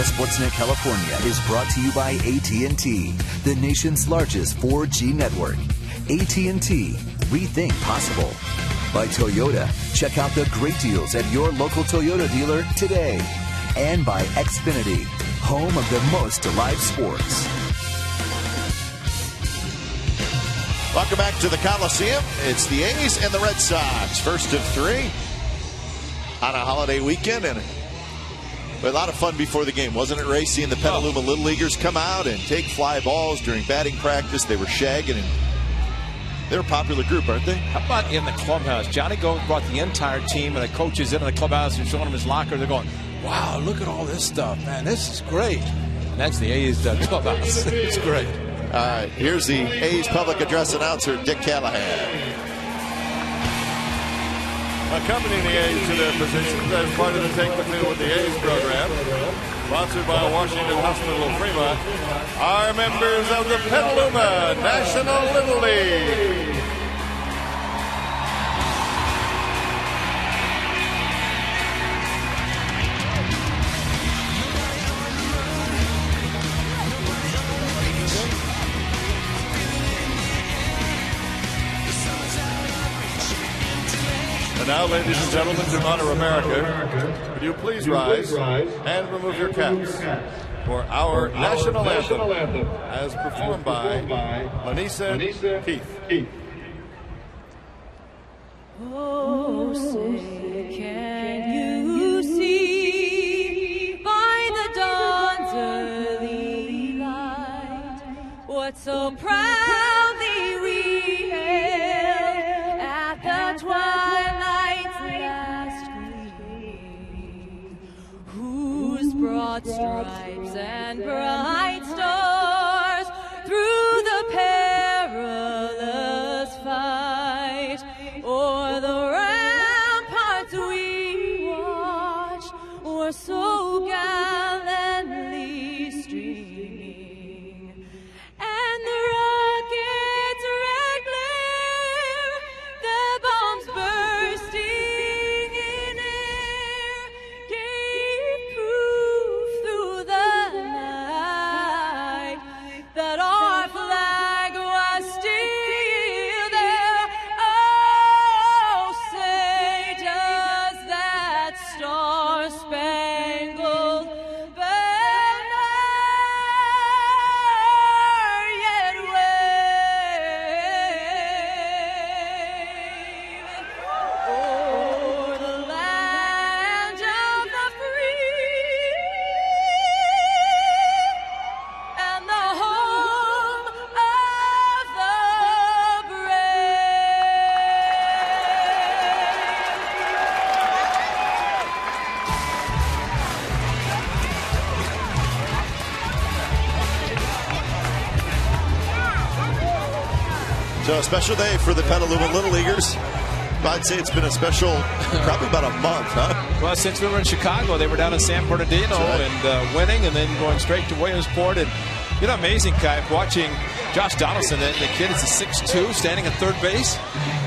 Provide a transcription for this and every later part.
CBS Sportsnet California is brought to you by AT&T, the nation's largest 4G network. AT&T, rethink possible. By Toyota, check out the great deals at your local Toyota dealer today. And by Xfinity, home of the most live sports. Welcome back to the Coliseum. It's the A's and the Red Sox. First of three on a holiday weekend. And a lot of fun before the game, wasn't it, Ray? Seeing the Petaluma Little Leaguers come out and take fly balls during batting practice. They were shagging, and they're a popular group, aren't they? How about in the clubhouse? Johnny Gold brought the entire team and the coaches into the clubhouse and showing them his locker. They're going, wow, look at all this stuff, man. This is great. And that's the A's clubhouse. It's great. All right, here's the A's public address announcer, Dick Callahan. Accompanying the A's to their positions as part of the Take the Field with the A's program, sponsored by Washington Hospital Fremont, are members of the Petaluma National Little League. And now, ladies and gentlemen, to honor America, would you please rise and remove your caps for our national anthem as performed by Lanisa Keith. Oh, say, can you see by the dawn's early light what so proudly we hailed at the twilight's last gleam, whose broad stripes and bright stars through the perilous fight o'er the ramparts we watched were so gallantly streaming, and the rockets' red glare, the bombs bursting in air, gave proof through the night that our flag was still there. Oh, say, does that star-spangled banner yet wave o'er the land of the free and the home of the So a special day for the Petaluma Little Leaguers. I'd say it's been a special, probably about a month, huh? Well, since we were in Chicago, they were down in San Bernardino and winning, and then going straight to Williamsport. And, you know, amazing, Kai, watching Josh Donaldson, the kid is a 6'2", standing at third base.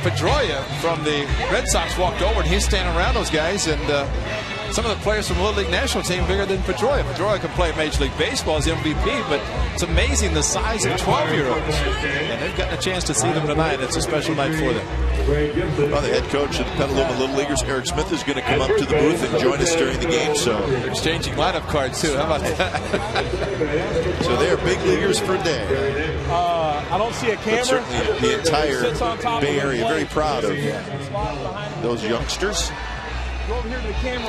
Pedroia from the Red Sox walked over, and he's standing around those guys. And some of the players from the Little League National Team bigger than Pedroia. Pedroia can play Major League Baseball as MVP, but it's amazing the size of 12-year-olds. And they've gotten a chance to see them tonight. It's a special night for them. Well, the head coach of the Petaluma Little Leaguers, Eric Smith, is going to come up to the booth and join us during the game. So they're exchanging lineup cards, too. How about that? So they are big leaguers for a day. I don't see a camera. But certainly the entire Bay Area very proud of those youngsters.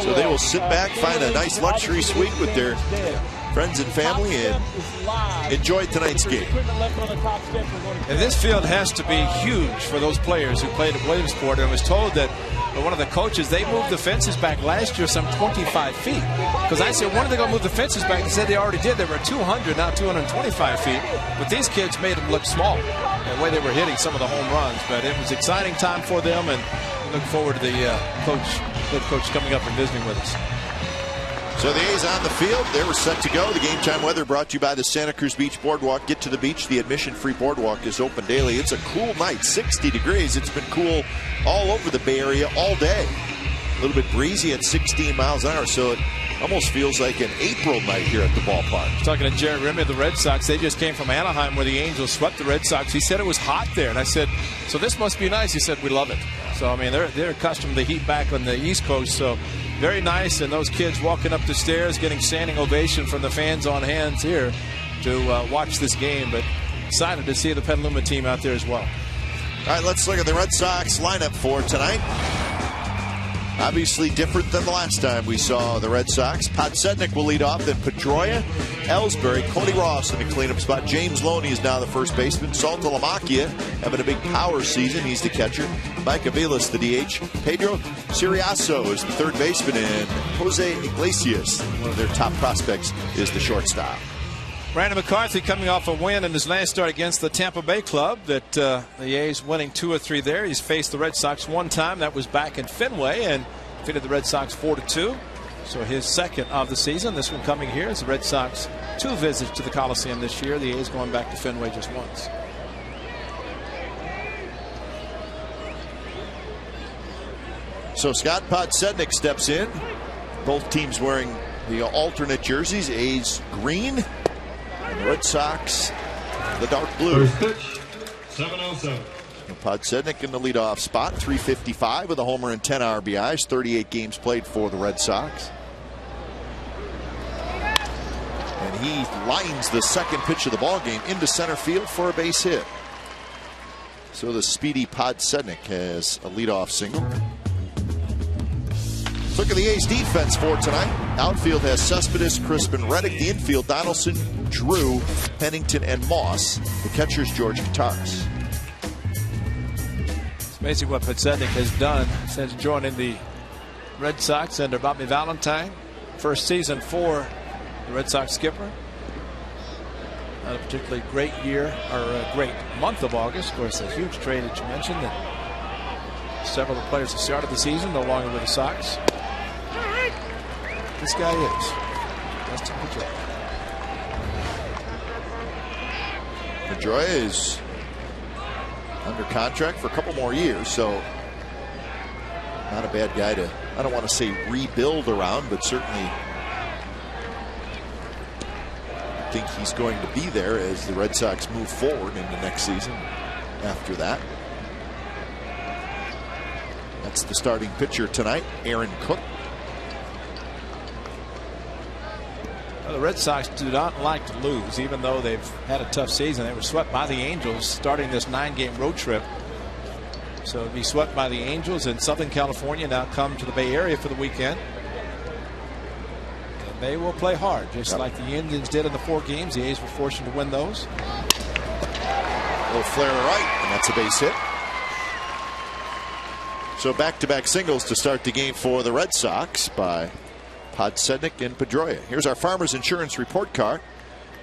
So they will sit back, find a nice luxury suite with their friends and family, and enjoy tonight's game. And this field has to be huge for those players who played at Williamsport. And I was told that one of the coaches, they moved the fences back last year some 25 feet. Because I said, when are they going to move the fences back? They said they already did. They were 200, now 225 feet. But these kids made them look small, the way they were hitting some of the home runs. But it was an exciting time for them, and we look forward to the head coach coming up and visiting with us. So the A's on the field. They were set to go. The Game Time weather brought to you by the Santa Cruz Beach Boardwalk. Get to the beach. The admission-free boardwalk is open daily. It's a cool night, 60 degrees. It's been cool all over the Bay Area all day. A little bit breezy at 16 miles an hour, so it Almost feels like an April night here at the ballpark. Talking to Jerry Remy of the Red Sox, they just came from Anaheim where the Angels swept the Red Sox. He said it was hot there, and I said, so this must be nice. He said, we love it. So, I mean, they're accustomed to the heat back on the East Coast, so very nice. And those kids walking up the stairs, getting standing ovation from the fans on hands here to watch this game, but excited to see the Petaluma team out there as well. All right, let's look at the Red Sox lineup for tonight. Obviously different than the last time we saw the Red Sox. Podsednik will lead off, then Pedroia, Ellsbury, Cody Ross in the cleanup spot. James Loney is now the first baseman. Salta Lamakia having a big power season. He's the catcher. Mike Avilas, the DH. Pedro Siriaso is the third baseman. And Jose Iglesias, one of their top prospects, is the shortstop. Brandon McCarthy coming off a win in his last start against the Tampa Bay club. That the A's winning 2 or 3 there. He's faced the Red Sox one time. That was back in Fenway and defeated the Red Sox 4-2. So his second of the season. This one coming here as the Red Sox 2 visits to the Coliseum this year. The A's going back to Fenway just once. So Scott Podsednik steps in. Both teams wearing the alternate jerseys. A's green. And the Red Sox, the dark blue. First pitch, 7:07. Podsednik in the leadoff spot, 355 with a homer and 10 RBIs, 38 games played for the Red Sox. And he lines the second pitch of the ball game into center field for a base hit. So the speedy Podsednik has a leadoff single. Look at the A's defense for tonight. Outfield has Cespedes, Crispin, Reddick. The infield, Donaldson, Drew, Pennington, and Moss. The catcher's George Kataris. It's amazing what Podsednik has done since joining the Red Sox under Bobby Valentine. First season for the Red Sox skipper. Not a particularly great year or a great month of August. Of course, a huge trade that you mentioned. That several of the players that started the season no longer with the Sox. This guy is Dustin Pedroia. Pedroia is under contract for a couple more years, so not a bad guy to, I don't want to say rebuild around, but certainly I think he's going to be there as the Red Sox move forward into next season after that. That's the starting pitcher tonight, Aaron Cook. The Red Sox do not like to lose, even though they've had a tough season. They were swept by the Angels starting this 9-game road trip. So to be swept by the Angels in Southern California, now come to the Bay Area for the weekend. And they will play hard, just like the Indians did in the 4 games. The A's were fortunate to win those. A little flare to right, and that's a base hit. So back-to-back singles to start the game for the Red Sox by Podsednik and Pedroia. Here's our Farmers Insurance report card.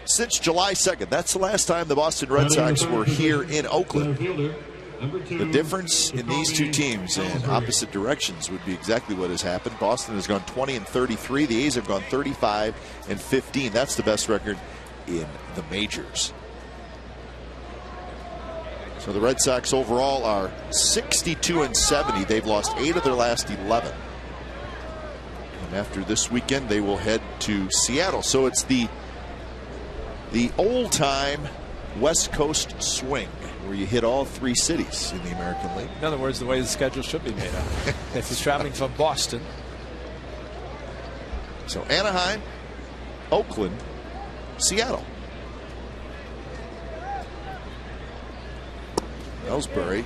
Since July 2nd, that's the last time the Boston Red Sox were here in Oakland. The difference in these two teams in opposite directions would be exactly what has happened. Boston has gone 20-33. The A's have gone 35-15. That's the best record in the majors. So the Red Sox overall are 62-70. They've lost 8 of their last 11. After this weekend, they will head to Seattle. So it's the old-time West Coast swing, where you hit all 3 cities in the American League. In other words, the way the schedule should be made up. If he's traveling from Boston. So Anaheim, Oakland, Seattle. Ellsbury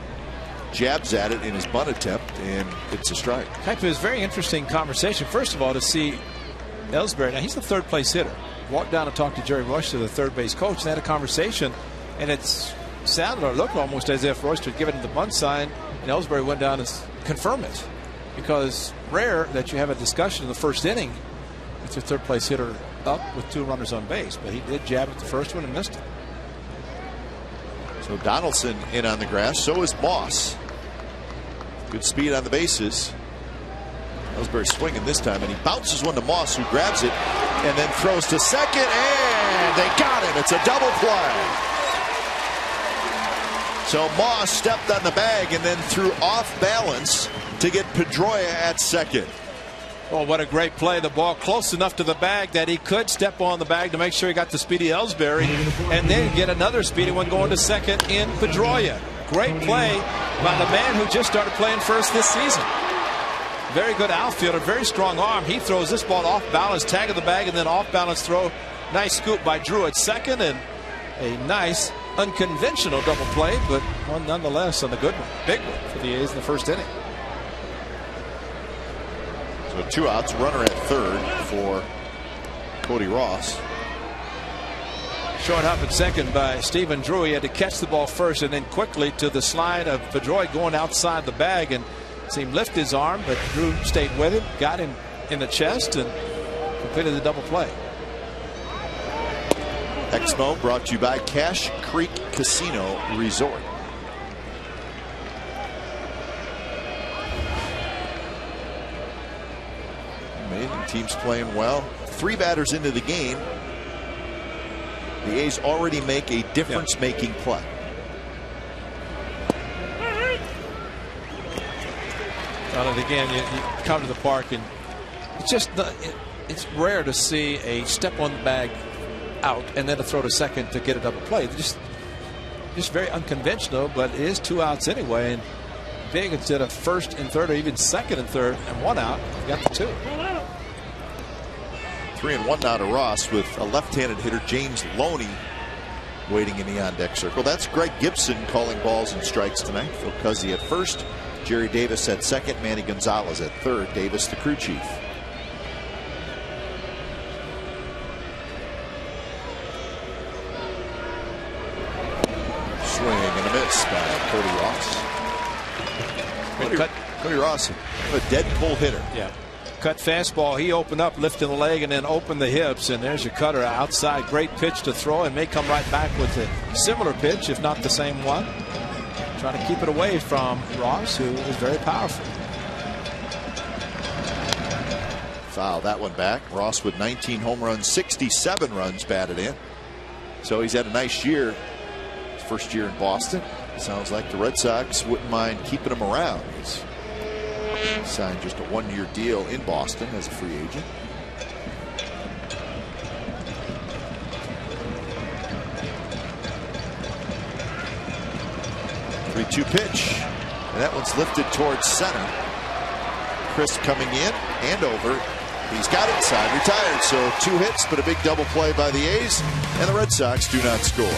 jabs at it in his bunt attempt, and it's a strike. It was a very interesting conversation. First of all, to see Ellsbury. Now, he's the third place hitter. Walked down and talked to Jerry Royster, the third base coach, and they had a conversation. And it sounded or looked almost as if Royster had given him the bunt sign, and Ellsbury went down and confirmed it. Because rare that you have a discussion in the first inning with your third place hitter up with 2 runners on base. But he did jab at the first one and missed it. So Donaldson in on the grass. So is Moss. Good speed on the bases. Ellsbury swinging this time, and he bounces one to Moss, who grabs it and then throws to second, and they got him. It's a double play. So Moss stepped on the bag and then threw off balance to get Pedroia at second. Oh, what a great play. The ball close enough to the bag that he could step on the bag to make sure he got to Speedy Ellsbury and then get another speedy one going to second in Pedroia. Great play by the man who just started playing first this season. Very good outfielder, very strong arm. He throws this ball off balance, tag of the bag, and then off balance throw. Nice scoop by Drew at second, and a nice unconventional double play, but one nonetheless on the good one. Big one for the A's in the first inning. So 2 outs, runner at third for Cody Ross. Short hop at second by Stephen Drew. He had to catch the ball first and then quickly to the slide of Pedroia going outside the bag, and seemed lift his arm, but Drew stayed with it, got him in the chest, and completed the double play. Exmo brought to you by Cache Creek Casino Resort. Amazing, team's playing well. 3 batters into the game, the A's already make a difference-making play. And again, you come to the park, and it's just it's rare to see a step on the bag out and then a throw to second to get a double play. Just very unconventional, but it is 2 outs anyway, and big instead of first and third or even second and third and 1 out. You got the 2. 3-1 now to Ross with a left-handed hitter, James Loney, waiting in the on-deck circle. That's Greg Gibson calling balls and strikes tonight. Phil Cuzzy at first, Jerry Davis at second, Manny Gonzalez at third, Davis the crew chief. Swing and a miss by Cody Ross. Cody Ross, a dead pull hitter. Yeah. Cut fastball. He opened up, lifted the leg, and then opened the hips. And there's your cutter outside. Great pitch to throw, and may come right back with a similar pitch, if not the same one. Trying to keep it away from Ross, who is very powerful. Foul that one back. Ross with 19 home runs, 67 runs batted in. So he's had a nice year. His first year in Boston. Sounds like the Red Sox wouldn't mind keeping him around. He's signed just a 1-year deal in Boston as a free agent. Three-two pitch, and that one's lifted towards center. Chris coming in and over. He's got inside, retired. So 2 hits, but a big double play by the A's, and the Red Sox do not score.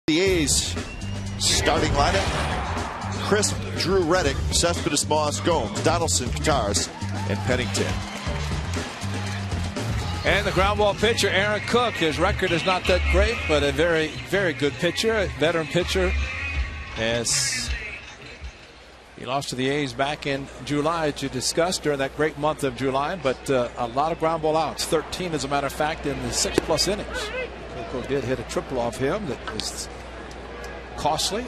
The A's starting lineup: Crisp, Drew Reddick, Cespedes, Moss, Gomes, Donaldson, Kataris, and Pennington. And the ground ball pitcher, Aaron Cook. His record is not that great, but a very, very good pitcher, a veteran pitcher. As he lost to the A's back in July, as you discussed, during that great month of July. But a lot of ground ball outs, 13 as a matter of fact, in the 6+ innings. Cook did hit a triple off him that was costly.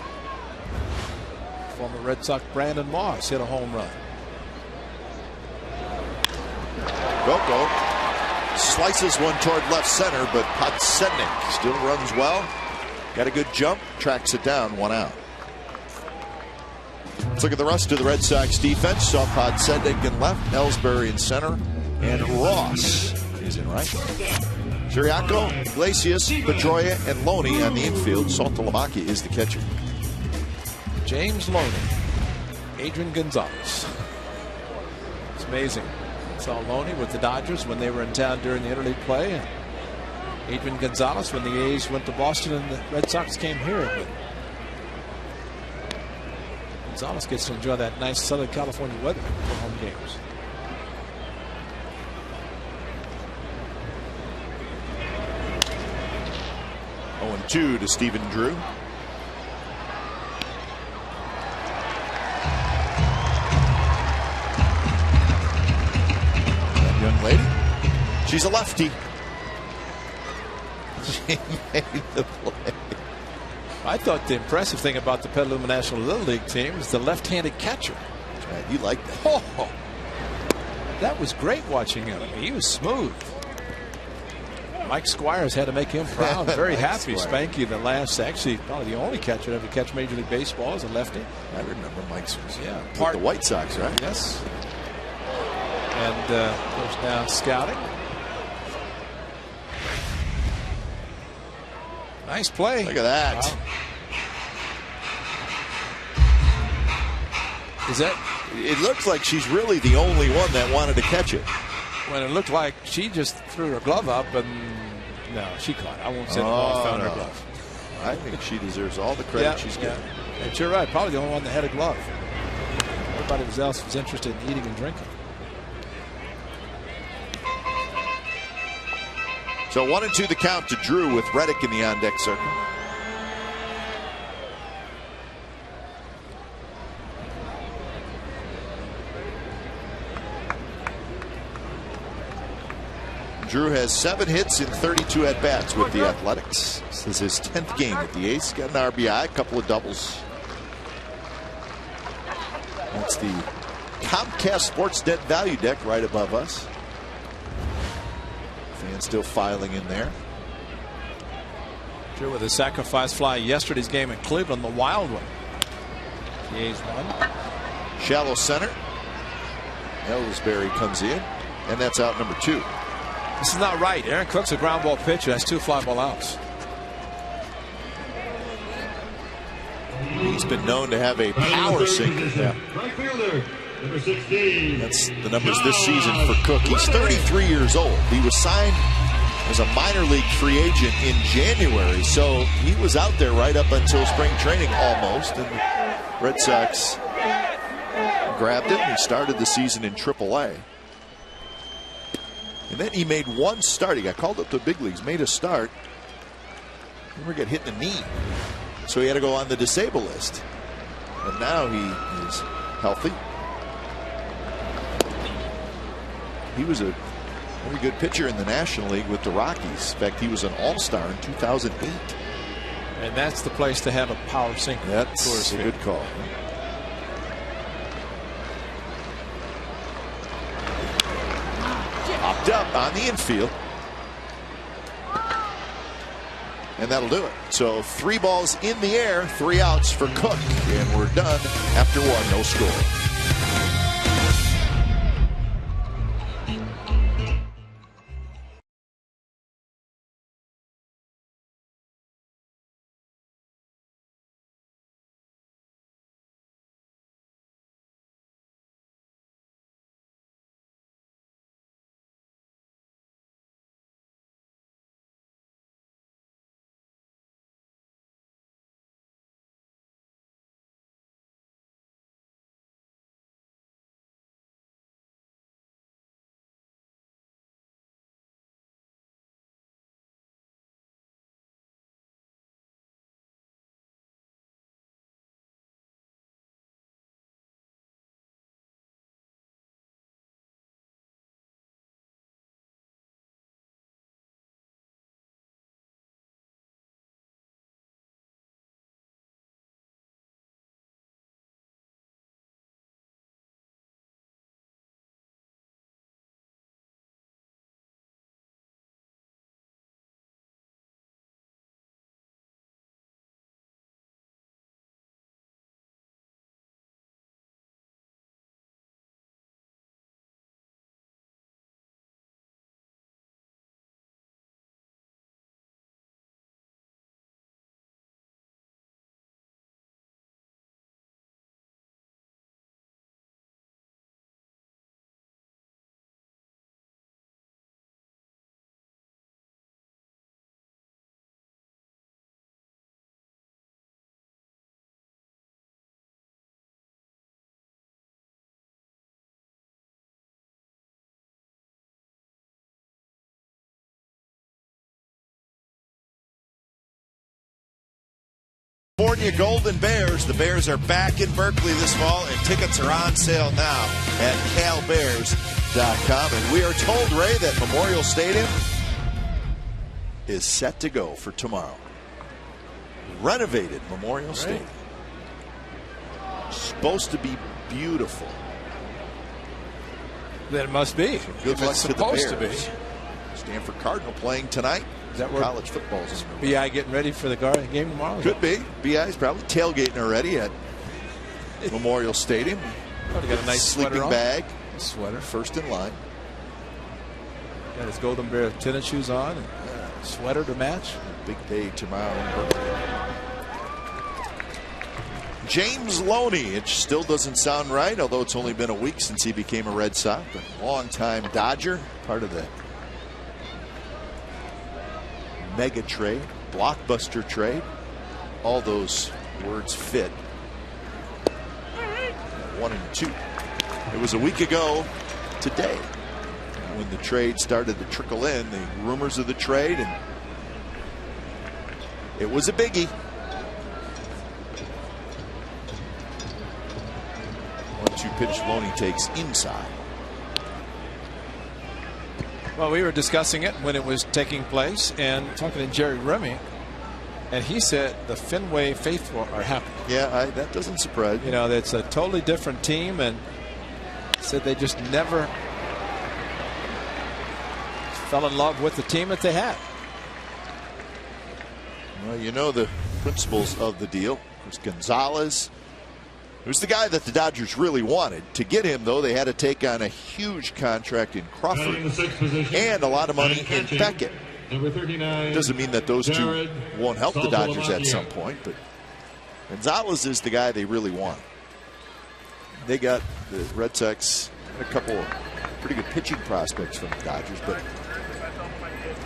Former Red Sox Brandon Moss hit a home run. Go. Slices one toward left center, but Podsednik still runs well. Got a good jump, tracks it down, 1 out. Let's look at the rest of the Red Sox defense. Saw Podsednik in left, Ellsbury in center, and Ross is in right. Zuriaco, Iglesias, Pedroia, and Loney on the infield. Saltalamacchia is the catcher. James Loney, Adrian Gonzalez. It's amazing. Saw Loney with the Dodgers when they were in town during the interleague play, and Adrian Gonzalez when the A's went to Boston and the Red Sox came here. But Gonzalez gets to enjoy that nice Southern California weather for home games. Oh, 2 to Stephen Drew. Young lady. She's a lefty. She made the play. I thought the impressive thing about the Petaluma National Little League team is the left-handed catcher. Right, you like that. Oh, that was great watching him. I mean, he was smooth. Mike Squires had to make him proud. Very happy. Squires. Spanky, the last, actually, probably the only catcher to ever catch Major League Baseball as a lefty. I remember Mike's was part the White Sox, right? Yes. And of course now scouting. Nice play. Look at that. Wow. Is that? It looks like she's really the only one that wanted to catch it. When it looked like she just threw her glove up, and no, she caught it. I won't say the ball found her glove. I think she deserves all the credit she's getting. And you're right. Probably the only one that had a glove. Everybody else was interested in eating and drinking. So 1-2 the count to Drew with Reddick in the on-deck circle. Drew has 7 hits in 32 at-bats with the Athletics. This is his 10th game with the A's. Got an RBI, a couple of doubles. That's the Comcast Sportsnet value deck right above us. Fans still filing in there. Drew with a sacrifice fly yesterday's game in Cleveland, the wild one. The A's won. Shallow center. Ellsbury comes in, and that's out number 2. This is not right. Aaron Cook's a ground ball pitcher. That's 2 fly ball outs. He's been known to have a power sinker. Yeah. Right fielder, number 16. That's the numbers this season for Cook. He's 33 years old. He was signed as a minor league free agent in January, so he was out there right up until spring training almost, and the Red Sox grabbed him. He started the season in AAA. And then he made 1 start. He got called up to the big leagues, made a start. Never got hit in the knee. So he had to go on the disabled list. And now he is healthy. He was a very good pitcher in the National League with the Rockies. In fact, he was an all-star in 2008. And that's the place to have a power sinker. That's a good call. Popped up on the infield. And that'll do it. So 3 balls in the air, 3 outs for Cook. And we're done after 1, no score. California Golden Bears. The Bears are back in Berkeley this fall, and tickets are on sale now at calbears.com. And we are told, Ray, that Memorial Stadium is set to go for tomorrow. Renovated Memorial Stadium. Supposed to be beautiful. Then it must be. Good luck to the Bears. Supposed to be. Stanford Cardinal playing tonight. Is that where college football is? BI getting ready for the game tomorrow? Could be. BI's probably tailgating already at Memorial Stadium. Probably got a nice sleeping bag. Sweater. First in line. Got his Golden Bear tennis shoes on and sweater to match. Big day tomorrow in Berkeley. James Loney, it still doesn't sound right, although it's only been a week since he became a Red Sox, but long-time Dodger, part of the mega trade, blockbuster trade. All those words fit. 1 and 2. It was a week ago today when the trade started to trickle in, the rumors of the trade, and it was a biggie. 1-2 pitch, Loney takes inside. Well, we were discussing it when it was taking place and talking to Jerry Remy, and he said the Fenway faithful are happy. Yeah, that doesn't surprise me. You know, it's a totally different team, and said they just never fell in love with the team that they had. Well, you know the principles of the deal. There's Gonzalez, who's the guy that the Dodgers really wanted. To get him, though, they had to take on a huge contract in Crawford and a lot of money in Beckett. Number 39. Doesn't mean that those two won't help the Dodgers at some point, but Gonzalez is the guy they really want. They got the Red Sox a couple of pretty good pitching prospects from the Dodgers, but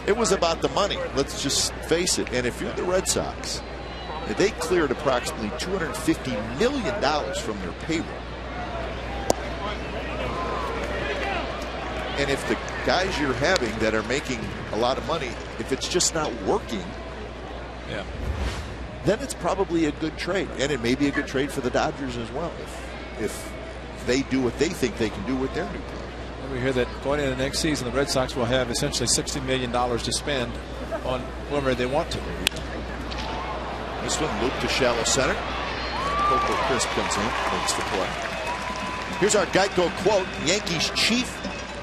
it was about the money. Let's just face it. And if you're the Red Sox, they cleared approximately $250 million from their payroll. And if the guys you're having that are making a lot of money, if it's just not working, yeah, then it's probably a good trade. And it may be a good trade for the Dodgers as well if they do what they think they can do with their new player. We hear that going into next season, the Red Sox will have essentially $60 million to spend on whoever they want to. This one looped to shallow center. Coco Crisp comes in, makes the play. Here's our Geico quote. Yankees chief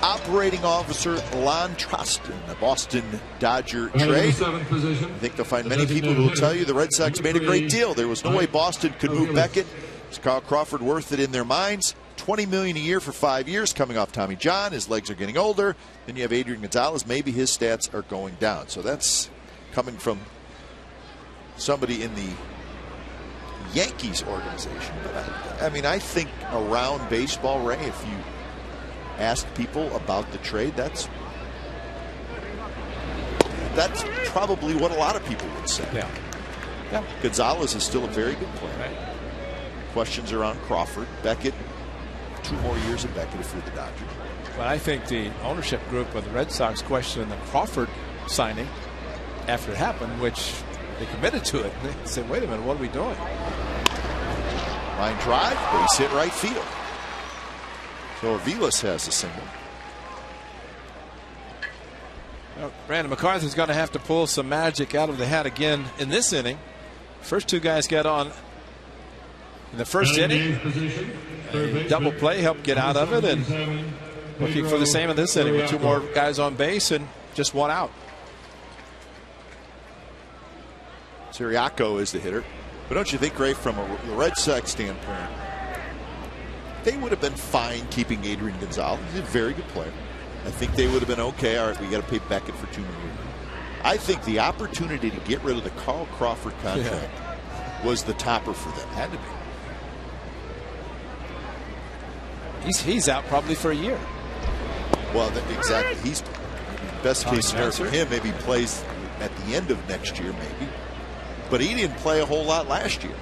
operating officer Lon Troston, the Boston Dodger trade. I think they'll find many people who will tell you the Red Sox made a great deal. There was no way Boston could move Beckett. Is Carl Crawford worth it in their minds? $20 million a year for 5 years, coming off Tommy John. His legs are getting older. Then you have Adrian Gonzalez. Maybe his stats are going down. So that's coming from somebody in the Yankees organization. But I mean, I think around baseball, Ray, if you ask people about the trade, that's probably what a lot of people would say. Yeah. Gonzalez is still a very good player. Right. Questions around Crawford, Beckett. 2 more years of Beckett if you're the Dodgers. But I think the ownership group of the Red Sox questioned the Crawford signing after it happened, which they committed to it. They said, wait a minute, what are we doing? Line drive, base hit right field. So Aviles has a single. Well, Brandon McCarthy's going to have to pull some magic out of the hat again in this inning. First 2 guys got on in the first inning. A double play helped get out of it, and looking for the same in this inning with 2 more guys on base and just 1 out. Siriaco is the hitter. But don't you think, Ray, from a Red Sox standpoint, they would have been fine keeping Adrian Gonzalez. He's a very good player. I think they would have been okay. All right, we got to pay Beckett for 2 more years. I think the opportunity to get rid of the Carl Crawford contract was the topper for them. Had to be. He's out probably for a year. Well, exactly. He's best case scenario for him. Maybe plays at the end of next year, maybe. But he didn't play a whole lot last year.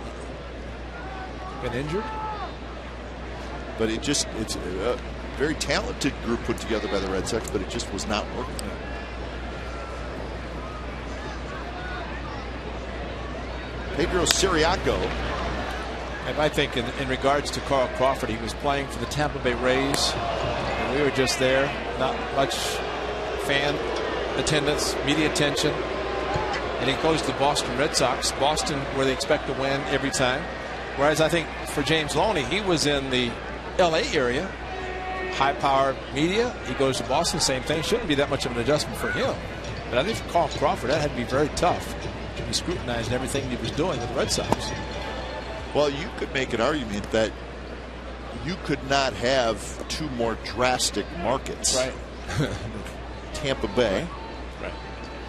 Been injured. But it's a very talented group put together by the Red Sox, but it just was not working. Pedro Siriaco. And I think in regards to Carl Crawford, he was playing for the Tampa Bay Rays, and we were just there. Not much fan attendance, media attention. And he goes to the Boston Red Sox, Boston, where they expect to win every time. Whereas I think for James Loney, he was in the LA area, high-powered media. He goes to Boston, same thing. Shouldn't be that much of an adjustment for him. But I think for Carl Crawford, that had to be very tough to be scrutinized in everything he was doing with the Red Sox. Well, you could make an argument that you could not have two more drastic markets. Right. Tampa Bay, right,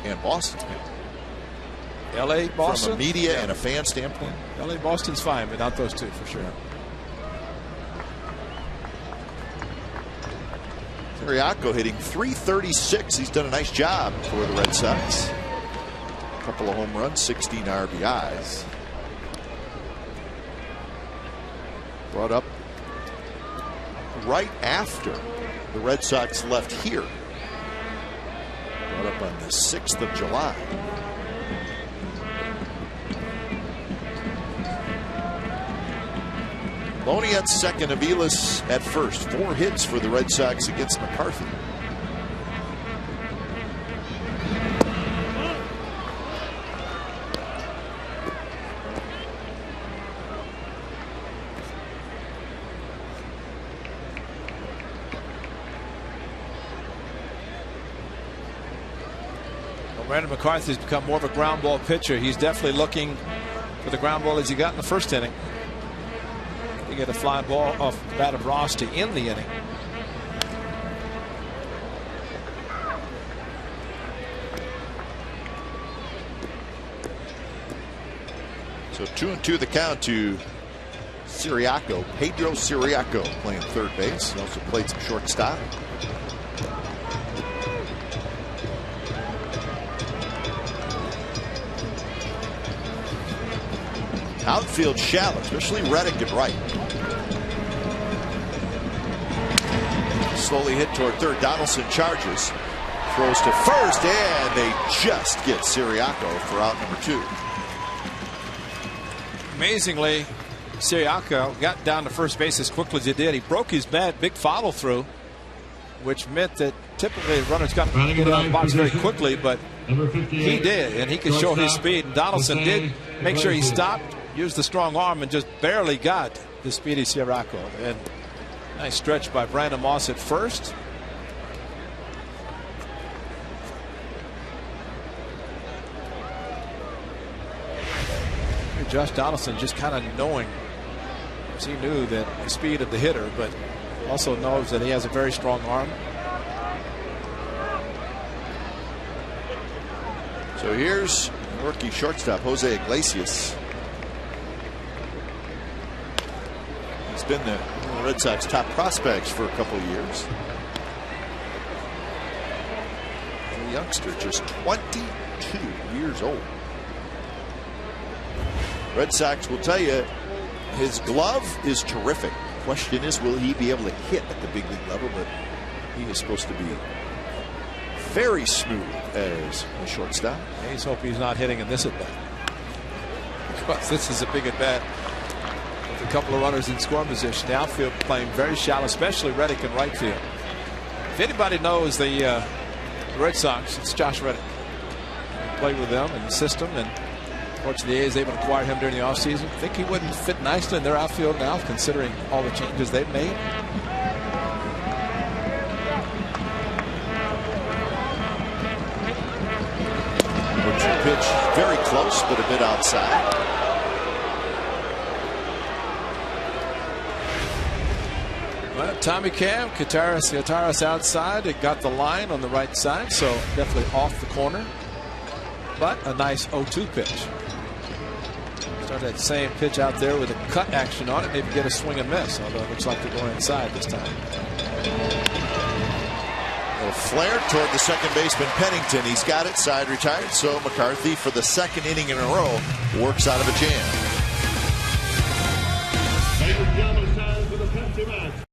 and Boston. LA, Boston. From a media and a fan standpoint. LA, Boston's fine, but not those two for sure. Siriaco hitting .336. He's done a nice job for the Red Sox. A couple of home runs, 16 RBIs. Brought up right after the Red Sox left here. Brought up on the 6th of July. Loney at second, Aviles at first. 4 hits for the Red Sox against McCarthy. Brandon McCarthy's become more of a ground ball pitcher. He's definitely looking for the ground ball as he got in the first inning. He get a fly ball off the bat of Ross to end the inning. So 2-2 the count to Siriaco. Pedro Siriaco playing third base. He also played some shortstop. Outfield shallow, especially Reddick at right. Slowly hit toward third. Donaldson charges. Throws to first, and they just get Siriaco for out number 2. Amazingly, Siriaco got down to first base as quickly as he did. He broke his bat, big follow through, which meant that typically runners got to get out of the box very quickly, but he did, and he could show his speed. And Donaldson did make sure he stopped, used the strong arm, and just barely got the speedy Siriaco. And nice stretch by Brandon Moss at first. Josh Donaldson just kind of knowing, as he knew that the speed of the hitter, but also knows that he has a very strong arm. So here's rookie shortstop Jose Iglesias. He's been the Red Sox top prospects for a couple of years. The youngster, just 22 years old. Red Sox will tell you his glove is terrific. Question is, will he be able to hit at the big league level? But he is supposed to be very smooth as a shortstop. I just hope he's not hitting in this at bat, because this is a big at bat with a couple of runners in scoring position. The outfield playing very shallow, especially Reddick in right field. If anybody knows the Red Sox, it's Josh Reddick. He played with them in the system, and fortunately the A's able to acquire him during the offseason. I think he wouldn't fit nicely in their outfield now, considering all the changes they've made. Pitch very close, but a bit outside. Well, Tommy Cam, Kataris outside. It got the line on the right side, so definitely off the corner. But a nice 0-2 pitch. Start that same pitch out there with a cut action on it. Maybe get a swing and miss, although it looks like they're going inside this time. A flare toward the second baseman Pennington. He's got it, side retired. So McCarthy, for the second inning in a row, works out of a jam. Ladies and gentlemen, it's time for the Pepsi Max.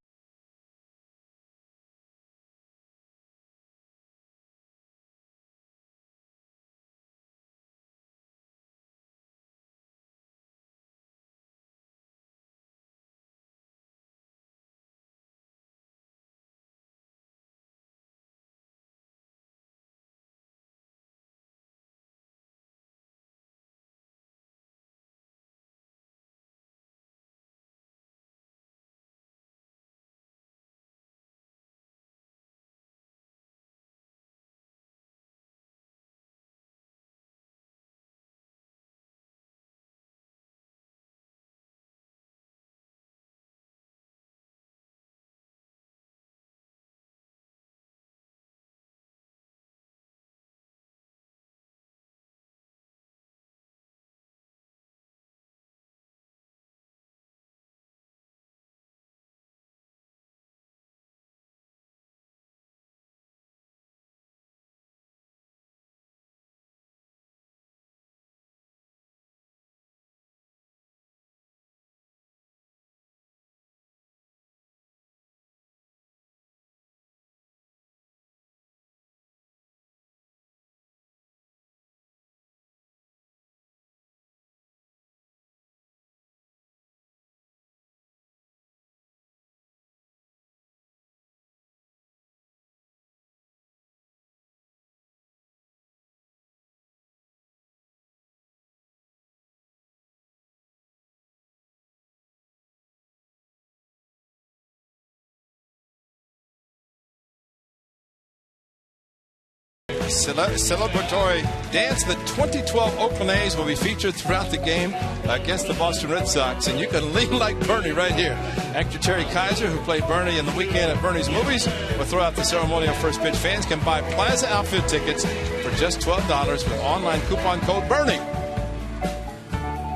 celebratory dance. The 2012 Oakland A's will be featured throughout the game against the Boston Red Sox, and you can lean like Bernie right here. Actor Terry Kaiser, who played Bernie in the Weekend at Bernie's Movies, will throw out the ceremonial first pitch. Fans can buy Plaza outfield tickets for just $12 with online coupon code Bernie.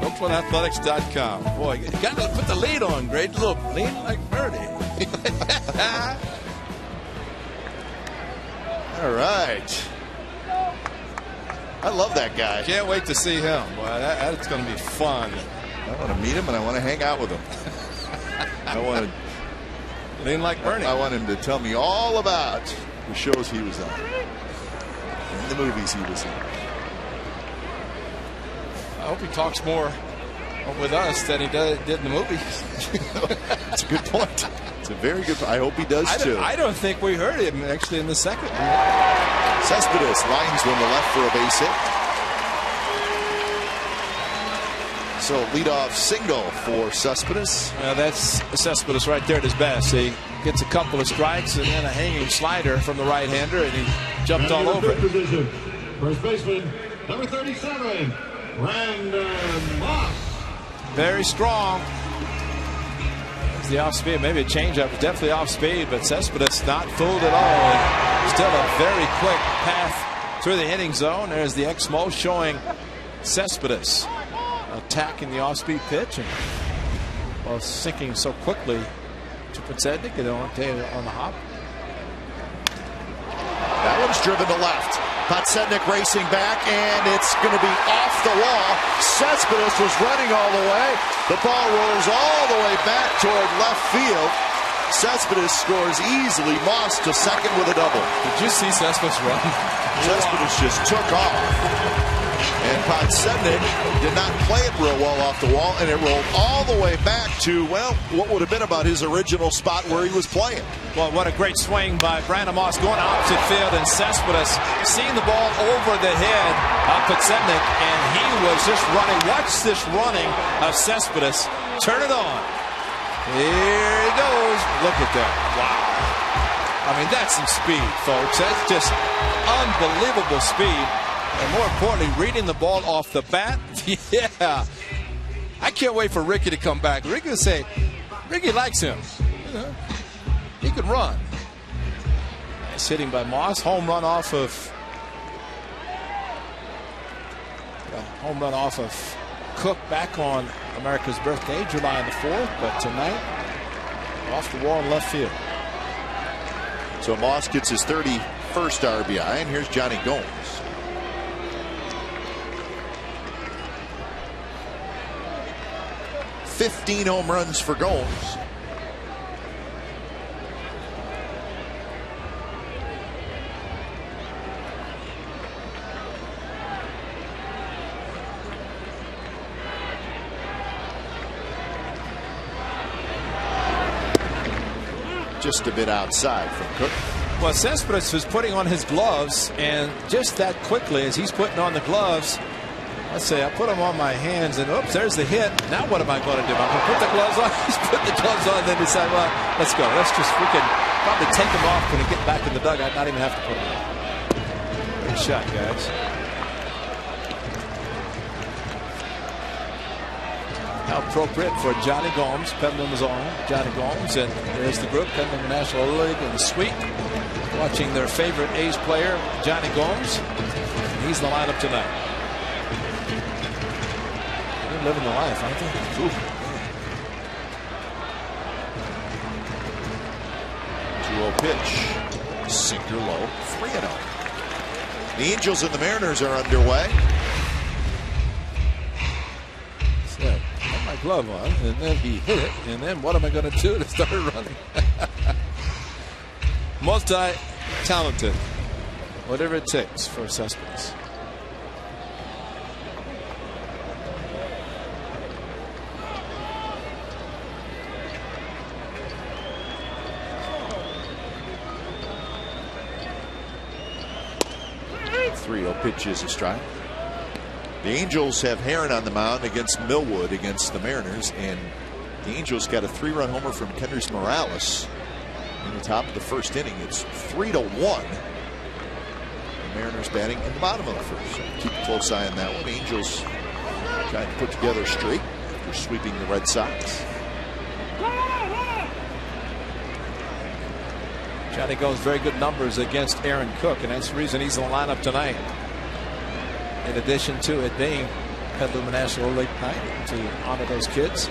OaklandAthletics.com. Boy, you got to put the lead on, great. Look, lean like Bernie. All right. I love that guy. Can't wait to see him. Boy, that's going to be fun. I want to meet him and I want to hang out with him. I want to lean like Bernie. I want him to tell me all about the shows he was on and the movies he was in. I hope he talks more with us than he did in the movies. That's a good point. It's a very good point. I hope he does too. I don't think we heard him actually in the second. Cespedes lines one to left for a base hit. So leadoff single for Cespedes. That's Cespedes right there at his best. He gets a couple of strikes and then a hanging slider from the right-hander, and he jumped all over it. Position. First baseman, number 37, Brandon Moss. Very strong. It's the off speed, maybe a changeup, definitely off speed, but Cespedes not fooled at all. And still a very quick path through the hitting zone. There's the X-Mo showing Cespedes attacking the off-speed pitch and sinking so quickly to Podsednik and on the hop. That one's driven to left. Podsednik racing back, and it's going to be off the wall. Cespedes was running all the way. The ball rolls all the way back toward left field. Cespedes scores easily. Moss to second with a double. Did you see Cespedes run? Cespedes just took off. And Podsednik did not play it real well off the wall, and it rolled all the way back to, well, what would have been about his original spot where he was playing. Well, what a great swing by Brandon Moss going opposite field, and Cespedes seeing the ball over the head of Podsednik, and he was just running. Watch this running of Cespedes. Turn it on. Here he goes. Look at that. Wow. I mean, that's some speed, folks. That's just unbelievable speed. And more importantly, reading the ball off the bat. Yeah. I can't wait for Ricky to come back. Ricky will say, Ricky likes him. You know, he can run. Nice hitting by Moss. Home run off of Cook back on America's birthday, July the 4th. But tonight, off the wall in left field. So Moss gets his 31st RBI, and here's Johnny Gomes. 15 home runs for Gomes. Just a bit outside from Cook. Well, Cespedes was putting on his gloves, and just that quickly as he's putting on the gloves, let's say I put them on my hands, and oops, there's the hit. Now what am I going to do? I'm going to put the gloves on. He's put the gloves on, and then decide, well, let's go. We can probably take them off when we get back in the dugout, not even have to put them on. Good shot, guys. How appropriate for Johnny Gomes. Pendulum is on Johnny Gomes, and there's the group, Pendulum National League in the suite, watching their favorite A's player, Johnny Gomes. He's in the lineup tonight. They're living the life, aren't they? Ooh. 2-0 pitch. Sinker low. 3-0. The Angels and the Mariners are underway. So, got my glove on, and then he hit it, and then what am I going to do to start running? Multi-talented. Whatever it takes for Cespedes. Pitch is a strike. The Angels have Heron on the mound against Millwood against the Mariners, and the Angels got a 3-run homer from Kendrys Morales in the top of the first inning. It's 3-1. The Mariners batting in the bottom of the first. So keep a close eye on that one. Angels trying to put together a streak after sweeping the Red Sox. Johnny Gomes very good numbers against Aaron Cook, and that's the reason he's in the lineup tonight. In addition to it being Petaluma National League night to honor those kids.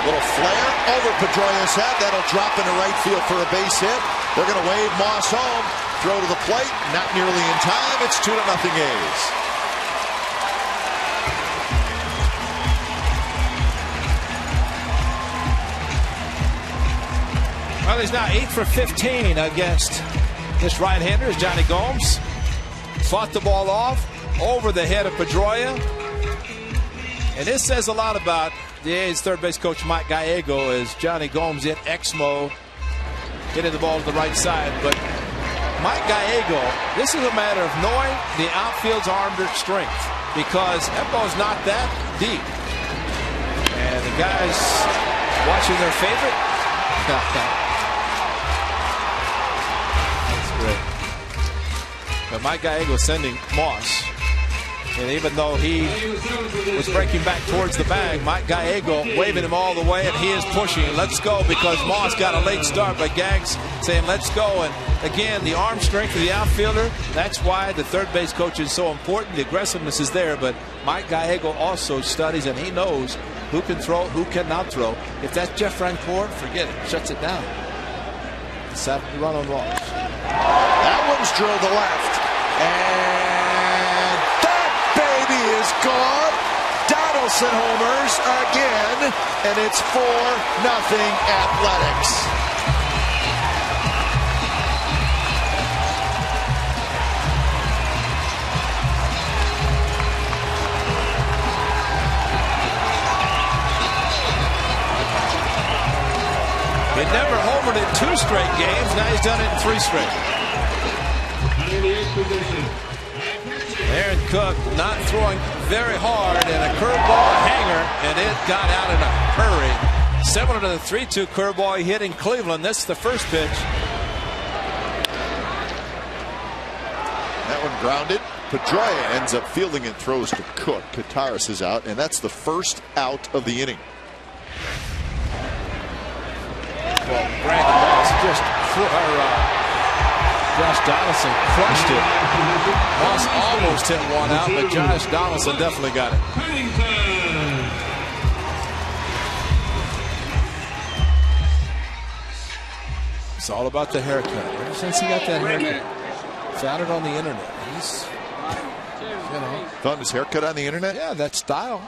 Little flare over Pedroia's head. That'll drop into right field for a base hit. They're going to wave Moss home. Throw to the plate. Not nearly in time. It's 2-0 A's. Well, he's now 8 for 15 against this right-hander as Johnny Gomes fought the ball off over the head of Pedroia. And this says a lot about the A's third base coach Mike Gallego as Johnny Gomes in X mode, hitting the ball to the right side. But Mike Gallego, this is a matter of knowing the outfield's arm strength because that ball's not that deep. And the guys watching their favorite. That's great. But Mike Gallego sending Moss. And even though he was breaking back towards the bag, Mike Gallego waving him all the way, and he is pushing. Let's go, because Moss got a late start, but Gags saying let's go. And again, the arm strength of the outfielder, that's why the third base coach is so important. The aggressiveness is there, but Mike Gallego also studies, and he knows who can throw, who cannot throw. If that's Jeff Rancourt, forget it. Shuts it down. Decided to run on walks. That one's drilled to left. And baby is gone. Donaldson homers again, and it's 4-0 Athletics. He never homered in 2 straight games. Now he's done it in 3 straight. 98th position. Aaron Cook not throwing very hard, and a curveball hanger, and it got out in a hurry. Similar to the 3-2 curveball he hit in Cleveland. That's the first pitch. That one grounded. Pedroia ends up fielding and throws to Cook. Kataris is out, and that's the first out of the inning. Well, Brandon Moss just Josh Donaldson crushed it. Moss almost hit one out, but Josh Donaldson definitely got it. It's all about the haircut. Ever since he got that haircut, found it on the internet. He's, found his haircut on the internet? Yeah, that style.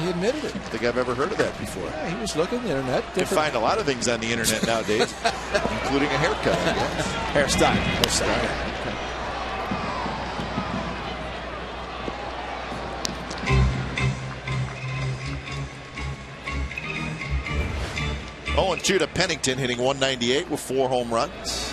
He admitted it. I don't think I've ever heard of that before. Yeah, he was looking at the internet. You can find a lot of things on the internet nowadays, including a haircut. Hairstyle. Okay. 0-2 to Pennington, hitting 198 with 4 home runs.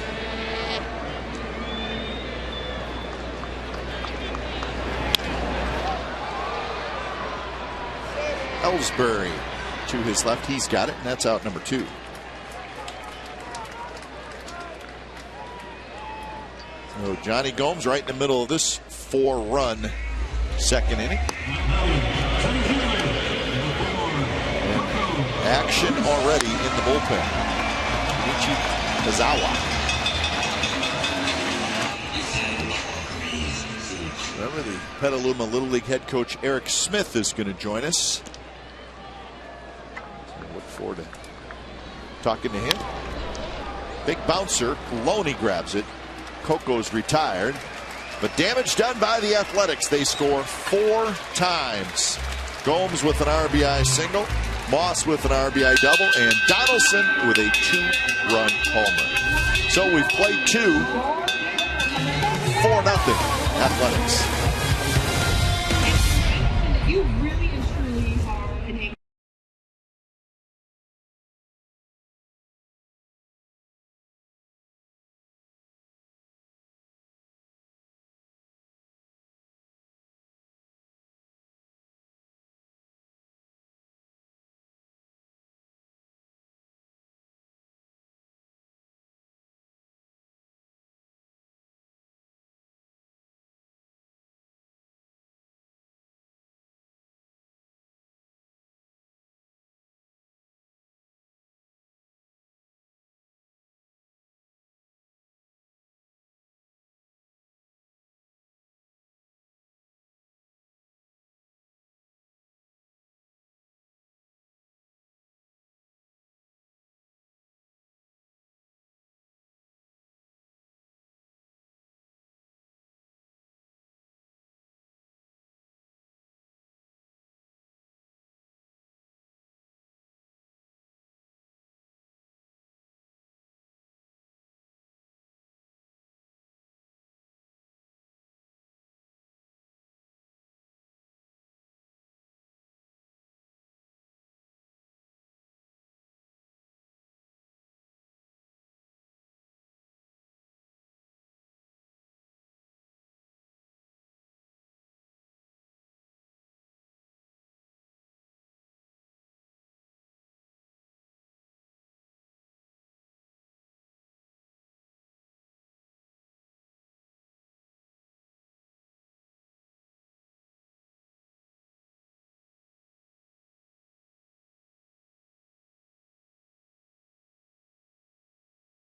Ellsbury to his left. He's got it, and that's out number 2. So Johnny Gomes right in the middle of this 4-run second inning. Action already in the bullpen. Michi Kazawa. Remember, the Petaluma Little League head coach Eric Smith is going to join us. Look forward to talking to him. Big bouncer. Loney grabs it. Coco's retired. But damage done by the Athletics. They score 4 times. Gomes with an RBI single. Moss with an RBI double. And Donaldson with a 2-run homer. So we've played 2. 4-0 Athletics.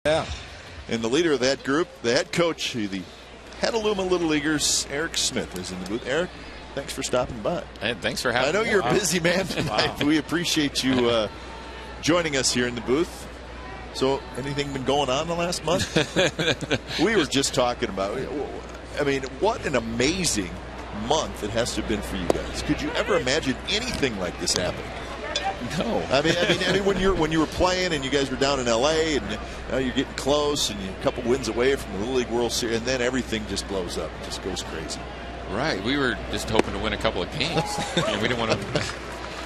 Yeah. And the leader of that group, the head coach, the Petaluma Little Leaguers, Eric Smith, is in the booth. Eric, thanks for stopping by. And thanks for having me. I know you're a busy man tonight. Wow. We appreciate you joining us here in the booth. So, anything been going on the last month? We were just talking about, I mean, what an amazing month it has to have been for you guys. Could you ever imagine anything like this happening? No. I mean, when you were playing and you guys were down in L.A. and now you're getting close and you're a couple wins away from the Little League World Series, and then everything just blows up, just goes crazy. Right. We were just hoping to win a couple of games. We didn't want to.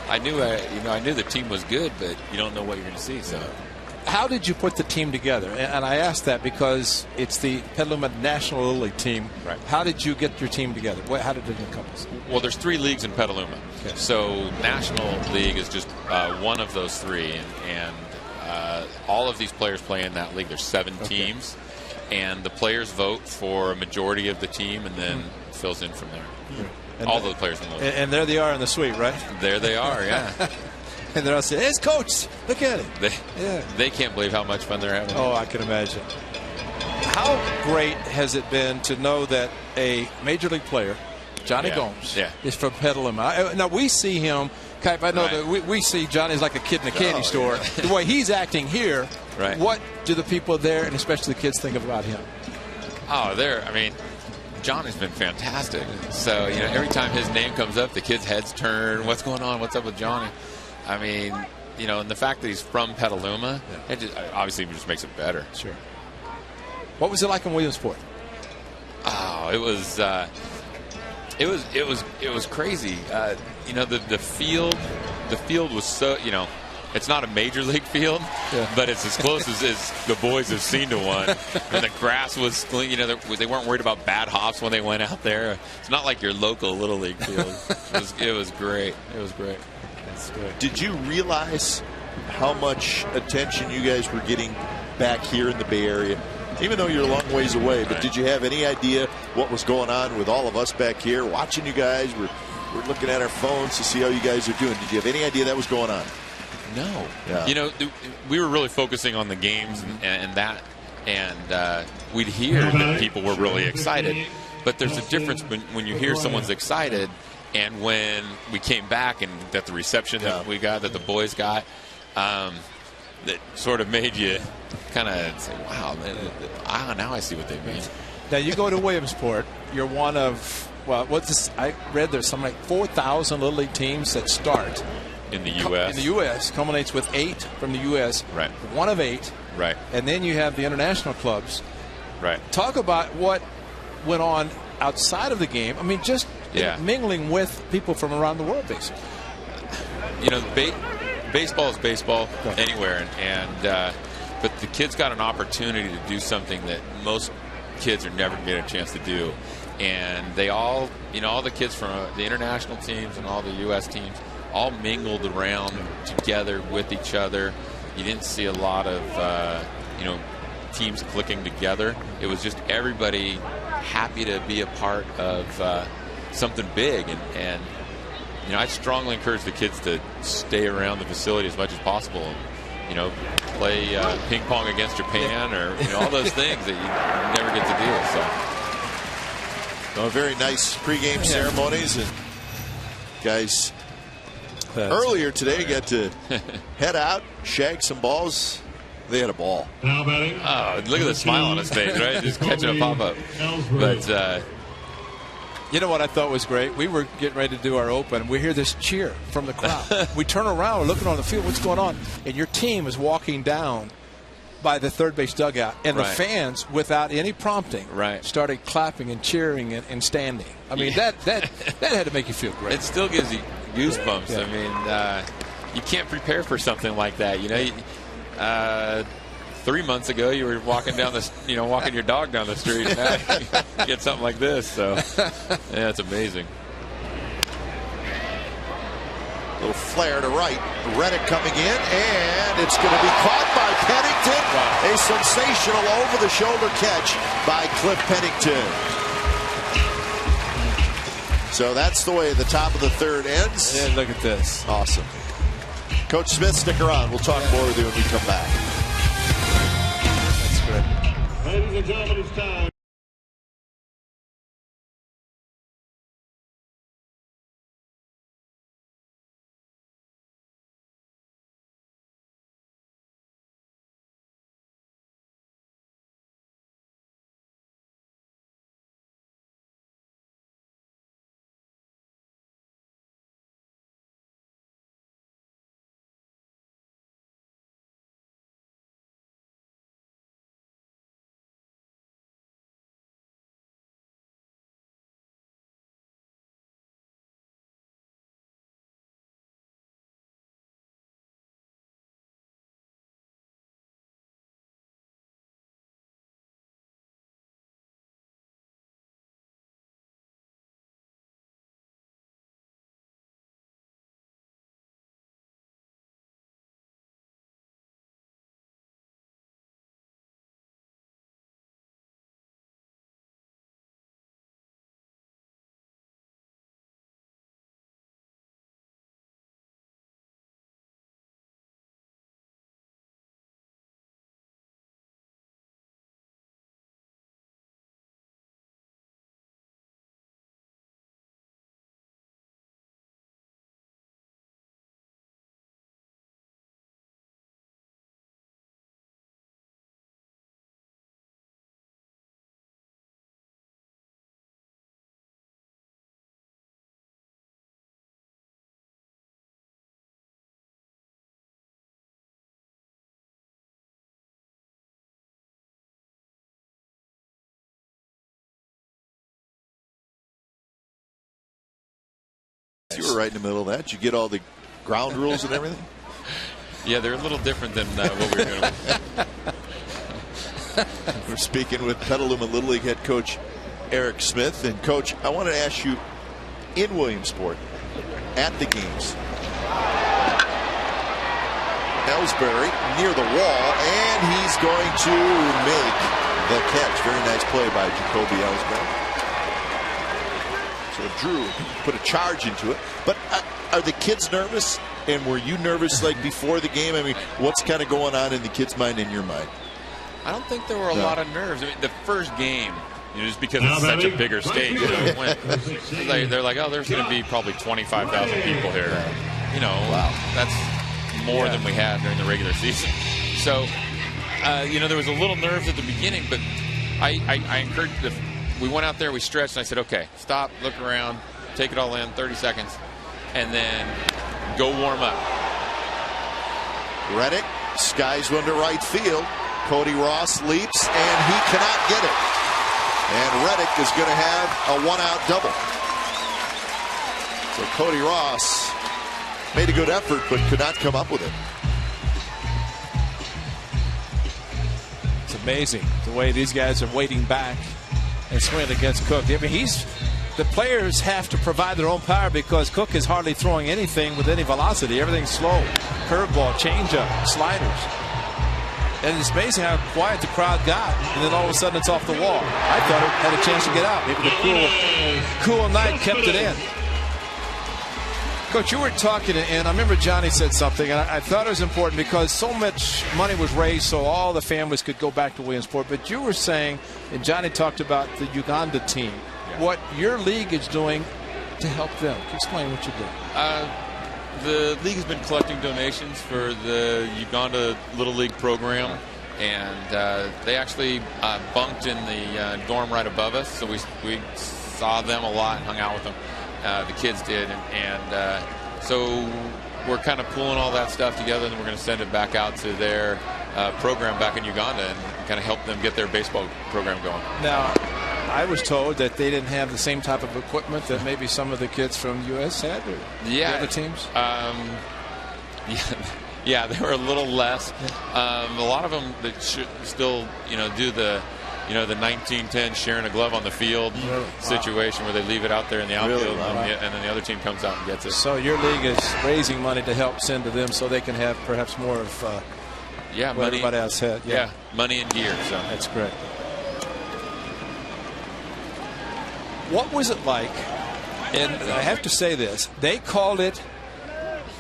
I knew the team was good, but you don't know what you're going to see. So. How did you put the team together? And I asked that because it's the Petaluma National Little League team. Right. How How did you get your team together? How did it encompass? Well, there's 3 leagues in Petaluma. Okay. So National League is just one of those 3. And all of these players play in that league. There's 7 teams. And the players vote for a majority of the team and then fills in from there. And all those players in the league. And there they are in the suite, right? There they are, yeah. And they're all saying, "Hey, it's coach. Look at him." They can't believe how much fun they're having. Oh, I can imagine. How great has it been to know that a major league player, Johnny Gomes, is from Petaluma? Now, we see him, Kipe, I know that we see Johnny's like a kid in a candy store. The way he's acting here, what do the people there, and especially the kids, think about him? Oh, Johnny's been fantastic. So, every time his name comes up, the kids' heads turn. What's going on? What's up with Johnny? And the fact that he's from Petaluma, it obviously just makes it better. Sure. What was it like in Williamsport? Oh, it was crazy. The field was so, it's not a major league field, but it's as close as the boys have seen to one. And the grass was clean. They weren't worried about bad hops when they went out there. It's not like your local Little League field. It was great. It was great. That's good. Did you realize how much attention you guys were getting back here in the Bay Area? Even though you're a long ways away, but did you have any idea what was going on with all of us back here watching you guys? We're looking at our phones to see how you guys are doing. Did you have any idea that was going on? No. Yeah. We were really focusing on the games and that, and we'd hear that people were really excited. But there's a difference when you hear someone's excited and when we came back and that the reception that we got, that the boys got, that sort of made you kind of say, wow, now I see what they mean. Now, you go to Williamsport. You're one of, I read there's something like 4,000 Little League teams that start. In the U.S. In the U.S. culminates with 8 from the U.S. Right. One of 8. Right. And then you have the international clubs. Right. Talk about what went on outside of the game. Just mingling with people from around the world, basically. Baseball is baseball anywhere, but the kids got an opportunity to do something that most kids are never going to get a chance to do. And they all, all the kids from the international teams and all the U.S. teams all mingled around together with each other. You didn't see a lot of, teams clicking together. It was just everybody happy to be a part of something big. And I strongly encourage the kids to stay around the facility as much as possible. And, play ping pong against Japan or all those things that you never get to do. So, very nice pregame ceremonies, and guys earlier today got to head out, shag some balls. They had a ball. Now batting. Oh, look at the smile on his face, right? Just catching a pop up. But you know what I thought was great? We were getting ready to do our open. We hear this cheer from the crowd. We turn around, we're looking on the field. What's going on? And your team is walking down by the third base dugout, and the fans, without any prompting, started clapping and cheering and standing. That had to make you feel great. It still gives you goosebumps. Yeah. You can't prepare for something like that. 3 months ago, you were walking down walking your dog down the street, and now you get something like this. So, yeah, it's amazing. Little flare to right. Reddick coming in, and it's going to be caught by Pennington. Wow. A sensational over-the-shoulder catch by Cliff Pennington. So that's the way the top of the third ends. And look at this. Awesome. Coach Smith, stick around. We'll talk more with you when we come back. Ladies and gentlemen, it's time. You were right in the middle of that. Did you get all the ground rules and everything? Yeah, they're a little different than what we were doing. We're speaking with Petaluma Little League head coach Eric Smith. And, Coach, I want to ask you, in Williamsport, at the games, Ellsbury near the wall, and he's going to make the catch. Very nice play by Jacoby Ellsbury. So Drew put a charge into it. But are the kids nervous? And were you nervous like before the game? I mean, what's kind of going on in the kids' mind and your mind? I don't think there were a lot of nerves. I mean, the first game, just because it's such a bigger stage, they're like, oh, there's going to be probably 25,000 people here. Wow, that's more than we had during the regular season. So, there was a little nerves at the beginning, but I encouraged we went out there, we stretched, and I said, okay, stop, look around, take it all in, 30 seconds, and then go warm up. Reddick skies one to right field. Cody Ross leaps, and he cannot get it. And Reddick is going to have a one-out double. So Cody Ross made a good effort, but could not come up with it. It's amazing the way these guys are waiting back and swinging against Cook. I mean, the players have to provide their own power because Cook is hardly throwing anything with any velocity. Everything's slow. Curveball, changeup, sliders. And it's amazing how quiet the crowd got, and then all of a sudden it's off the wall. I thought it had a chance to get out. Maybe the cool night kept it in. Coach, you were talking, and I remember Johnny said something, and I thought it was important because so much money was raised so all the families could go back to Williamsport. But you were saying, and Johnny talked about the Uganda team, what your league is doing to help them. Can you explain what you're doing? The league has been collecting donations for the Uganda Little League program, and they actually bunked in the dorm right above us, so we saw them a lot and hung out with them. The kids did, and so we're kind of pulling all that stuff together, and we're going to send it back out to their program back in Uganda and kind of help them get their baseball program going. Now, I was told that they didn't have the same type of equipment that maybe some of the kids from the U.S. had, or the other teams? Yeah, they were a little less. A lot of them that still, do the, the 1910 sharing a glove on the field situation where they leave it out there in the outfield, and then the other team comes out and gets it. So your league is raising money to help send to them so they can have perhaps more of what money, everybody else had. Yeah, money and gear. So that's great. What was it like? And I have to say this. They called it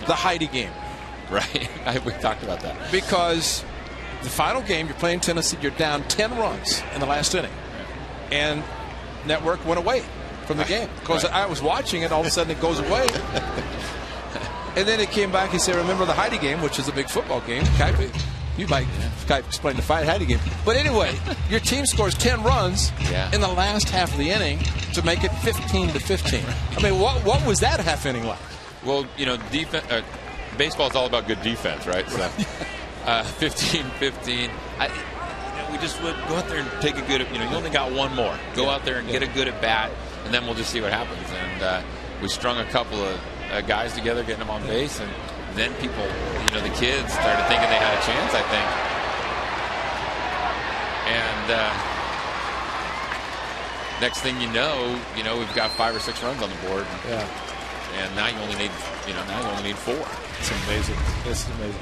the Heidi game. Right. We talked about that. Because the final game, you're playing Tennessee, you're down 10 runs in the last inning. And network went away from the game. Because I was watching it, all of a sudden it goes away. And then it came back. He said, remember the Heidi game, which is a big football game. You might explain the Heidi game. But anyway, your team scores 10 runs in the last half of the inning to make it 15-15. I mean, what was that half inning like? Well, defense. Baseball is all about good defense, right? So, 15-15. We just would go out there and take a good. You only got one more. Go out there and get a good at bat, and then we'll just see what happens. And we strung a couple of guys together, getting them on base, and then people, the kids started thinking they had a chance, I think. And next thing you know, we've got 5 or 6 runs on the board. Yeah. And now you only need, 4. It's amazing. It's amazing.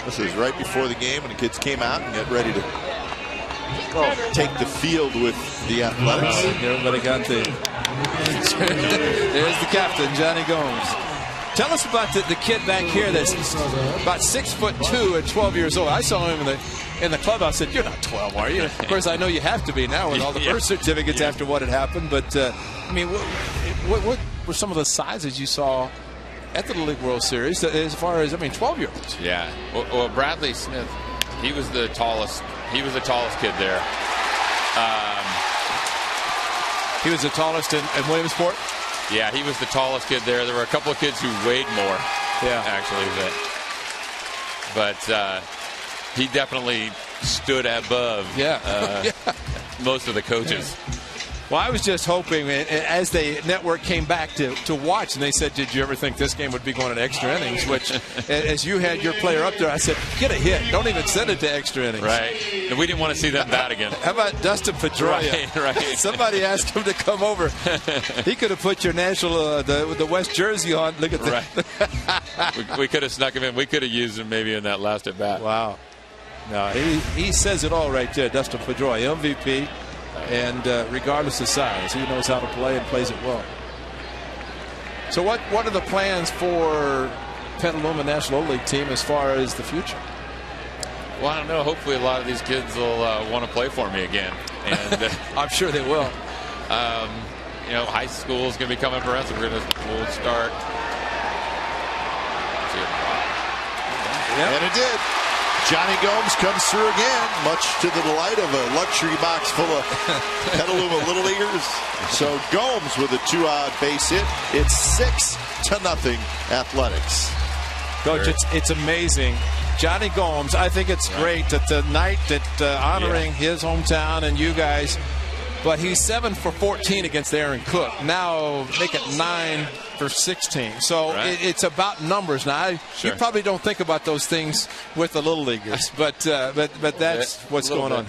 This is right before the game when the kids came out and get ready to take the field with the Athletics. Everybody got the. There's the captain, Johnny Gomes. Tell us about the kid back here that's about 6'2" at 12 years old. I saw him in the club. I said, "You're not 12, are you?" Of course, I know you have to be now with all the birth certificates after what had happened. But I mean, what were some of the sizes you saw at the Little League World Series as far as 12-year-olds? Yeah. Well, Bradley Smith, he was the tallest. He was the tallest kid there. He was the tallest in Williamsport? Yeah, he was the tallest kid there. There were a couple of kids who weighed more, actually. But he definitely stood above most of the coaches. Well, I was just hoping, as the network came back to watch, and they said, did you ever think this game would be going to extra innings? Which, as you had your player up there, I said, get a hit. Don't even send it to extra innings. Right. And we didn't want to see them bat again. How about Dustin Pedroia? Right. Somebody asked him to come over. He could have put your national, the West jersey on. Look at that. Right. we could have snuck him in. We could have used him maybe in that last at bat. Wow. No, he says it all right there, Dustin Pedroia, MVP. And regardless of size, he knows how to play and plays it well. So what are the plans for Petaluma National League team as far as the future? Well, I don't know. Hopefully a lot of these kids will want to play for me again. And I'm sure they will. High school is going to be coming for us. We'll start. And it did. Johnny Gomes comes through again, much to the delight of a luxury box full of Petaluma Little Leaguers. So Gomes with a 2-out base hit. It's 6-0 Athletics. Coach, it's amazing. Johnny Gomes, I think it's great that the night that honoring his hometown and you guys, but he's 7 for 14 against Aaron Cook. Now make it 9 for 16. So it's about numbers. Now, you probably don't think about those things with the Little Leaguers, but that's what's going on.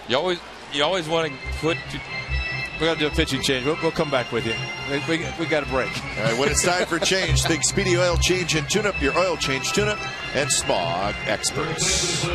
You always want to put. We're going to do a pitching change. We'll come back with you. We got a break. All right, when it's time for change, think Speedy Oil Change and Tune-Up, your oil change tune-up and smog experts.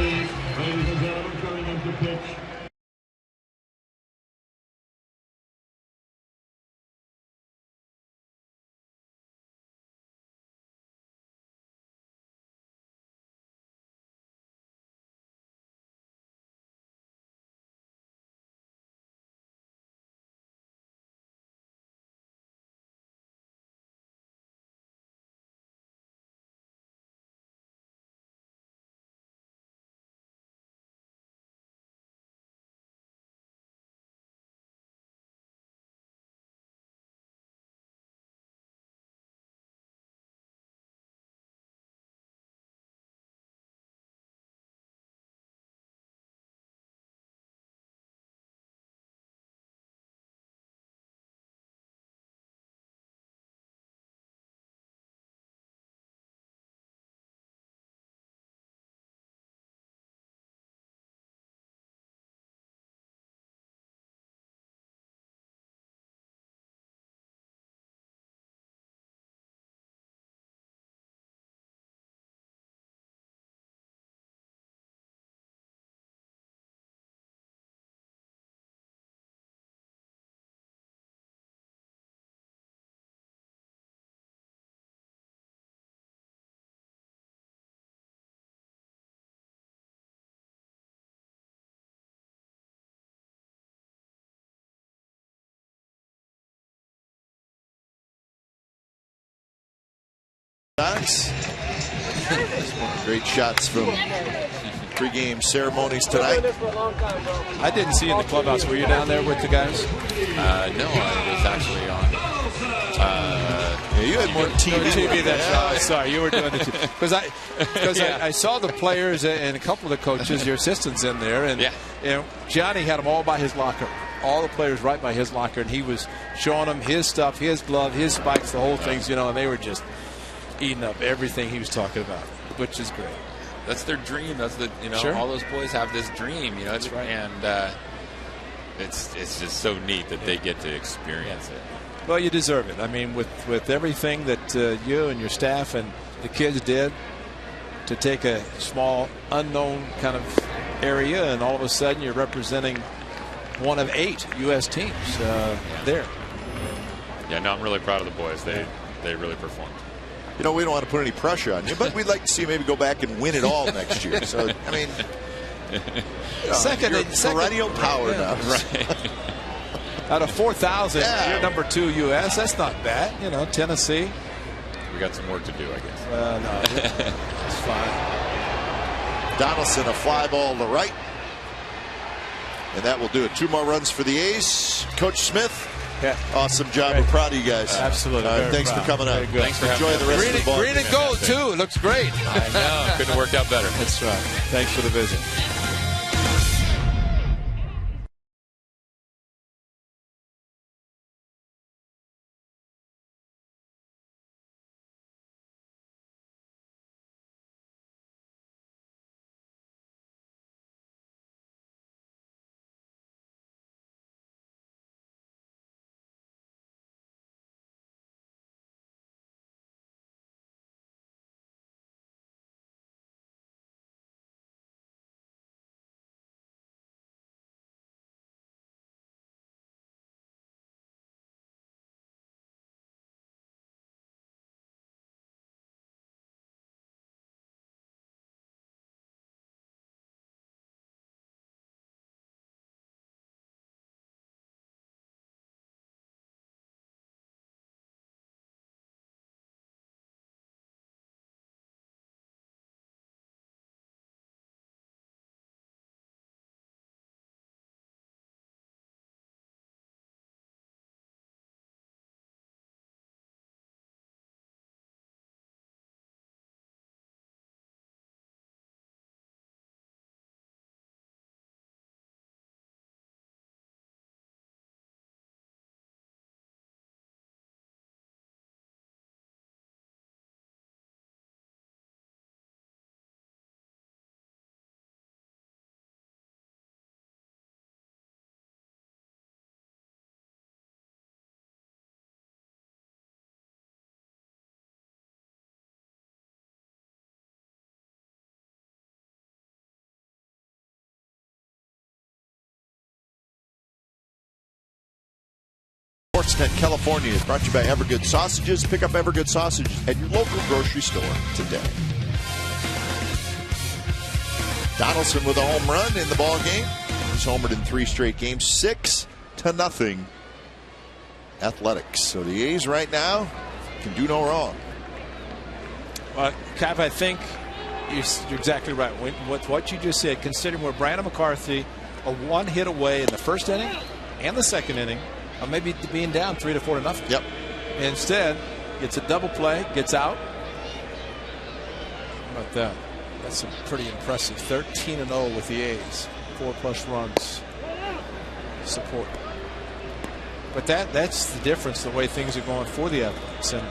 Sox. Great shots from pregame ceremonies tonight. I didn't see you in the clubhouse. Were you down there with the guys? No, I was actually on. Yeah, you had more TV. That's right. Sorry, you were doing the TV. Because I saw the players and a couple of the coaches, your assistants in there, and you know, Johnny had them all by his locker. All the players right by his locker, and he was showing them his stuff, his glove, his spikes, the whole things, you know, and they were just eating up everything he was talking about, which is great. That's their dream. That's the, you know, Sure. all those boys have this dream, you know. That's right. And it's just so neat that they get to experience it. Well, you deserve it. I mean, with everything that you and your staff and the kids did to take a small, unknown kind of area, and all of a sudden you're representing one of 8 U.S. teams there. Yeah, no, I'm really proud of the boys. They really performed. You know, we don't want to put any pressure on you, but we'd like to see you maybe go back and win it all next year. So, I mean, you know, you're perennial power now. Right. Out of 4,000, you're number 2 U.S. That's not bad. You know, Tennessee. We got some work to do, I guess. No, it's fine. Donaldson, a fly ball to right. And that will do it. 2 more runs for the A's. Coach Smith, awesome job. We're proud of you guys. Absolutely. Thanks for coming out. Thanks for Enjoy the rest of the ball. Green and gold, too. It looks great. I know. Couldn't have worked out better. That's right. Thanks for the visit. Sportsnet California is brought to you by Evergood Sausages. Pick up Evergood Sausages at your local grocery store today. Donaldson with a home run in the ball game. He's homered in 3 straight games, 6-0 Athletics. So the A's right now can do no wrong. Cap, I think you're exactly right. With what you just said, considering where Brandon McCarthy, a 1 hit away in the first inning and the second inning, or maybe being down 3-4-0. Yep. Instead, gets a double play, gets out. How about that? That's a pretty impressive. 13-0 with the A's. 4+ runs support. But that's the difference, the way things are going for the Athletics. And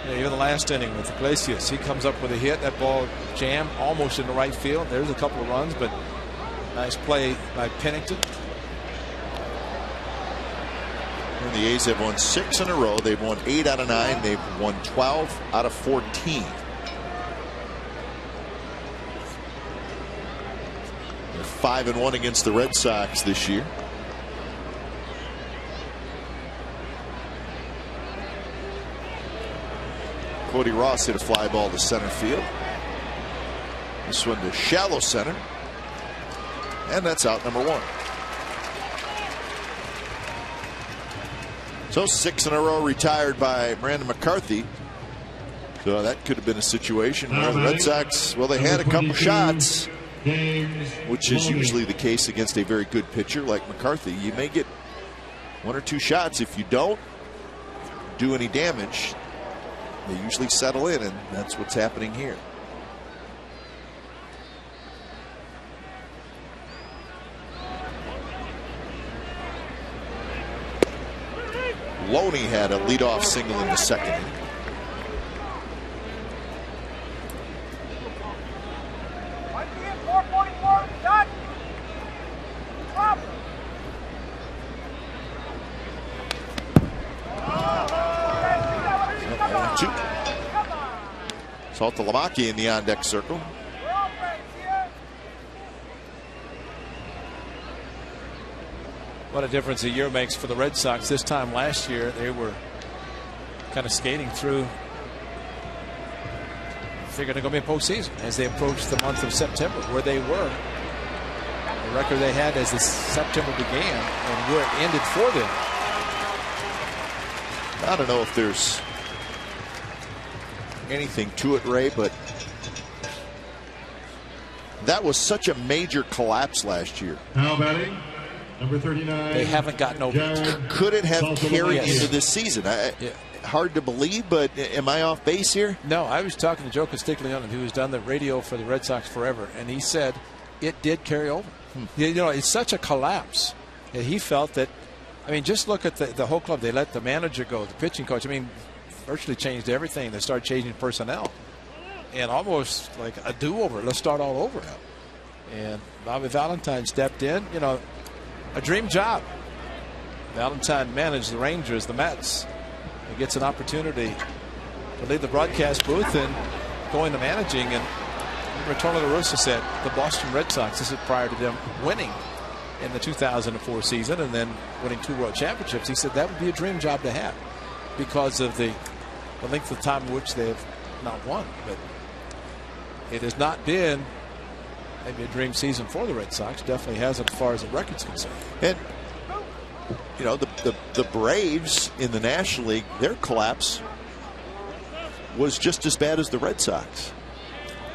you know, even the last inning with Iglesias, he comes up with a hit. That ball jammed almost in the right field. There's a couple of runs, but nice play by Pennington. And the A's have won 6 in a row. They've won 8 out of 9. They've won 12 out of 14. They're 5-1 against the Red Sox this year. Cody Ross hit a fly ball to center field. This one to shallow center. And that's out number 1. So 6 in a row retired by Brandon McCarthy. So that could have been a situation where the Red Sox, well, they had a couple shots, which is usually the case against a very good pitcher like McCarthy. You may get one or two shots. If you don't do any damage, they usually settle in, and that's what's happening here. Loney had a leadoff single in the second inning. Saltalamacchia in the on-deck circle. What a difference a year makes for the Red Sox. This time last year, they were kind of skating through, figuring they're going to be a postseason as they approached the month of September, where they were. The record they had as the September began and where it ended for them. I don't know if there's anything to it, Ray, but that was such a major collapse last year. Now batting, number 39. They haven't gotten over it. Could it have carried into this season? Hard to believe, but am I off base here? No, I was talking to Joe Castiglione, who has done the radio for the Red Sox forever, and he said it did carry over. You know, it's such a collapse. And he felt that, I mean, just look at the whole club. They let the manager go, the pitching coach. I mean, virtually changed everything. They started changing personnel, and almost like a do-over. Let's start all over. And Bobby Valentine stepped in. You know, a dream job. Valentine managed the Rangers, the Mets. He gets an opportunity to leave the broadcast booth and go into managing. And Tony La Russa said the Boston Red Sox, this is prior to them winning in the 2004 season and then winning 2 World Championships. He said that would be a dream job to have because of the length of time in which they've not won. But it has not been maybe a dream season for the Red Sox. Definitely hasn't as far as the record's concerned. And you know, the Braves in the National League, their collapse was just as bad as the Red Sox.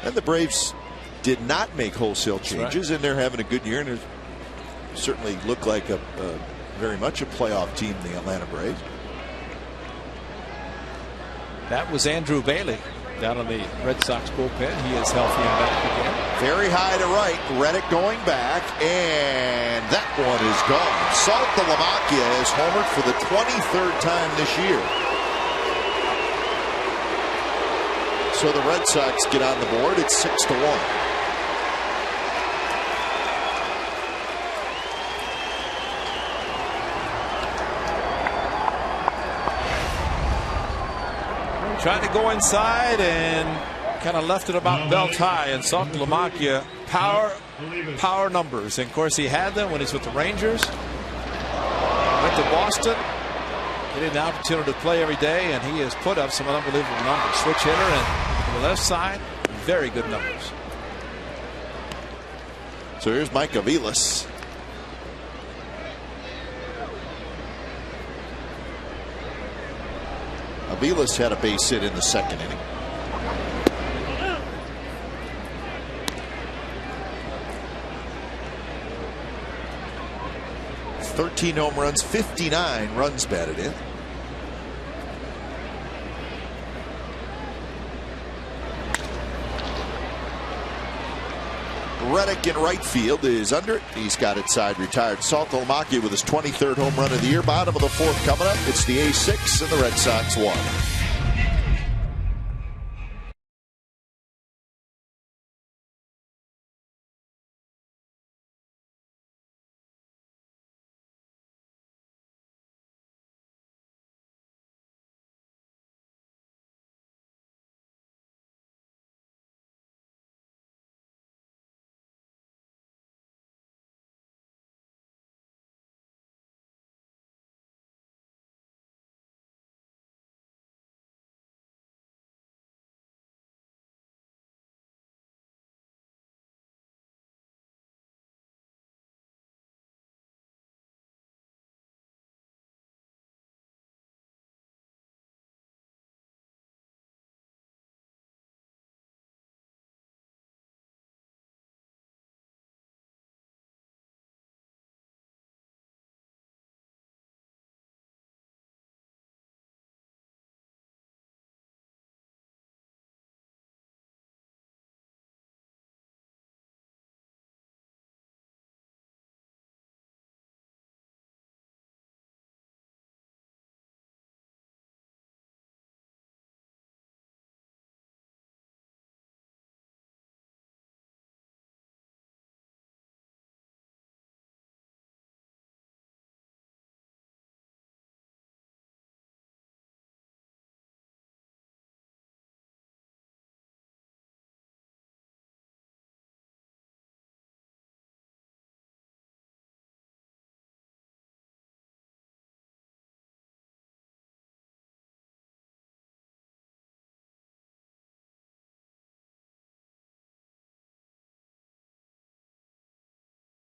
And the Braves did not make wholesale changes, and they're having a good year, and they certainly look like a very much a playoff team, the Atlanta Braves. That was Andrew Bailey down on the Red Sox bullpen. He is healthy and back again. Very high to right. Reddick going back, and that one is gone. Saltalamacchia has homered for the 23rd time this year. So the Red Sox get on the board. It's 6-1. Trying to go inside and kind of left it about belt high, and Saltalamacchia power numbers. And of course he had them when he's with the Rangers. Went to Boston, getting the opportunity to play every day, and he has put up some unbelievable numbers. Switch hitter, and on the left side, very good numbers. So here's Mike Aviles. Aviles had a base hit in the second inning. "13 home runs, 59 runs batted in." Reddick in right field is under it. He's got it side retired. Saltalamacchia with his 23rd home run of the year. Bottom of the 4th coming up. It's the A's 6 and the Red Sox 1.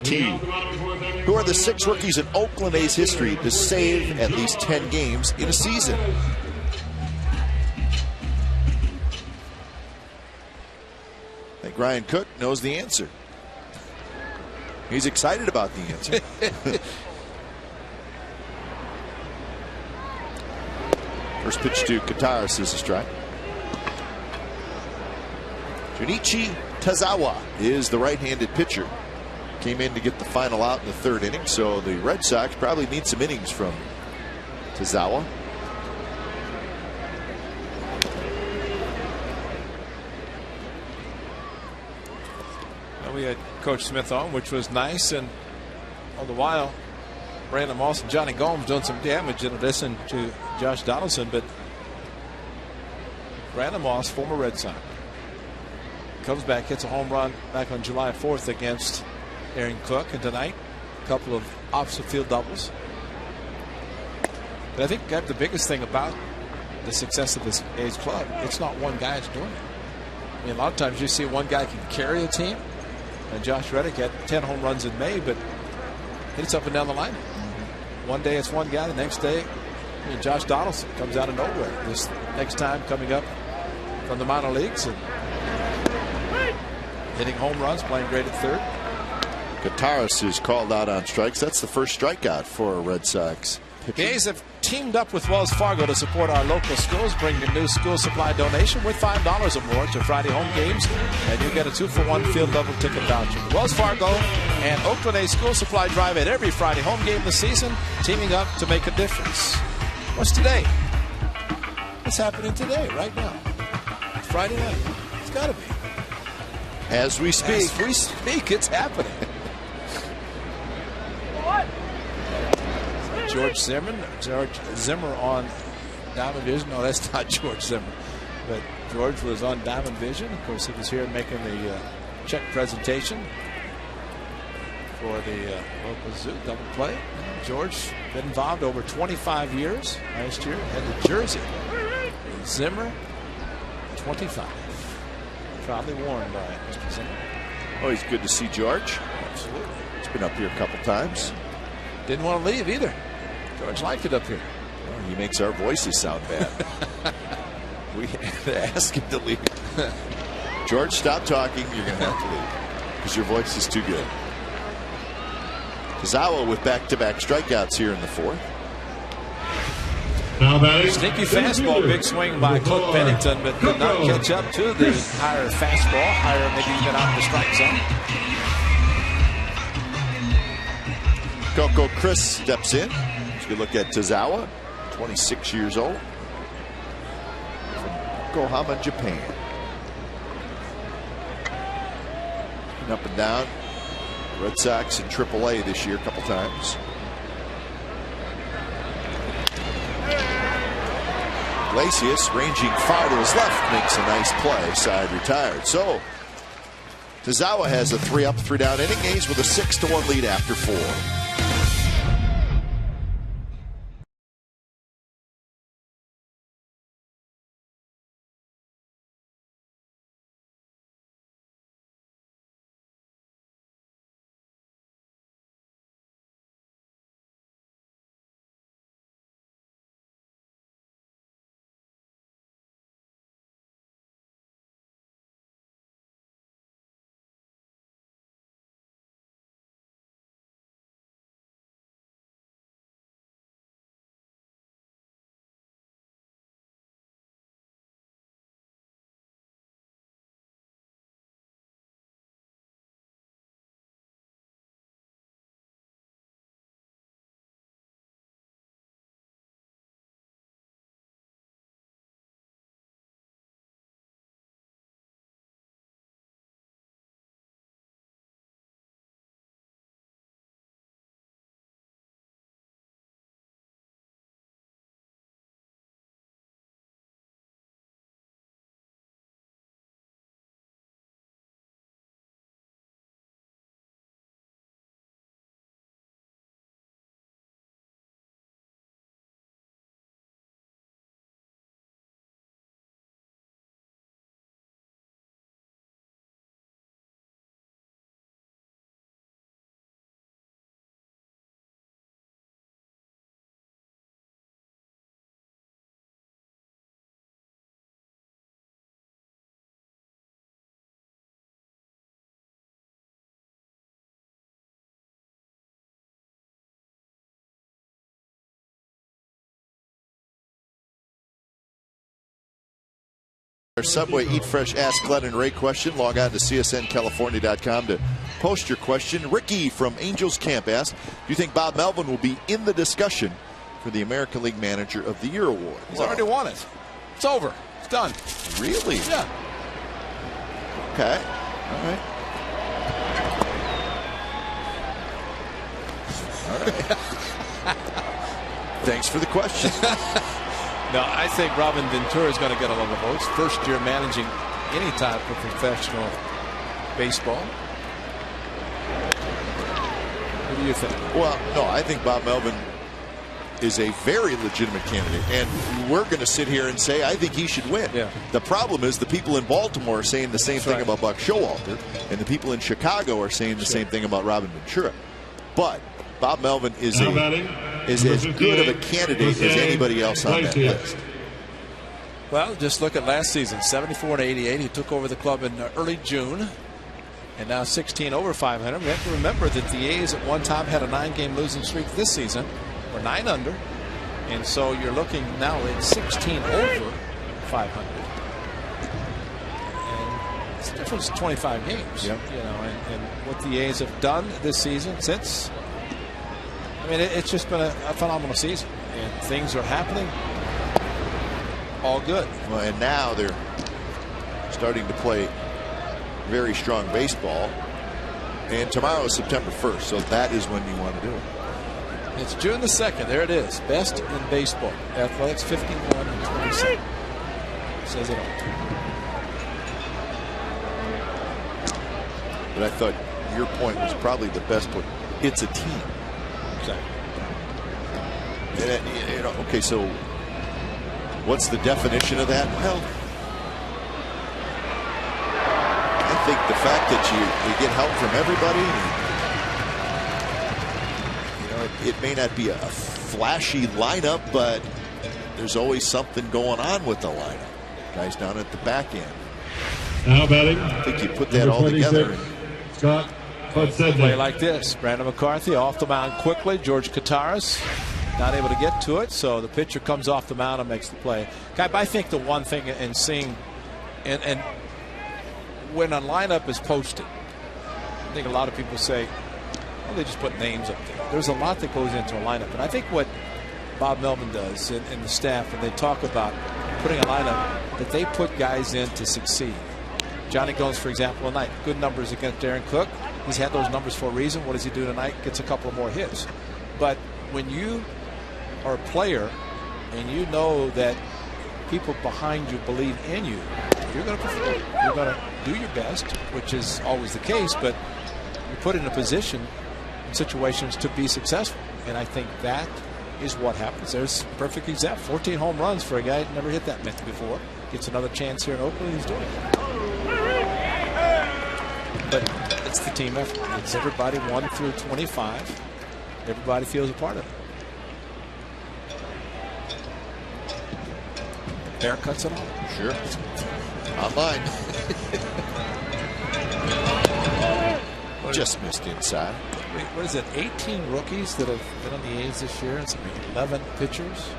team. Who are the 6 rookies in Oakland A's history to save at least 10 games in a season? I think Ryan Cook knows the answer. He's excited about the answer. First pitch to Kataris is a strike. Junichi Tazawa is the right-handed pitcher. Came in to get the final out in the 3rd inning, so the Red Sox probably need some innings from Tazawa. Well, we had Coach Smith on, which was nice, and all the while, Brandon Moss and Johnny Gomes doing some damage in addition to Josh Donaldson. But Brandon Moss, former Red Sox, comes back, hits a home run back on July 4th against Aaron Cook, and tonight a couple of opposite field doubles. But I think the biggest thing about the success of this A's club, it's not one guy that's doing it. I mean, a lot of times you see one guy can carry a team, and Josh Reddick had 10 home runs in May, but hits up and down the line. One day it's one guy, the next day, I mean, Josh Donaldson comes out of nowhere. This next time coming up from the minor leagues and hitting home runs, playing great at 3rd. Kataris is called out on strikes. That's the first strikeout for a Red Sox pitcher. The A's have teamed up with Wells Fargo to support our local schools, bring a new school supply donation worth $5 or more to Friday home games, and you get a 2-for-1 field level ticket voucher. Wells Fargo and Oakland A's school supply drive at every Friday home game this season, teaming up to make a difference. What's today? What's happening today, right now? Friday night. It's got to be. As we speak. As we speak, it's happening. George Zimmer on Diamond Vision. No, that's not George Zimmer. But George was on Diamond Vision. Of course, he was here making the check presentation for the local zoo double play. George been involved over 25 years. Last year had the jersey. Zimmer, 25. Proudly worn by Mr. Zimmer. Oh, he's good to see George. Absolutely. He's been up here a couple times. Didn't want to leave either. George liked it up here. Well, he makes our voices sound bad. We had to ask him to leave. George, stop talking. You're going to have to leave because your voice is too good. Tazawa with back-to-back strikeouts here in the 4th. Now batting. Sneaky fastball, big swing by Cook Pennington, but could not catch up to the higher fastball, higher maybe even out of the strike zone. Coco Chris steps in. Let's go look at Tazawa, 26 years old, from Yokohama, Japan. Been up and down. Red Sox in AAA this year a couple times. Iglesias, ranging far to his left, makes a nice play. Side retired. So Tazawa has a 3-up, 3-down inning. A's with a 6-1 lead after 4. Our Subway Eat Fresh Ask Glenn and Ray question. Log on to csncalifornia.com to post your question. Ricky from Angels Camp asked, do you think Bob Melvin will be in the discussion for the American League Manager of the Year award? He's already won it. It's over. It's done. Really? Yeah. Okay. All right. All right. Thanks for the question. No, I think Robin Ventura is going to get a lot of votes. First year managing any type of professional baseball. What do you think? Well, no, I think Bob Melvin is a very legitimate candidate. And we're going to sit here and say, I think he should win. Yeah. The problem is the people in Baltimore are saying the same thing about Buck Showalter. And the people in Chicago are saying the same thing about Robin Ventura. But Bob Melvin is as good of a candidate as anybody else on that list. Well, just look at last season, 74-88. He took over the club in early June, and now 16 over 500. We have to remember that the A's at one time had a 9-game losing streak this season. We're 9 under, and so you're looking now at 16 over 500. And it's a difference of 25 games. Yep. You know, and what the A's have done this season since. I mean, it's just been a phenomenal season, and things are happening all good. Well, and now they're starting to play very strong baseball. And tomorrow is September 1st, so that is when you want to do it. It's June the 2nd. There it is. Best in baseball. Athletics 51 and 27. Says it all. But I thought your point was probably the best point. It's a team. And, you know, okay, so what's the definition of that? Well, I think the fact that you get help from everybody, you know, it may not be a flashy lineup, but there's always something going on with the lineup. Guys down at the back end. Now batting. I think you put that all together. Scott. Play like this. Brandon McCarthy off the mound quickly. George Kataris not able to get to it, so the pitcher comes off the mound and makes the play. I think the one thing in seeing and when a lineup is posted, I think a lot of people say, well, they just put names up there. There's a lot that goes into a lineup, and I think what Bob Melvin does and the staff, when they talk about putting a lineup, that they put guys in to succeed. Johnny Gomes, for example, tonight, good numbers against Darren Cook. He's had those numbers for a reason. What does he do tonight? Gets a couple more hits. But when you are a player and you know that people behind you believe in you, you're going to perform. You're going to do your best, which is always the case, but you're put in a position in situations to be successful. And I think that is what happens. There's a perfect example. 14 home runs for a guy who never hit that many before. Gets another chance here in Oakland. He's doing it. But it's the team effort. It's everybody 1 through 25. Everybody feels a part of it. Haircuts and all. Sure. Online. Just missed inside. What is it? 18 rookies that have been on the A's this year, and some 11 pitchers.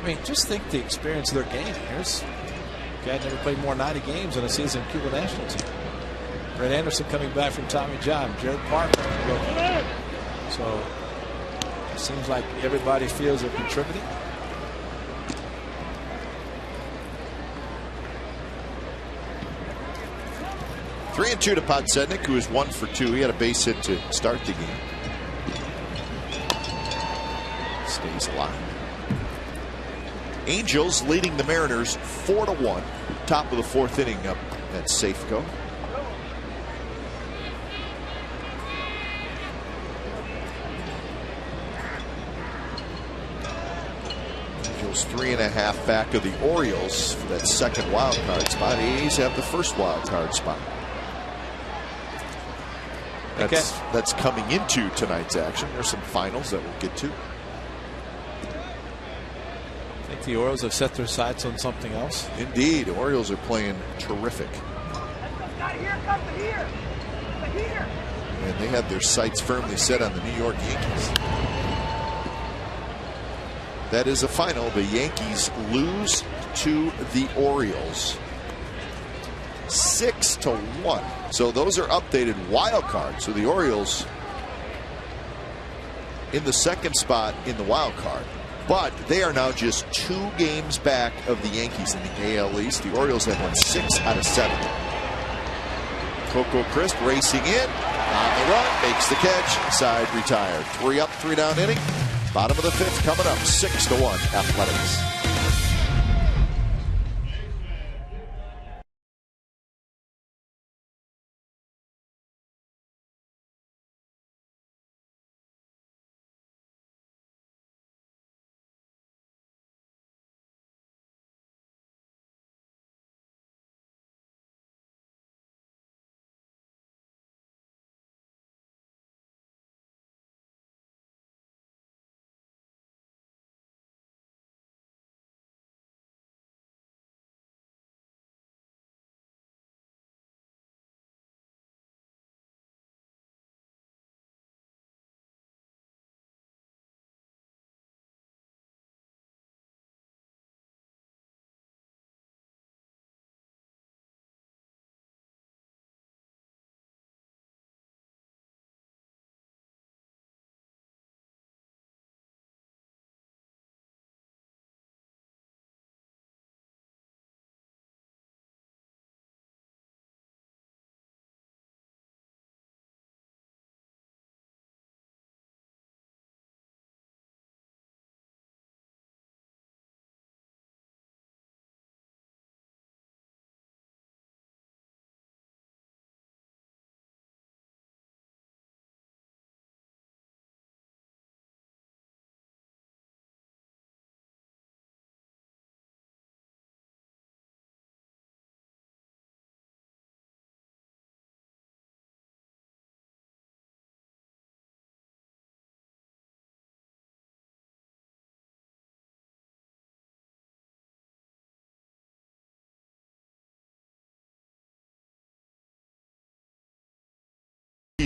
I mean, just think the experience they're gaining. Here's a guy never played more than 90 games in a season in Cuba national team. Brett Anderson coming back from Tommy John. Jared Parker. So it seems like everybody feels they're contributing. Three and 2 to Podsednik, who is 1 for 2. He had a base hit to start the game. Stays alive. Angels leading the Mariners 4-1. Top of the 4th inning up at Safeco. Angels 3.5 back of the Orioles for that second wild card spot. A's have the first wild card spot. That's coming into tonight's action. There's some finals that we'll get to. I think the Orioles have set their sights on something else. Indeed, Orioles are playing terrific. And they have their sights firmly set on the New York Yankees. That is a final. The Yankees lose to the Orioles 6-1. So those are updated wild cards. So the Orioles in the second spot in the wild card. But they are now just 2 games back of the Yankees in the AL East. The Orioles have won 6 out of 7. Coco Crisp racing in. On the run. Makes the catch. Side retired. 3 up, 3 down inning. Bottom of the 5th coming up. 6-1 Athletics.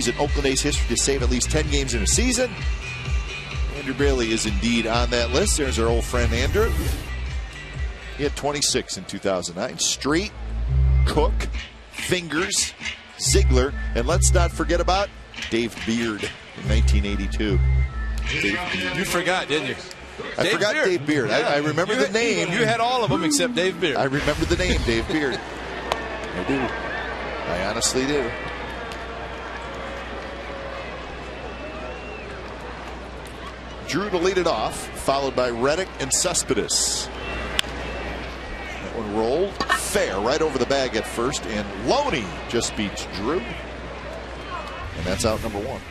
In Oakland A's history to save at least 10 games in a season. Andrew Bailey is indeed on that list. There's our old friend Andrew. He had 26 in 2009. Street, Cook, Fingers, Ziegler, and let's not forget about Dave Beard in 1982. Dave Beard. You forgot, didn't you? I forgot Beard. Dave Beard. Yeah. I remember the name. You had all of them except Dave Beard. I remember the name, Dave Beard. I do. I honestly do. Drew to lead it off, followed by Reddick and Cespedes. That one rolled fair right over the bag at first, and Loney just beats Drew. And that's out number 1.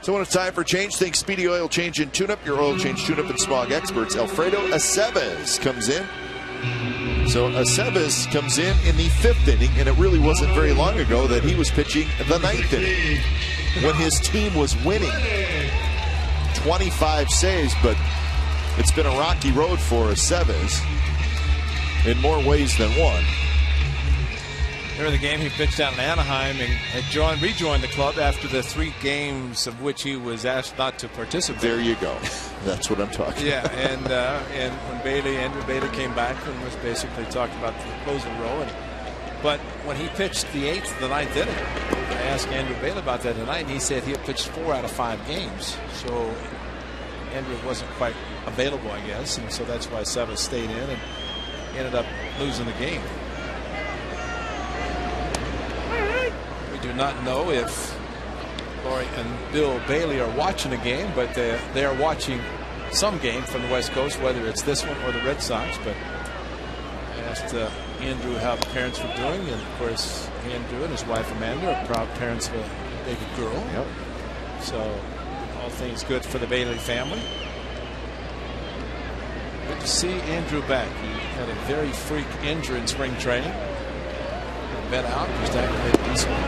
So when it's time for change, think Speedy Oil Change and Tune-Up, your oil change, tune-up, and smog experts. Alfredo Aceves comes in. So Aceves comes in the 5th inning, and it really wasn't very long ago that he was pitching the 9th inning when his team was winning. 25 saves, but it's been a rocky road for Aceves in more ways than one. Remember the game he pitched out in Anaheim and had rejoined the club after the 3 games of which he was asked not to participate. There you go. That's what I'm talking about. And when Andrew Bailey came back and was basically talking about the closing role. But when he pitched the 8th, the 9th inning, I asked Andrew Bailey about that tonight, and he said he had pitched 4 out of 5 games. So Andrew wasn't quite available, I guess, and so that's why Aceves stayed in and ended up losing the game. We do not know if Lori and Bill Bailey are watching the game, but they are watching some game from the West Coast, whether it's this one or the Red Sox. But I asked Andrew how the parents were doing, and of course Andrew and his wife Amanda are proud parents of a baby girl. Yep. So all things good for the Bailey family. Good to see Andrew back. He had a very freak injury in spring training. Been out, just activated recently.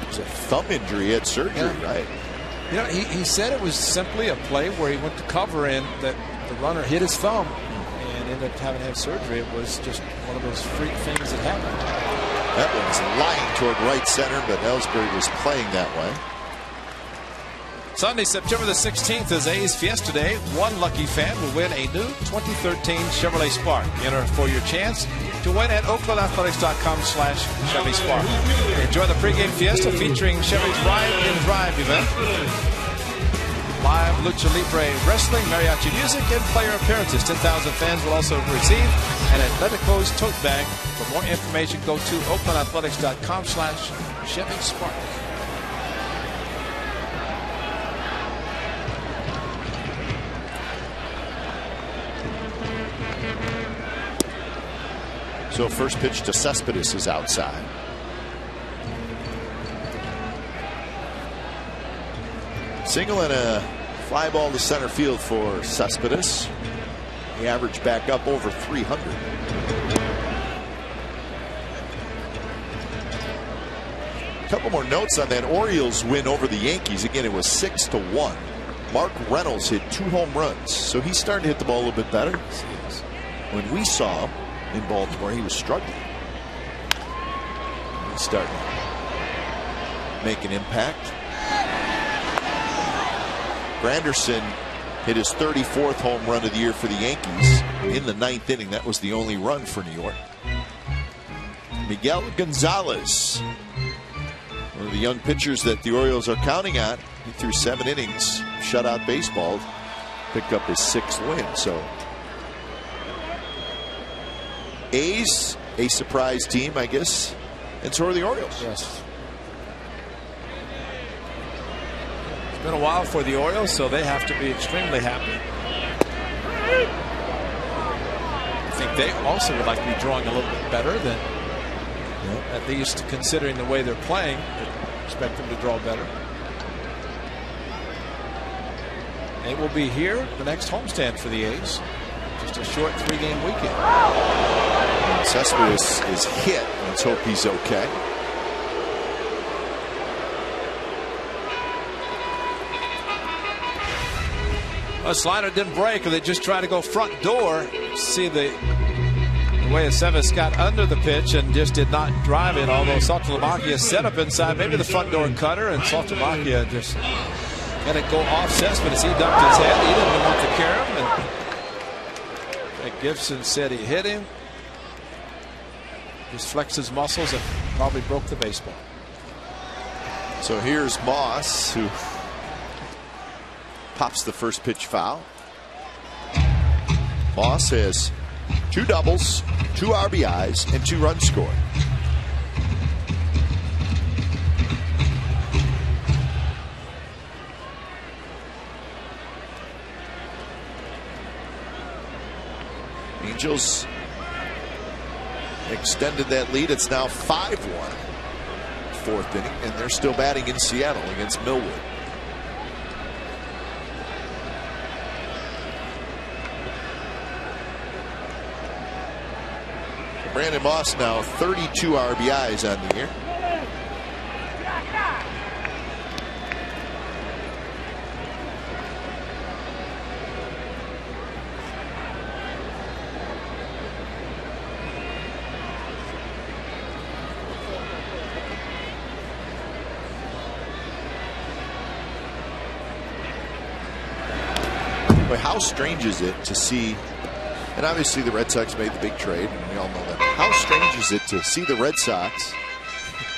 It was a thumb injury. He had surgery, right? You know, he said it was simply a play where he went to cover and that the runner hit his thumb and ended up having to have surgery. It was just one of those freak things that happened. That one's lying toward right center, but Ellsbury was playing that way. Sunday, September the 16th is A's Fiesta Day. One lucky fan will win a new 2013 Chevrolet Spark. Enter for your chance to win at oaklandathletics.com/Chevy Spark. Enjoy the pregame fiesta featuring Chevy's Ride and Drive event. Live Lucha Libre wrestling, mariachi music, and player appearances. 10,000 fans will also receive an Atletico's tote bag. For more information, go to oaklandathletics.com/Chevy Spark. So first pitch to Cespedes is outside. Single and a fly ball to center field for Cespedes. He averaged back up over 300. A couple more notes on that Orioles win over the Yankees. Again, it was 6-1. Mark Reynolds hit 2 home runs, so he's starting to hit the ball a little bit better. When we saw him in Baltimore, he was struggling. He's starting to make an impact. Granderson hit his 34th home run of the year for the Yankees in the 9th inning. That was the only run for New York. Miguel Gonzalez, one of the young pitchers that the Orioles are counting on. He threw 7 innings, shutout baseball, picked up his 6th win. So A's, a surprise team, I guess, and so are the Orioles. Yes. It's been a while for the Orioles, so they have to be extremely happy. I think they also would like to be drawing a little bit better than, at least considering the way they're playing, expect them to draw better. They will be here the next homestand for the A's. Just a short 3-game weekend. Cespedes is hit. Let's hope he's okay. A slider didn't break, and they just tried to go front door. See the way Aceves got under the pitch and just did not drive it, although Saltalamacchia set up inside, maybe the front door cutter, and Saltalamacchia just let it go off Cespedes. He ducked his head. He didn't want to carry him. And Gibson said he hit him. Just flexed his muscles and probably broke the baseball. So here's Moss, who pops the first pitch foul. Moss has 2 doubles, 2 RBIs, and 2 runs scored. Angels extended that lead. It's now 5-1. 4th inning, and they're still batting in Seattle against Millwood. Brandon Moss now 32 RBIs on the year. But how strange is it to see, and obviously the Red Sox made the big trade, and we all know that. How strange is it to see the Red Sox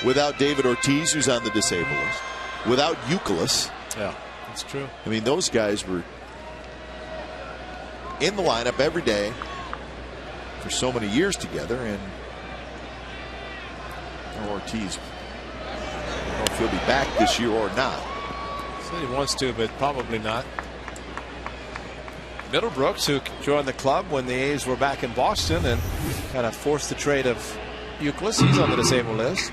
without David Ortiz, who's on the disabled list, without Youkilis? Yeah, that's true. I mean, those guys were in the lineup every day for so many years together, and Ortiz, I don't know if he'll be back this year or not. Said he wants to, but probably not. Middlebrooks, who joined the club when the A's were back in Boston and kind of forced the trade of Youkilis. He's on the disabled list.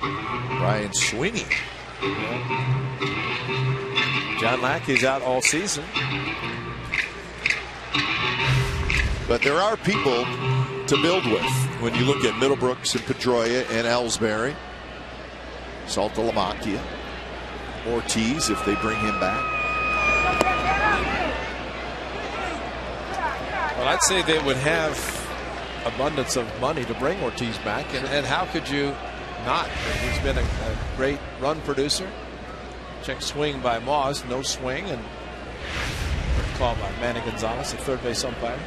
Brian Sweeney. John Lackey's out all season. But there are people to build with when you look at Middlebrooks and Pedroia and Ellsbury, Saltalamacchia, Ortiz if they bring him back. Well, I'd say they would have abundance of money to bring Ortiz back, and how could you not? He's been a great run producer. Check swing by Moss. No swing. And called by Manny Gonzalez, the third base umpire.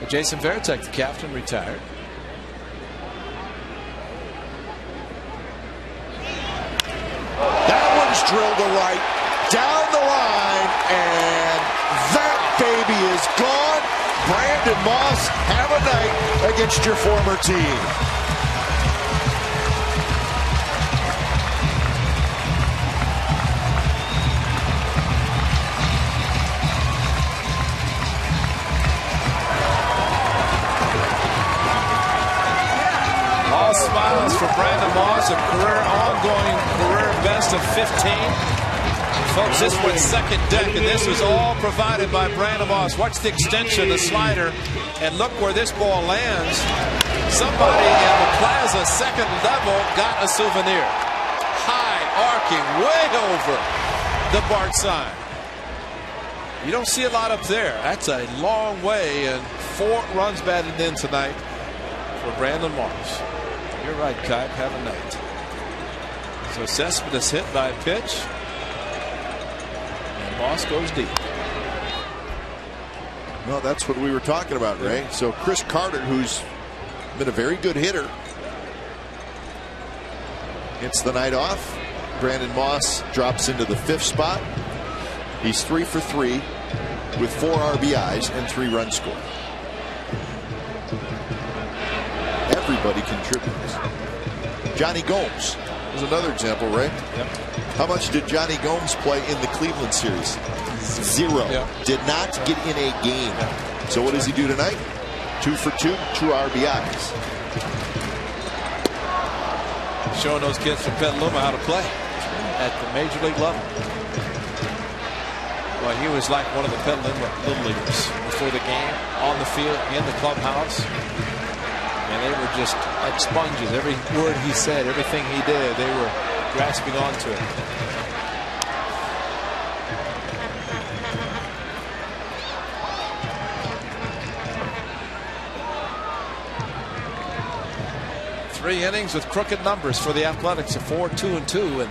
But Jason Varitek, the captain, retired. That one's drilled to right, down the line, and that baby is gone. Brandon Moss, have a night against your former team. All smiles for Brandon Moss, a ongoing career best of 15. Folks, this went second deck, and this was all provided by Brandon Moss. Watch the extension, the slider, and look where this ball lands. Somebody in the plaza, second level, got a souvenir. High, arcing, way over the BART sign. You don't see a lot up there. That's a long way, and 4 runs batted in tonight for Brandon Moss. You're right, Kipe. Have a night. So Cespedes hit by a pitch. And Moss goes deep. Well, that's what we were talking about, Ray. So Chris Carter, who's been a very good hitter, gets the night off. Brandon Moss drops into the 5th spot. He's 3 for 3 with 4 RBIs and 3 runs scored. Everybody contributes. Johnny Gomes is another example, right? Yep. How much did Johnny Gomes play in the Cleveland series? 0. Yep. Did not get in a game. Yep. So what does he do tonight? 2 for 2, 2 RBIs. Showing those kids from Petaluma how to play at the major league level. Well, he was like one of the Petaluma Little Leaguers before the game, on the field, in the clubhouse. And they were just like sponges. Every word he said, everything he did, they were grasping onto it. Three innings with crooked numbers for the Athletics, a 4-2-2, and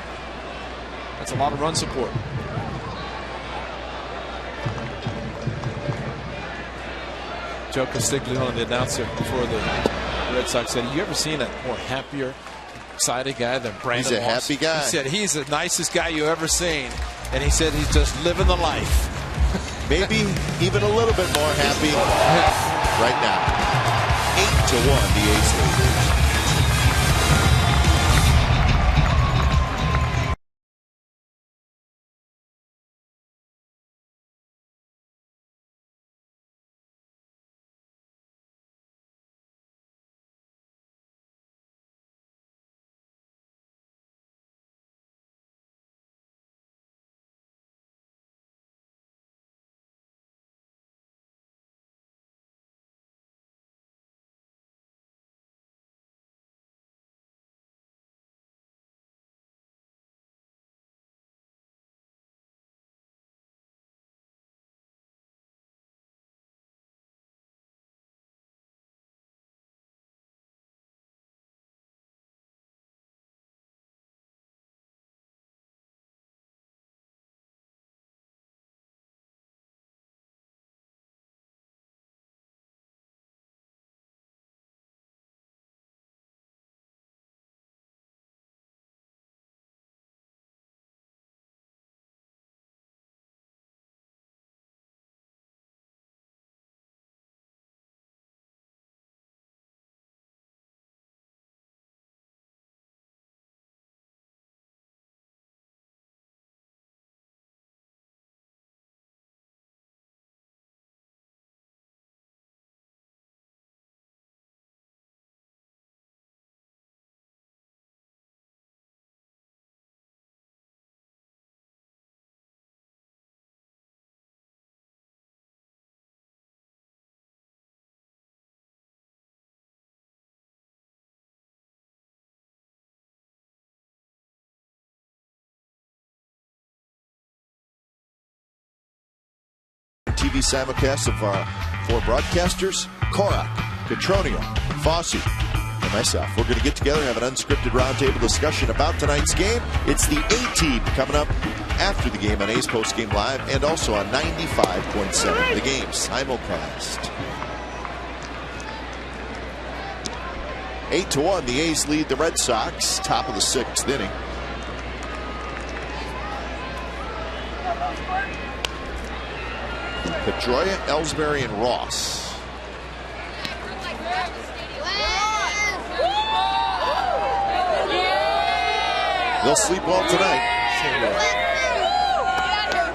that's a lot of run support. Joe Castiglione, the announcer before the Red Sox, said, "You ever seen a more happier, excited guy than Brandon Moss?" He's a happy guy. He said he's the nicest guy you ever seen, and he said he's just living the life. Maybe even a little bit more happy right now. 8-1, the A's lead. TV simulcast of our 4 broadcasters: Korak, Catronio, Fosse, and myself. We're going to get together and have an unscripted roundtable discussion about tonight's game. It's the A-Team coming up after the game on A's Post Game Live and also on 95.7. The Game simulcast. 8-1, the A's lead the Red Sox, top of the 6th inning. Pedroia, Ellsbury, and Ross. They'll sleep well tonight.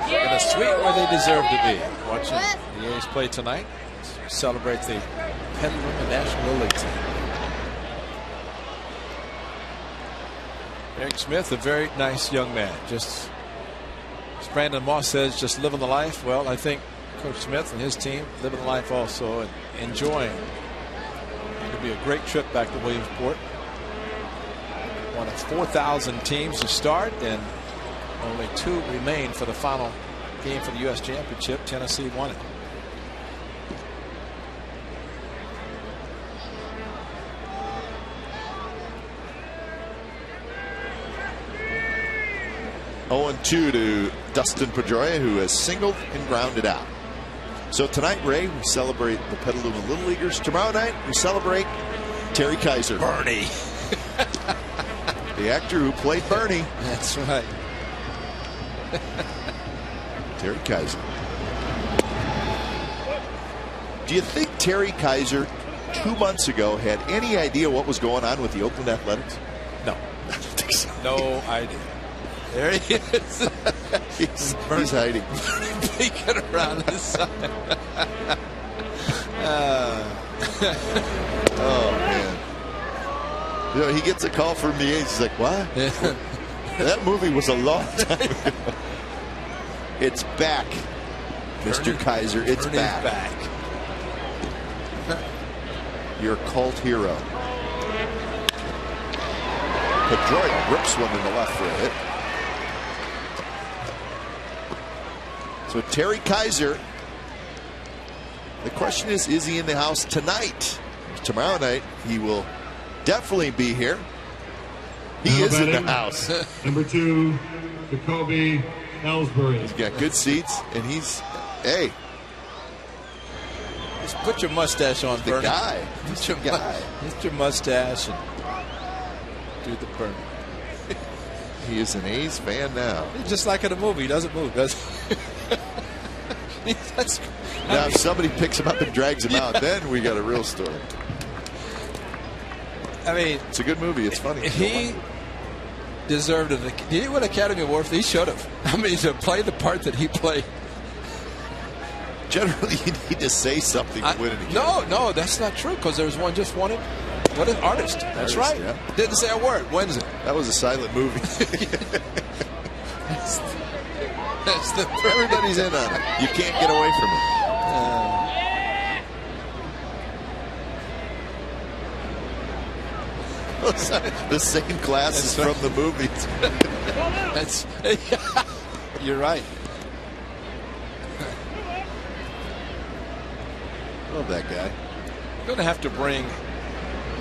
In a suite where they deserve to be. Watching the A's play tonight. Celebrate the Petaluma National League team. Eric Smith, a very nice young man. Just as Brandon Moss says, just living the life. Well, I think Coach Smith and his team living the life also and enjoying. It'll be a great trip back to Williamsport. One of 4,000 teams to start, and only 2 remain for the final game for the U.S. Championship. Tennessee won it. Oh, 0-2 to Dustin Pedroia, who has singled and grounded out. So tonight, Ray, we celebrate the Petaluma Little Leaguers. Tomorrow night, we celebrate Terry Kaiser. Bernie. The actor who played Bernie. That's right. Terry Kaiser. Do you think Terry Kaiser 2 months ago had any idea what was going on with the Oakland Athletics? No. I don't think so. No idea. There he is. He's hiding. Peeking around the side. Oh, man. You know, he gets a call from the A's. He's like, what? That movie was a long time ago. It's back, Mr. Kaiser. It's back. Your cult hero. Pedroia rips one in the left for a hit. So Terry Kaiser, the question is he in the house tonight? Tomorrow night, he will definitely be here. He is in the house. Number 2, Jacoby Ellsbury. He's got good seats, and he's, hey. Just put your mustache on, The Bernie. guy. He's the guy. Put your mustache and do the Bernie. He is an A's fan now. He's just like in a movie. He doesn't move, does he? Now, if somebody picks him up and drags him out, then we got a real story. I mean, it's a good movie. It's funny. He deserved it. Did he win an Academy Award? He should have. I mean, to play the part that he played. Generally, you need to say something to win an Academy. No, that's not true, because there's one just won it. What an artist. That's right. Yeah. Didn't say a word. Wins it. That was a silent movie. That's the Everybody's in on it. You can't get away from it. The same glasses from the movies. That's you're right. Love that guy. You're going to have to bring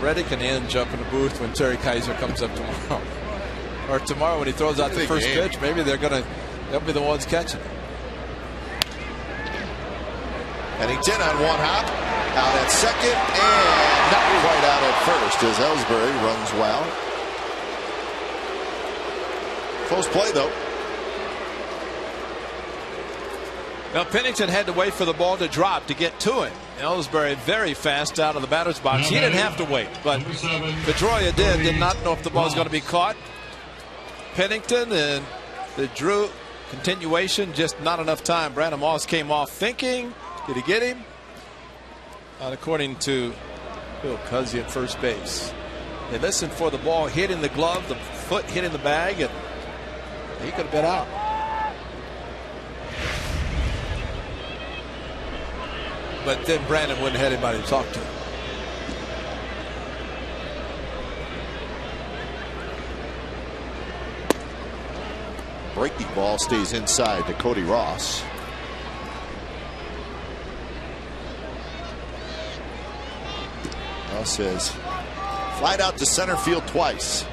Reddick and Inge up in the booth when Terry Kaiser comes up tomorrow, or tomorrow when he throws out the first pitch. Maybe they'll be the ones catching it. Pennington on one hop, out at second, and not quite out at first as Ellsbury runs well. Close play, though. Now, Pennington had to wait for the ball to drop to get to him. Ellsbury very fast out of the batter's box. He didn't have to wait, but Pedroia did not know if the ball was going to be caught. Pennington and the Drew continuation, just not enough time. Brandon Moss came off thinking, did he get him? According to Bill Cuzzy at first base. They listened for the ball hitting the glove, the foot hitting the bag, and he could have been out. But then Brandon wouldn't have anybody to talk to. Breaking ball stays inside to Cody Ross. Ross has Flied out to center field twice.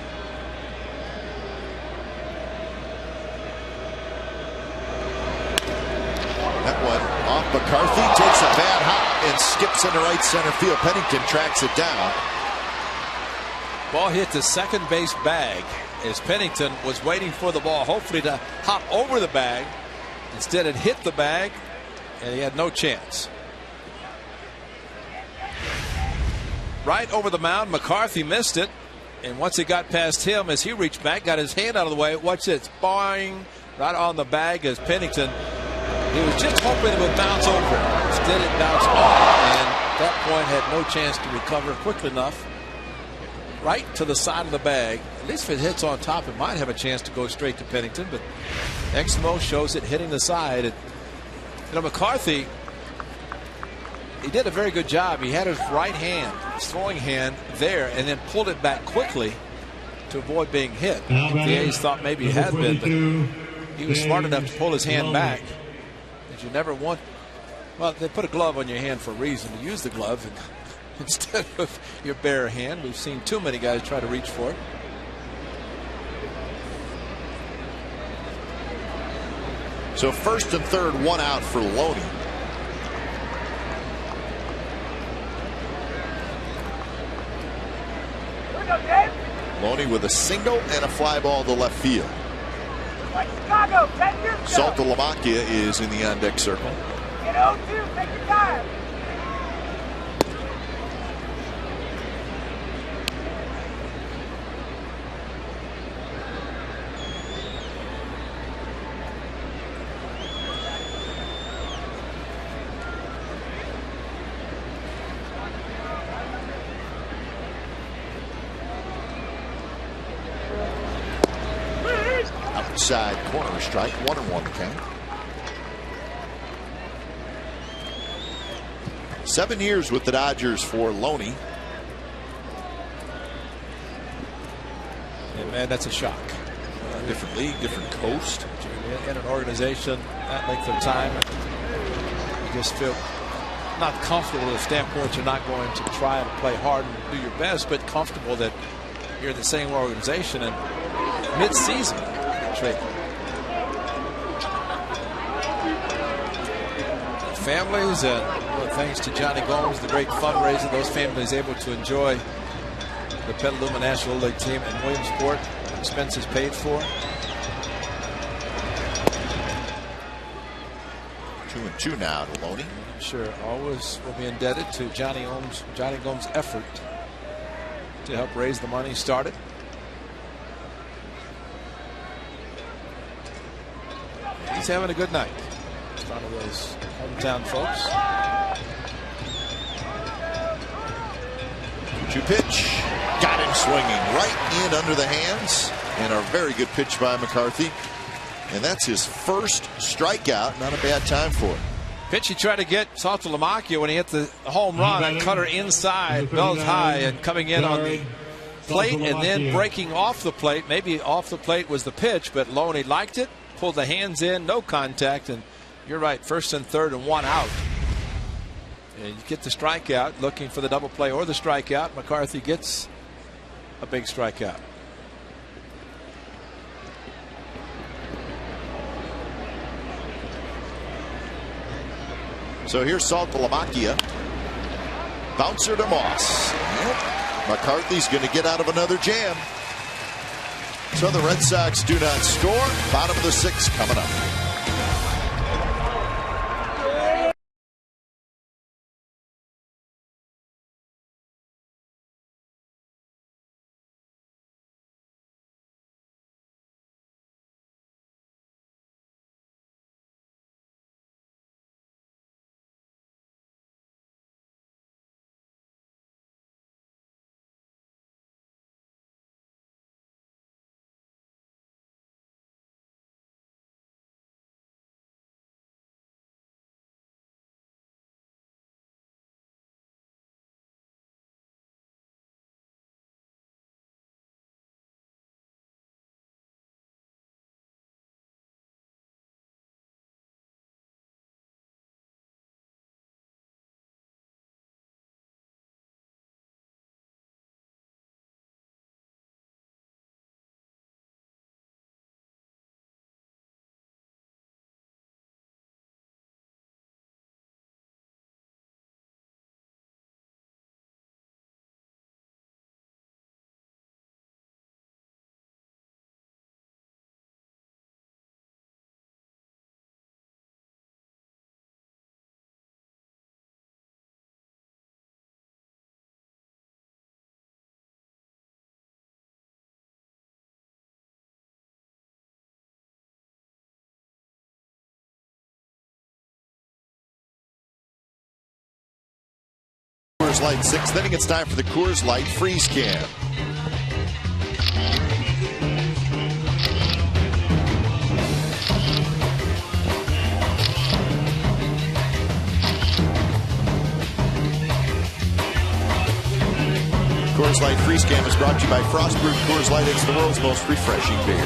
That one off McCarthy, takes a bad hop and skips into right center field. Pennington tracks it down. Ball hit the second base bag as Pennington was waiting for the ball, hopefully to hop over the bag. Instead, it hit the bag, and he had no chance. Right over the mound, McCarthy missed it, and once it got past him, as he reached back, got his hand out of the way. Watch this, boing, right on the bag as Pennington. He was just hoping it would bounce over. Instead, it bounced off, and at that point had no chance to recover quickly enough. Right to the side of the bag. At least if it hits on top, it might have a chance to go straight to Pennington, but XMO shows it hitting the side. And, McCarthy, he did a very good job. He had his right hand, his throwing hand there, and then pulled it back quickly to avoid being hit. The A's thought maybe he had been, but he was smart enough to pull his hand back. Because you never want, well, they put a glove on your hand for a reason, to use the glove instead of your bare hand. We've seen too many guys try to reach for it. So first and third, one out for Loney. Loney with a single and a fly ball to left field. Saltalamacchia is in the on-deck circle. Get 0-2, take your time. Outside corner strike, 1-1 the count. 7 years with the Dodgers for Loney. And man, that's a shock. Different league, different coast. In an organization that length of time, you just feel not comfortable to the standpoint you're not going to try to play hard and do your best, but comfortable that you're in the same organization. And mid-season, trade. Families, and thanks to Johnny Gomes, the great fundraiser, those families able to enjoy the Petaluma National League team in Williamsport. Expenses paid for. 2-2 now to Loney. Sure, always will be indebted to Johnny Gomes' effort to help raise the money started. He's having a good night. It's one of those hometown folks. 2 pitch. Got him swinging right in under the hands. And a very good pitch by McCarthy. And that's his first strikeout. Not a bad time for it. Pitch he tried to get Saltalamacchia when he hit the home run and cutter inside, bells high, and coming in on the plate and then breaking off the plate. Maybe off the plate was the pitch, but Loney liked it. Pulled the hands in, no contact, and you're right, first and third and 1 out. And you get the strikeout, looking for the double play or the strikeout. McCarthy gets a big strikeout. So here's Saltalamacchia. Bouncer to Moss. Yep. McCarthy's going to get out of another jam. So the Red Sox do not score. Bottom of the 6th coming up. Coors Light. Sixth inning, it's time for the Coors Light Freeze Can. Coors Light Freeze Can is brought to you by Frost Brewed Coors Light. It's the world's most refreshing beer.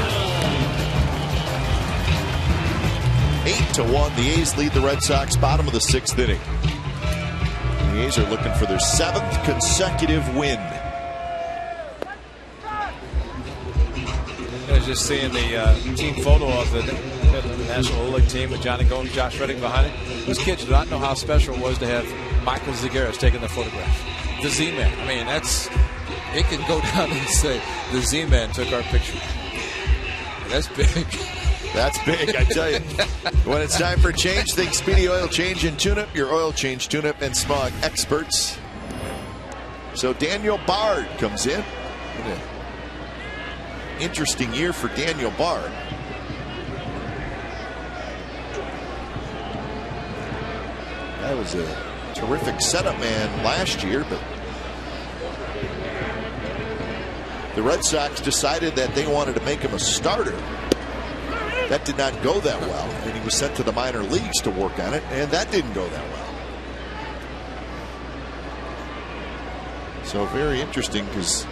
8-1, the A's lead the Red Sox, bottom of the sixth inning. The A's are looking for their 7th consecutive win. I was just seeing the team photo of the National Little League team with Johnny Gomes, Josh Reddick behind it. Those kids do not know how special it was to have Michael Zagaris taking the photograph. The Z-Man. I mean, it can go down and say the Z-Man took our picture. That's big. That's big, I tell you. When it's time for change, think Speedy Oil Change and Tune-Up, your oil change, tune-up, and smog experts. So Daniel Bard comes in. Interesting year for Daniel Bard. That was a terrific setup man last year, but the Red Sox decided that they wanted to make him a starter. That did not go that well, and he was sent to the minor leagues to work on it, and that didn't go that well. So very interesting, because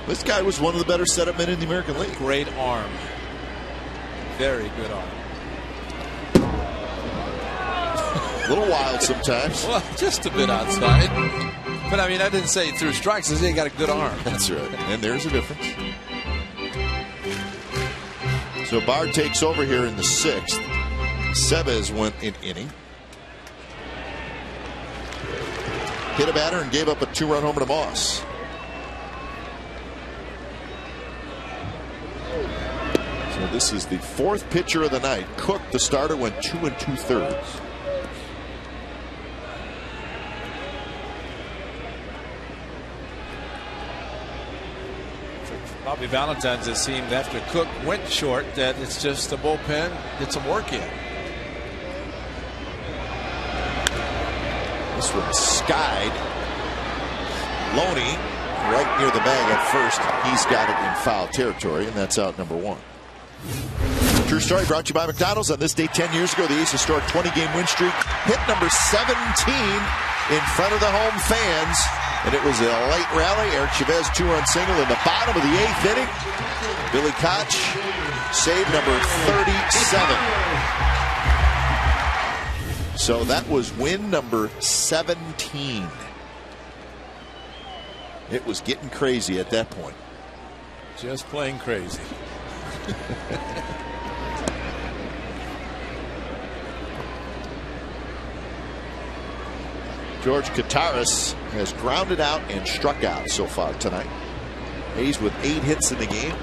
this guy was one of the better setup men in the American League. Great arm. Very good arm. A little wild sometimes. Well, just a bit outside. But I mean, I didn't say he threw strikes. I said he got a good arm. That's right. And there's a difference. So Bard takes over here in the 6th. Sebes went in inning. Hit a batter and gave up a 2-run homer to Moss. So this is the 4th pitcher of the night. Cook, the starter, went 2 2/3. Bobby Valentine's, it seemed after Cook went short that it's just the bullpen get some work in. This one skied. Loney right near the bag at first. He's got it in foul territory, and that's out number 1. True story brought to you by McDonald's. On this day 10 years ago, the A's historic 20-game win streak hit number 17 in front of the home fans. And it was a late rally. Eric Chavez 2-run single in the bottom of the 8th inning. Billy Koch save number 37. So that was win number 17. It was getting crazy at that point. Just plain crazy. George Kataris has grounded out and struck out so far tonight. A's with 8 hits in the game.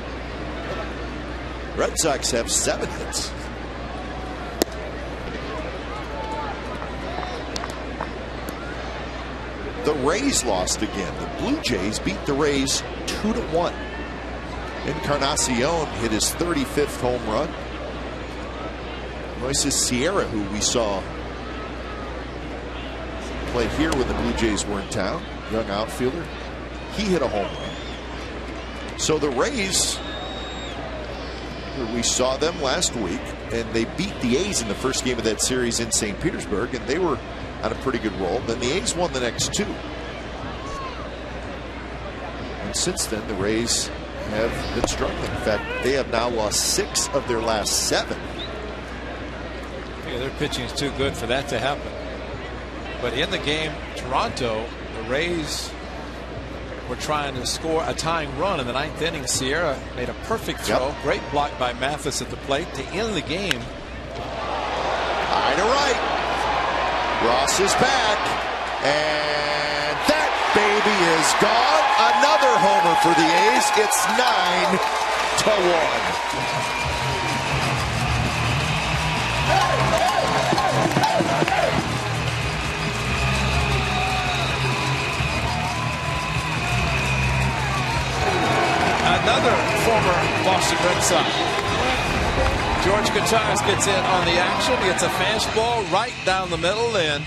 Red Sox have 7 hits. The Rays lost again. The Blue Jays beat the Rays 2-1. Encarnacion hit his 35th home run. Moises Sierra, who we saw play here when the Blue Jays were in town, young outfielder, he hit a home run. So the Rays, we saw them last week, and they beat the A's in the first game of that series in St. Petersburg, and they were on a pretty good roll. Then the A's won the next 2. And since then, the Rays have been struggling. In fact, they have now lost 6 of their last 7. Yeah, their pitching is too good for that to happen. But in the game, Toronto, the Rays were trying to score a tying run in the 9th inning. Sierra made a perfect throw. Yep. Great block by Mathis at the plate to end the game. High to right. Ross is back. And that baby is gone. Another homer for the A's. It's 9-1. Another former Boston Red Sox. George Kataris gets in on the action. Gets a fastball right down the middle, and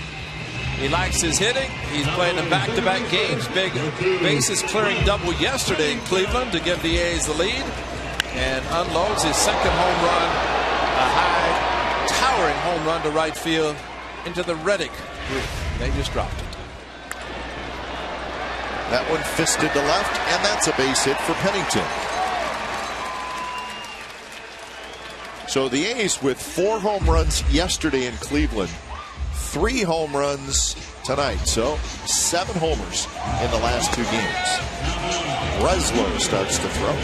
He likes his hitting. He's playing in back-to-back games. Big bases clearing double yesterday in Cleveland to give the A's the lead. And unloads his second home run. A high, towering home run to right field into the Reddick group. They just dropped it. That one fisted to left, and that's a base hit for Pennington. So the A's with 4 home runs yesterday in Cleveland, 3 home runs tonight. So 7 homers in the last 2 games. Breslow starts to throw.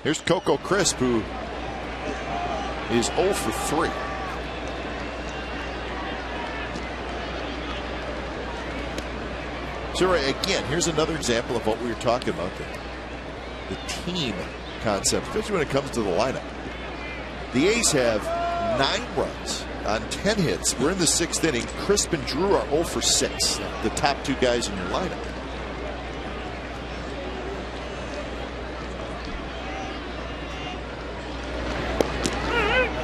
Here's Coco Crisp, who is 0 for 3. So again, here's another example of what we were talking about, the team concept, especially when it comes to the lineup. The A's have 9 runs on 10 hits. We're in the 6th inning. Crisp and Drew are 0 for 6, the top 2 guys in your lineup.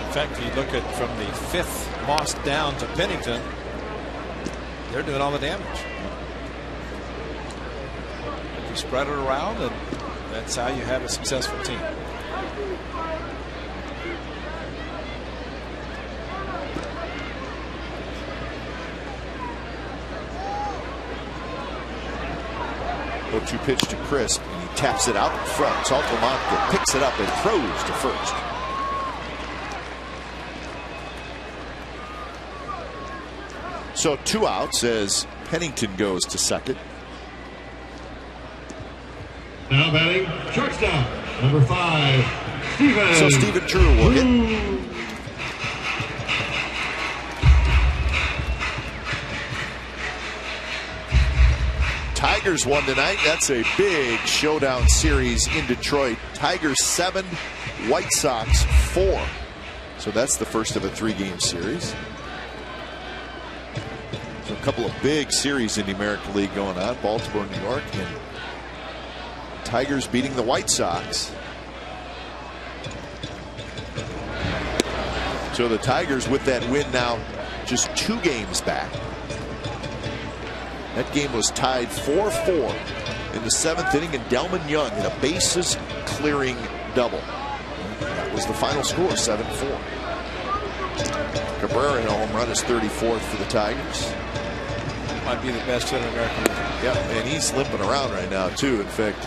In fact, if you look at from the 5th Moss down to Pennington, they're doing all the damage. You spread it around, and that's how you have a successful team. Go-to pitch to Crisp, and he taps it out in front. Saltamonte picks it up and throws to first. So 2 outs as Pennington goes to second. Now batting, shortstop, number 5, Steven. So Steven Drew will hit. Tigers won tonight. That's a big showdown series in Detroit. Tigers 7, White Sox 4. So that's the first of a 3-game series. So a couple of big series in the American League going on. Baltimore, New York, and Tigers beating the White Sox. So the Tigers with that win now just 2 games back. That game was tied 4-4 in the 7th inning, and Delman Young hit a bases clearing double. That was the final score, 7-4. Cabrera in a home run, is 34th for the Tigers. Might be the best hitter in America. Yeah, and he's limping around right now too. In fact,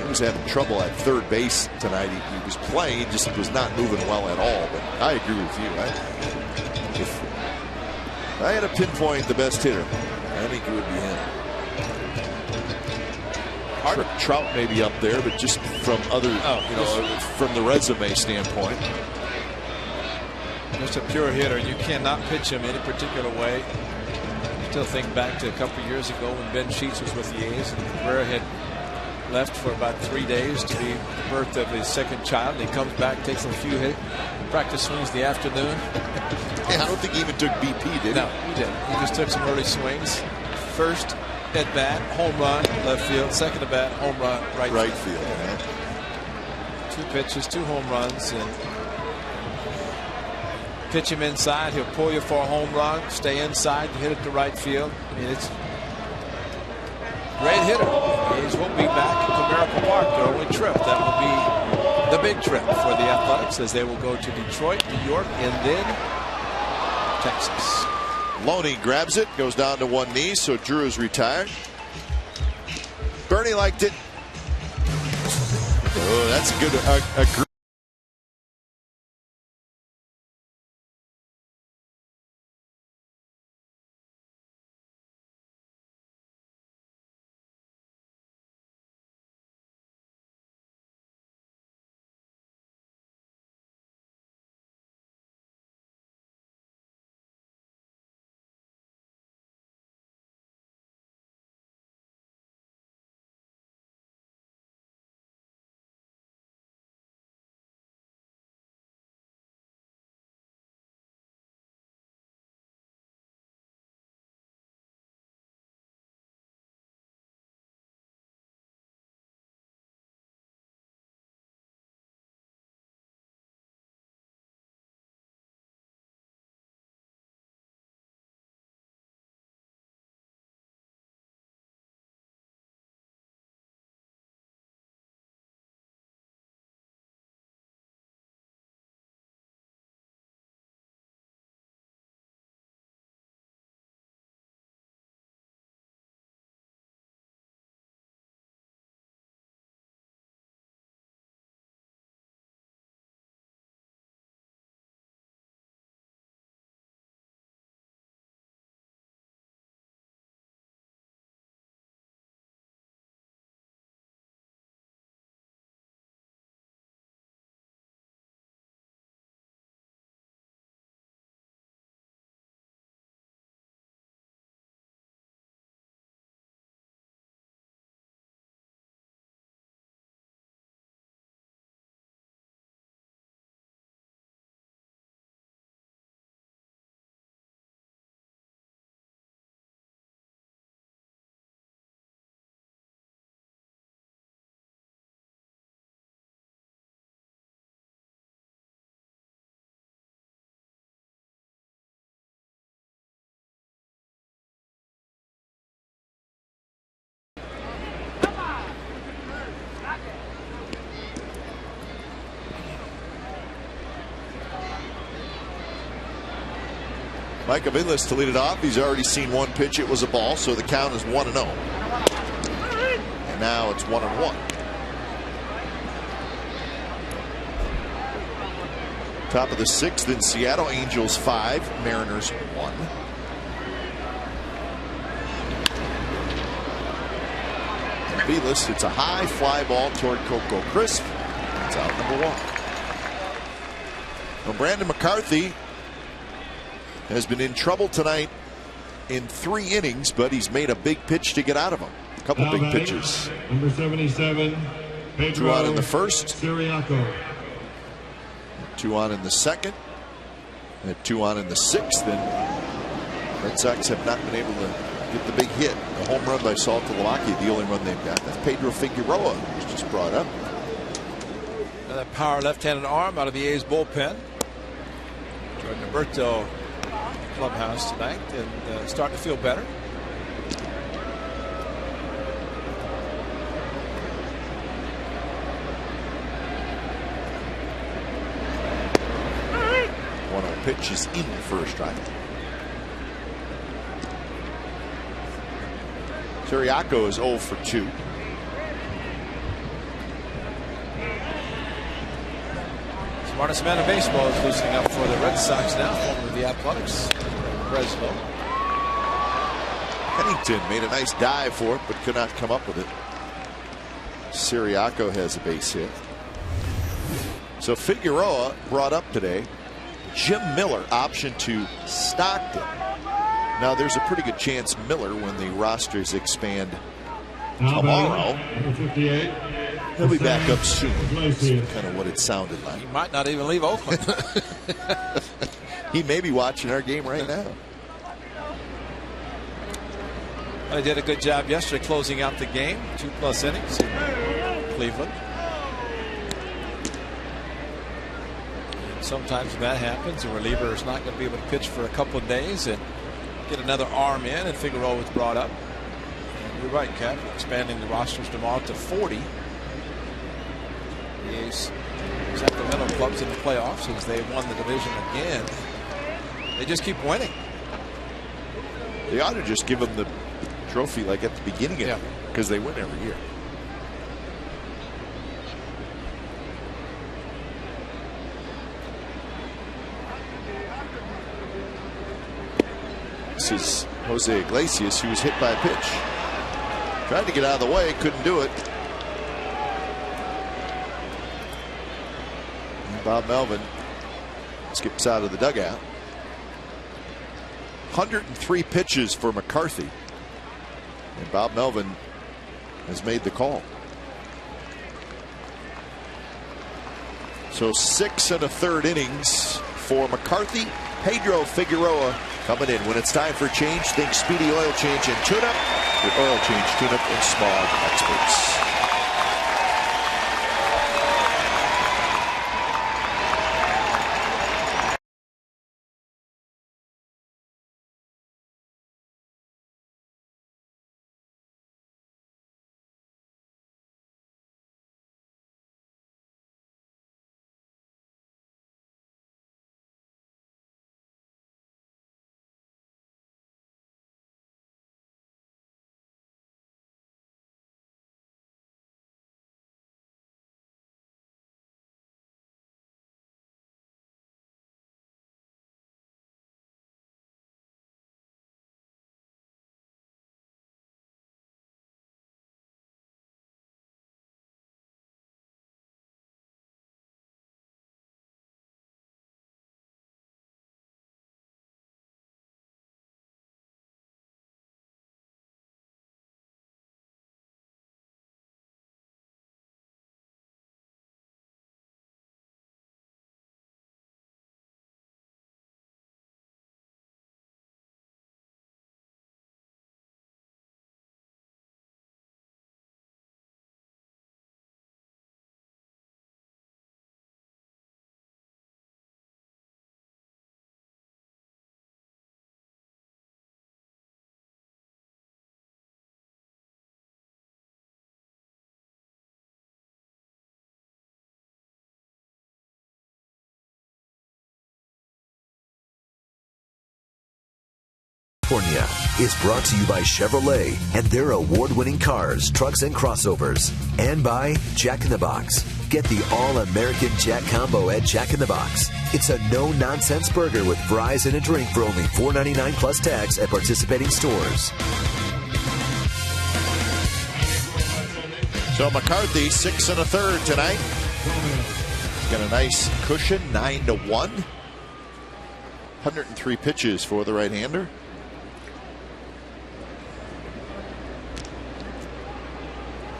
he was having trouble at third base tonight. He was playing, he just was not moving well at all. But I agree with you. If I had to pinpoint the best hitter, I think it would be him. Trout may be up there, but just from other, from the resume standpoint. Just a pure hitter. You cannot pitch him any particular way. Still think back to a couple years ago when Ben Sheets was with the A's, and Cabrera had left for about 3 days to be the birth of his 2nd child. And he comes back, takes a few practice swings in the afternoon. Yeah, I don't think he even took BP, did he? No, he didn't. He just took some early swings. First at bat, home run, left field. Second at bat, home run, right field. Yeah. 2 pitches, 2 home runs, and pitch him inside. He'll pull you for a home run. Stay inside. Hit it to right field. I mean, it's a great hitter. The A's will be back at Comerica Park. Their only trip. That will be the big trip for the Athletics, as they will go to Detroit, New York, and then Texas. Loney grabs it, goes down to one knee, so Drew is retired. Bernie liked it. Oh, that's good. Micah Vilas to lead it off. He's already seen one pitch. It was a ball, so the count is 1-0. And now it's 1-1. Top of the 6th in Seattle. Angels 5, Mariners 1. And Vilas, it's a high fly ball toward Coco Crisp. It's out number 1. Well, Brandon McCarthy has been in trouble tonight in 3 innings, but he's made a big pitch to get out of him. A couple big pitches. Number 77, Pedro 2 on in the first. Siriaco. 2 on in the second. And 2 on in the 6th. And Red Sox have not been able to get the big hit. The home run by Saltalamacchia, the only run they've got. That's Pedro Figueroa, who's just brought up. That power left-handed arm out of the A's bullpen. Jordan Alberto clubhouse tonight and starting to feel better. One on pitch is in the first strike. Siriaco is 0 for 2. Smartest man in baseball is loosening up for the Red Sox now, formerly the Athletics. Breslow. Pennington made a nice dive for it, but could not come up with it. Siriaco has a base hit. So Figueroa brought up today. Jim Miller option to Stockton. Now there's a pretty good chance Miller, when the rosters expand tomorrow, he'll be back up soon. That's kind of what it sounded like. He might not even leave Oakland. He may be watching our game right now. They did a good job yesterday closing out the game. 2+ innings in Cleveland. And sometimes when that happens, a reliever is not going to be able to pitch for a couple of days and get another arm in, and Figueroa was brought up. And you're right, Cap, expanding the rosters tomorrow to 40. The A's Sacramento clubs in the playoffs, as they won the division again. They just keep winning. They ought to just give them the trophy like at the beginning of it, because they win every year. This is Jose Iglesias, who was hit by a pitch. Tried to get out of the way, couldn't do it. And Bob Melvin skips out of the dugout. 103 pitches for McCarthy. And Bob Melvin has made the call. So 6 1/3 innings for McCarthy. Pedro Figueroa coming in. When it's time for change, think Speedy Oil Change and Tune-Up. Your oil change, tune-up, and smog experts. California is brought to you by Chevrolet and their award-winning cars, trucks, and crossovers. And by Jack in the Box. Get the all-American Jack Combo at Jack in the Box. It's a no-nonsense burger with fries and a drink for only $4.99 plus tax at participating stores. So McCarthy, 6 1/3 tonight. He's got a nice cushion, 9-1. 103 pitches for the right-hander.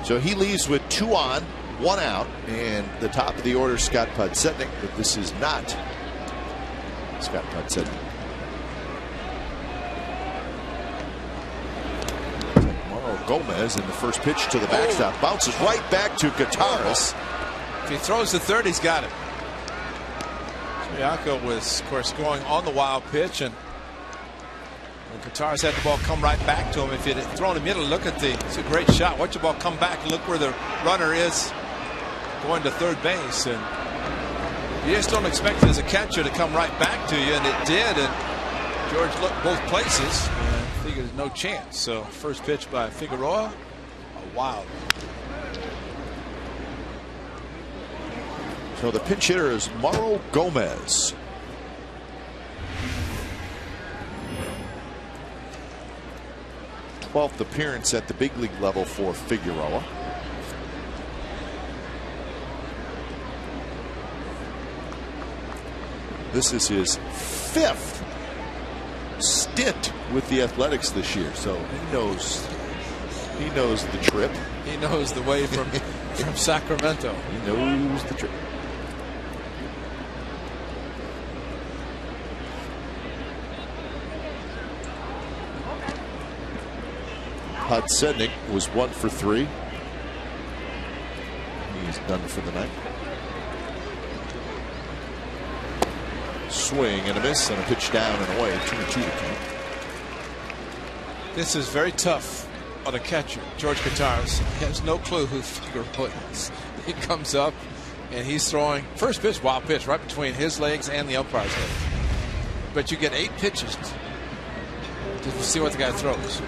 So he leaves with 2 on, 1 out, and the top of the order, Scott Podsednik, but this is not Scott Podsednik. Mauro Gomez in the first pitch to the backstop, bounces right back to Gutierrez. If he throws the third, he's got it. Yako was, of course, going on the wild pitch, and Gutierrez had the ball come right back to him. If he had thrown immediately, look at it's a great shot. Watch the ball come back and look where the runner is going to third base. And you just don't expect it as a catcher to come right back to you, and it did. And George looked both places and figured there's no chance. So first pitch by Figueroa, a wild. So the pinch hitter is Mauro Gomez. th appearance at the big league level for Figueroa. This is his 5th stint with the Athletics this year, so he knows the trip. He knows the way from Sacramento. He knows the trip. Podsednik was 1 for 3. He's done for the night. Swing and a miss and a pitch down and away. 2-2 to count. This is very tough on a catcher. George Gutierrez has no clue who Figueroa is. He comes up and he's throwing first pitch, wild pitch, right between his legs and the umpire's legs. But you get 8 pitches to see what the guy throws.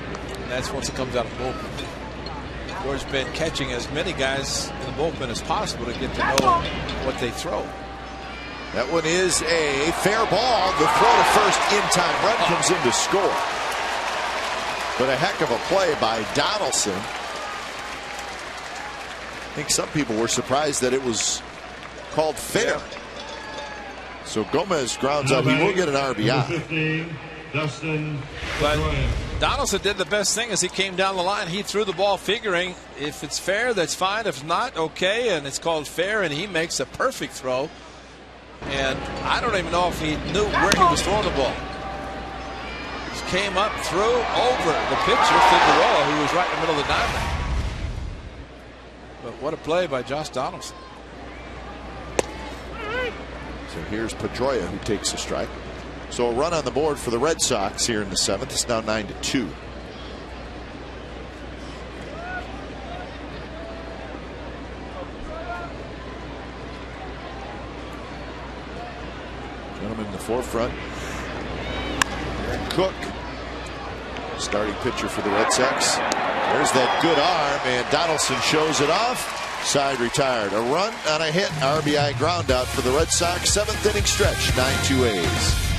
That's once it comes out of the bullpen. George's been catching as many guys in the bullpen as possible to get to know what they throw. That one is a fair ball. The throw to first in time. Run comes in to score. But a heck of a play by Donaldson. I think some people were surprised that it was called fair. So Gomez grounds out. He will get an RBI. But Donaldson did the best thing as he came down the line. He threw the ball figuring if it's fair, that's fine. If not, okay. And it's called fair, and he makes a perfect throw. And I don't even know if he knew where he was throwing the ball. Just came up, threw over the pitcher, Figueroa, who was right in the middle of the diamond. But what a play by Josh Donaldson. So here's Pedroia, who takes a strike. So a run on the board for the Red Sox here in the 7th. It's now 9-2. Gentleman in the forefront. Aaron Cook, starting pitcher for the Red Sox. There's that good arm, and Donaldson shows it off. Side retired. A run on a hit. RBI ground out for the Red Sox. 7th inning stretch. 9-2 A's.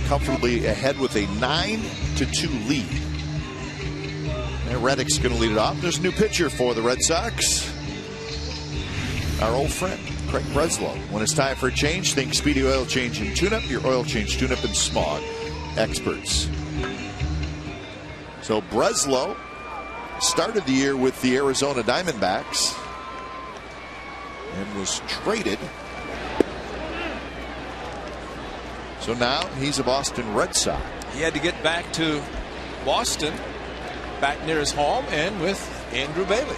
comfortably ahead with a 9-2 lead. And Reddick's going to lead it off. There's a new pitcher for the Red Sox. Our old friend, Craig Breslow. When it's time for a change, think Speedy Oil Change and Tune-Up. Your oil change, tune-up, and smog experts. So Breslow started the year with the Arizona Diamondbacks and was traded. So now he's a Boston Red Sox. He had to get back to Boston, back near his home, and with Andrew Bailey.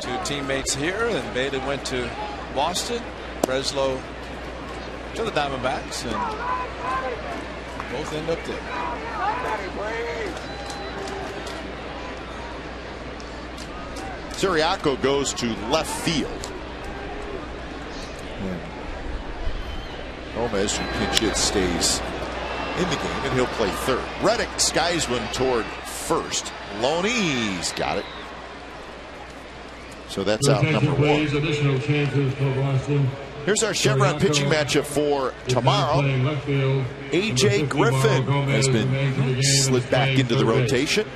Two teammates here, and Bailey went to Boston, Breslow to the Diamondbacks, and both end up there. Siriaco goes to left field. Gomez, who pinch hit, stays in the game, and he'll play third. Reddick skies one toward first. Loney's got it. So that's out number one. Additional changes for Boston. Here's our Chevron pitching matchup for tomorrow. A.J. Griffin has been slid back into the rotation.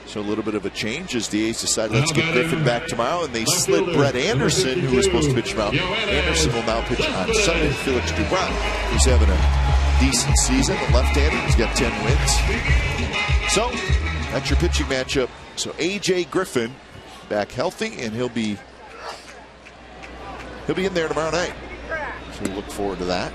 So a little bit of a change as the A's decide let's get Griffin back tomorrow, and they slid Brett Anderson, who was supposed to pitch tomorrow. Anderson will now pitch on Sunday. Felix Dubron, who's having a decent season, the left-hander, he's got 10 wins. So that's your pitching matchup. So A.J. Griffin back healthy, and he'll be in there tomorrow night. So we look forward to that.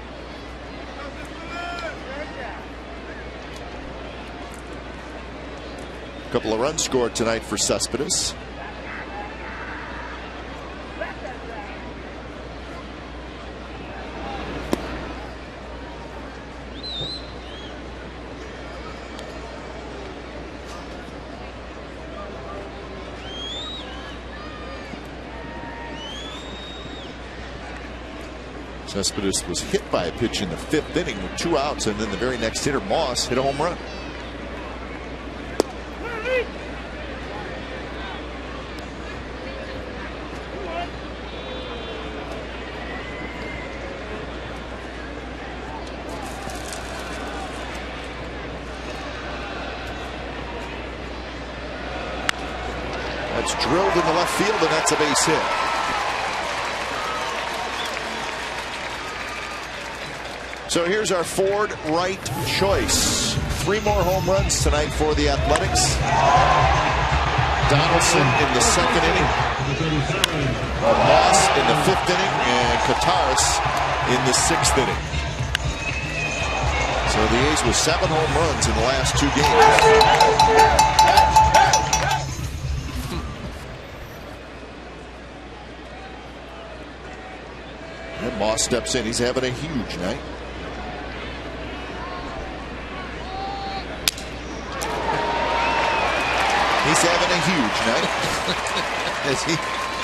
Couple of runs scored tonight for Cespedes. Cespedes was hit by a pitch in the 5th inning with 2 outs, and then the very next hitter, Moss, hit a home run. That's drilled in the left field, and that's a base hit. So here's our Ford right choice. 3 more home runs tonight for the Athletics. Donaldson in the 2nd inning. Moss in the 5th inning. And Kataris in the 6th inning. So the A's with 7 home runs in the last 2 games. And Moss steps in. He's having a huge night. He's having a huge night as he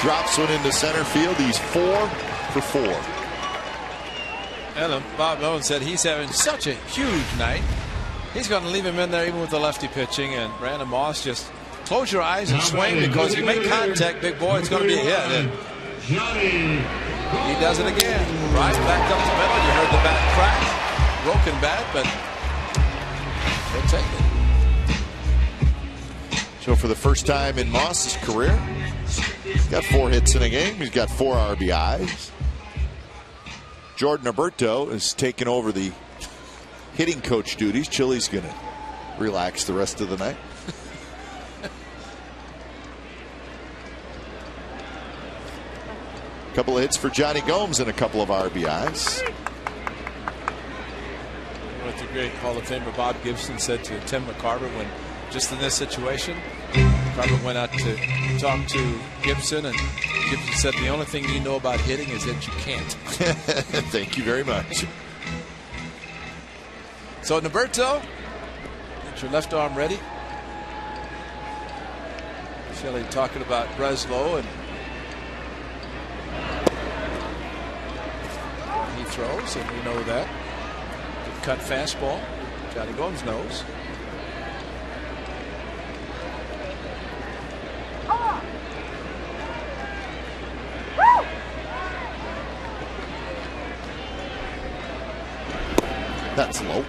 drops one into center field. He's 4 for 4. And Bob Owen said he's having such a huge night. He's going to leave him in there even with the lefty pitching. And Brandon Moss, just close your eyes and swing, because if you make contact, big boy, it's going to be a hit. And he does it again. Right back up the middle. You heard the bat crack. Broken bat, but he'll take it. So for the first time in Moss's career, he's got 4 hits in a game. He's got 4 RBIs. Jordan Alberto is taking over the hitting coach duties. Chili's going to relax the rest of the night. A couple of hits for Johnny Gomes and a couple of RBIs. What the great Hall of Famer Bob Gibson said to Tim McCarver when just in this situation, Carver went out to talk to Gibson, and Gibson said the only thing you know about hitting is that you can't. Thank you very much. So Norberto, get your left arm ready. Shelley talking about Breslow, and he throws, and we know that. Good cut fastball. Johnny Gomes knows. That's low.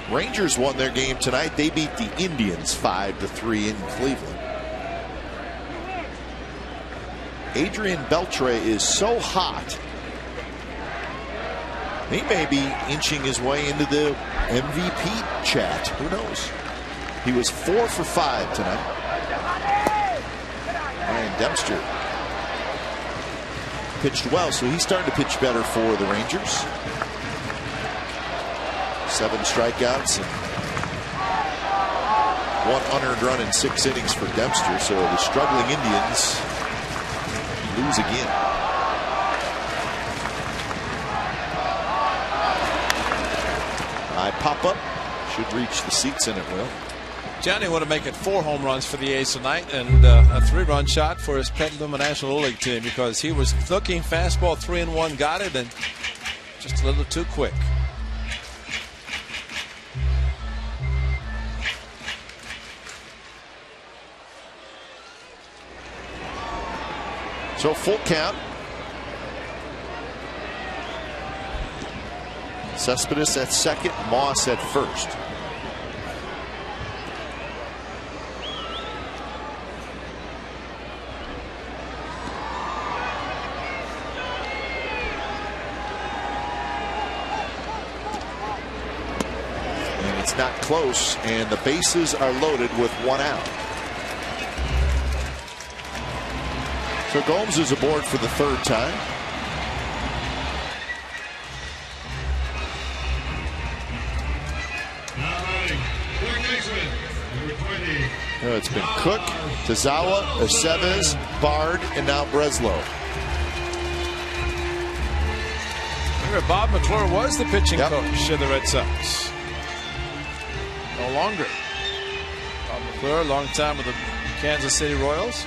Rangers won their game tonight. They beat the Indians 5-3 in Cleveland. Adrian Beltre is so hot. He may be inching his way into the MVP chat. Who knows? He was 4 for 5 tonight. Ryan Dempster pitched well, so he's starting to pitch better for the Rangers. 7 strikeouts and 1 unearned run in 6 innings for Dempster. So the struggling Indians lose again. High pop-up. Should reach the seats, and it will. Johnny want to make it 4 home runs for the A's tonight, and a 3-run shot for his Petaluma National League team, because he was looking fastball 3-1, got it, and just a little too quick. So full count. Cespedes at second, Moss at first. And it's not close, and the bases are loaded with 1 out. So Gomes is aboard for the 3rd time. It's been Cook, Tazawa, Aceves, Bard, and now Breslow. Remember, Bob McClure was the pitching coach of the Red Sox. No longer. Bob McClure, a long time with the Kansas City Royals.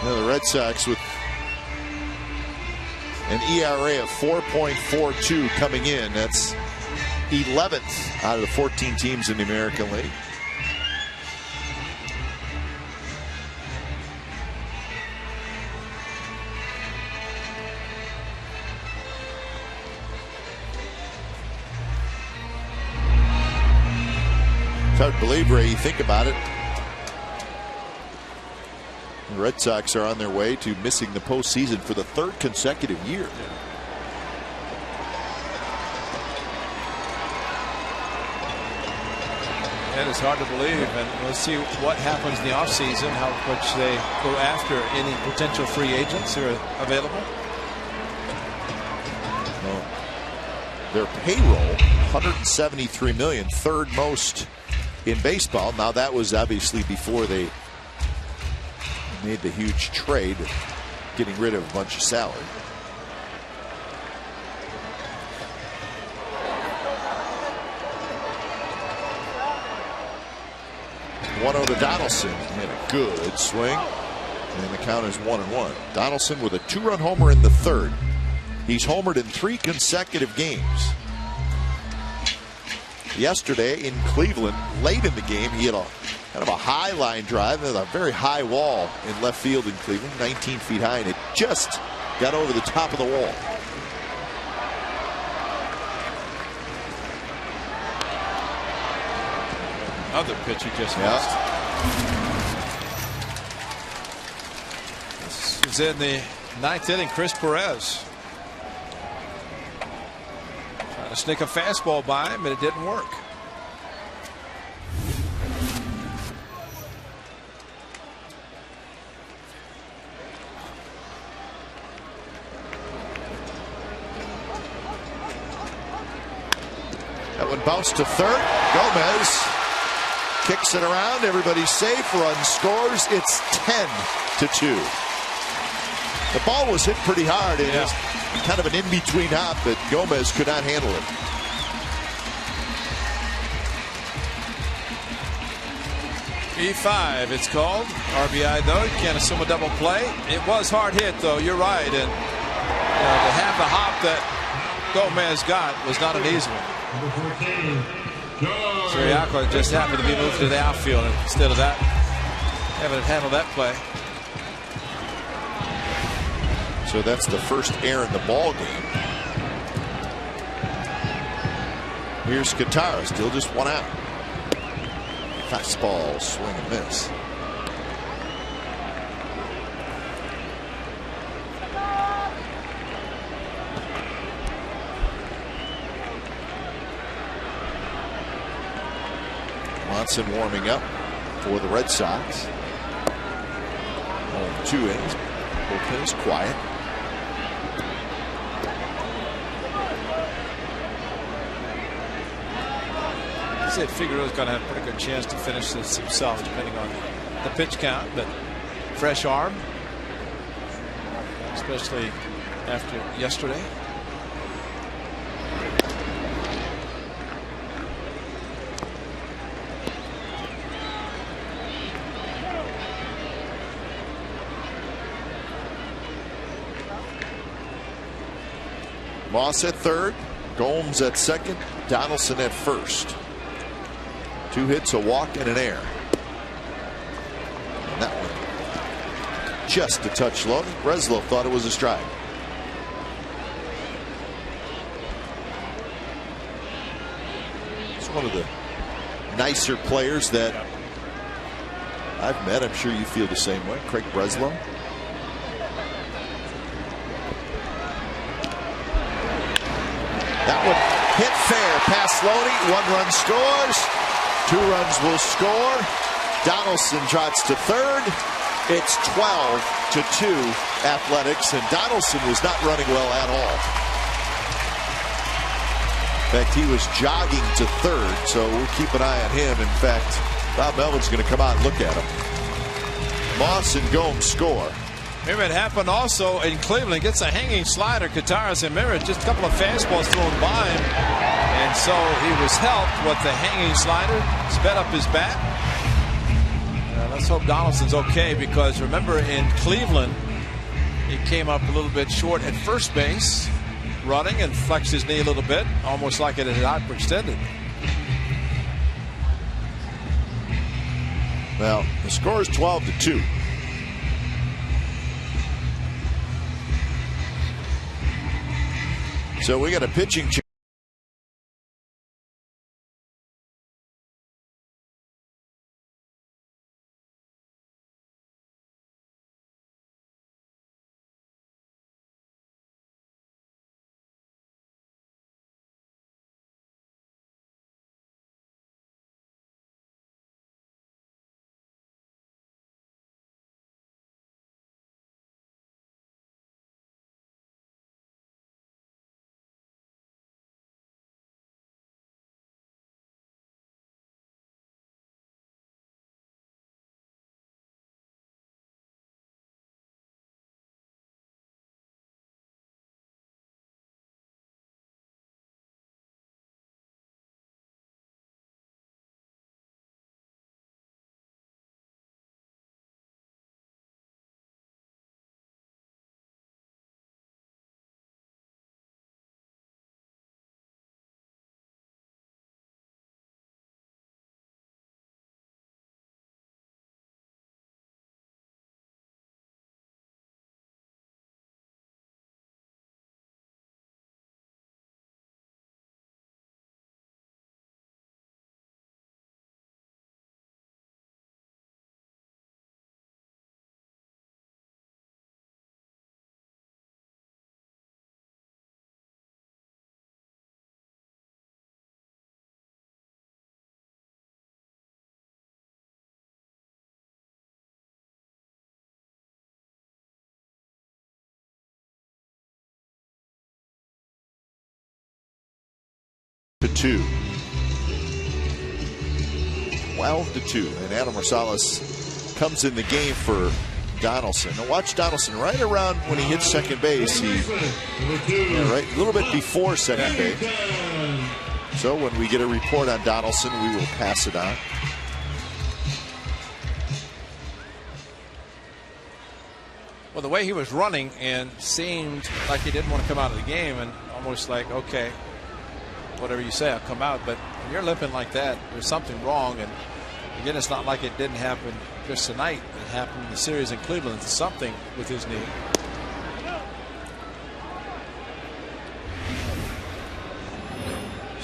The Red Sox with an ERA of 4.42 coming in. That's 11th out of the 14 teams in the American League. It's hard to believe, Ray, you think about it. The Red Sox are on their way to missing the postseason for the 3rd consecutive year. That is hard to believe, and we'll see what happens in the offseason, how much they go after any potential free agents who are available. Well, their payroll, $173 million, 3rd most in baseball. Now that was obviously before they made the huge trade, getting rid of a bunch of salary. To Donaldson, and a good swing, and the count is 1-1. Donaldson with a 2-run homer in the 3rd. He's homered in 3 consecutive games. Yesterday in Cleveland, late in the game, he had a kind of a high line drive and a very high wall in left field in Cleveland, 19 feet high, and it just got over the top of the wall. Other pitch he just missed. This is in the 9th inning. Chris Perez trying to sneak a fastball by him, and it didn't work. That one bounced to 3rd. Gomez kicks it around. Everybody's safe. Run scores. It's 10-2. The ball was hit pretty hard. It was kind of an in-between hop, but Gomez could not handle it. E5, it's called. RBI, though. You can't assume a double play. It was hard hit, though. You're right. And to have the hop that Gomez got was not an easy one. Siriaco just happened to be moved to the outfield instead of that, having handled that play. So that's the first error in the ball game. Here's Katara, still just 1 out. Fastball, swing and miss. Monson warming up for the Red Sox. 2 innings. Bullpen is quiet. I said Figueroa's going to have a pretty good chance to finish this himself, depending on the pitch count. But fresh arm, especially after yesterday. Moss at third, Gomes at second, Donaldson at first. 2 hits, a walk, and an error. And that one just a touch low. Breslow thought it was a strike. He's one of the nicer players that I've met. I'm sure you feel the same way. Craig Breslow. That one hit fair past Loney. 1 run scores. 2 runs will score. Donaldson trots to third. It's 12-2 Athletics, and Donaldson was not running well at all. In fact, he was jogging to third, so we'll keep an eye on him. In fact, Bob Melvin's going to come out and look at him. Moss and Gomes score. Remember, it happened also in Cleveland. Gets a hanging slider. Kataris, and remember, just a couple of fastballs thrown by him. And so he was helped with the hanging slider. Sped up his bat. Let's hope Donaldson's okay, because remember, in Cleveland, he came up a little bit short at first base, running, and flexed his knee a little bit, almost like it had hyperextended. Well, the score is 12-2. So we got a pitching change. to 2. 12-2. And Adam Rosales comes in the game for Donaldson. Now watch Donaldson right around when he hits second base. Right a little bit before second base. So when we get a report on Donaldson, we will pass it on. Well, the way he was running and seemed like he didn't want to come out of the game, and almost like, okay, whatever you say, I'll come out. But when you're limping like that, there's something wrong. And again, it's not like it didn't happen just tonight. It happened in the series in Cleveland. It's something with his knee.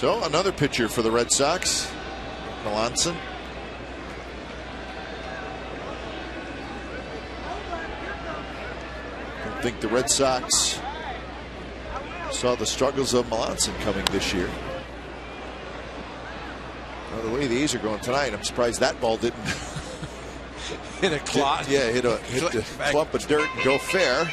So another pitcher for the Red Sox, Melanson. I think the Red Sox saw the struggles of Melanson coming this year. Well, the way the A's are going tonight, I'm surprised that ball didn't hit a clot. hit the clump of dirt and go fair.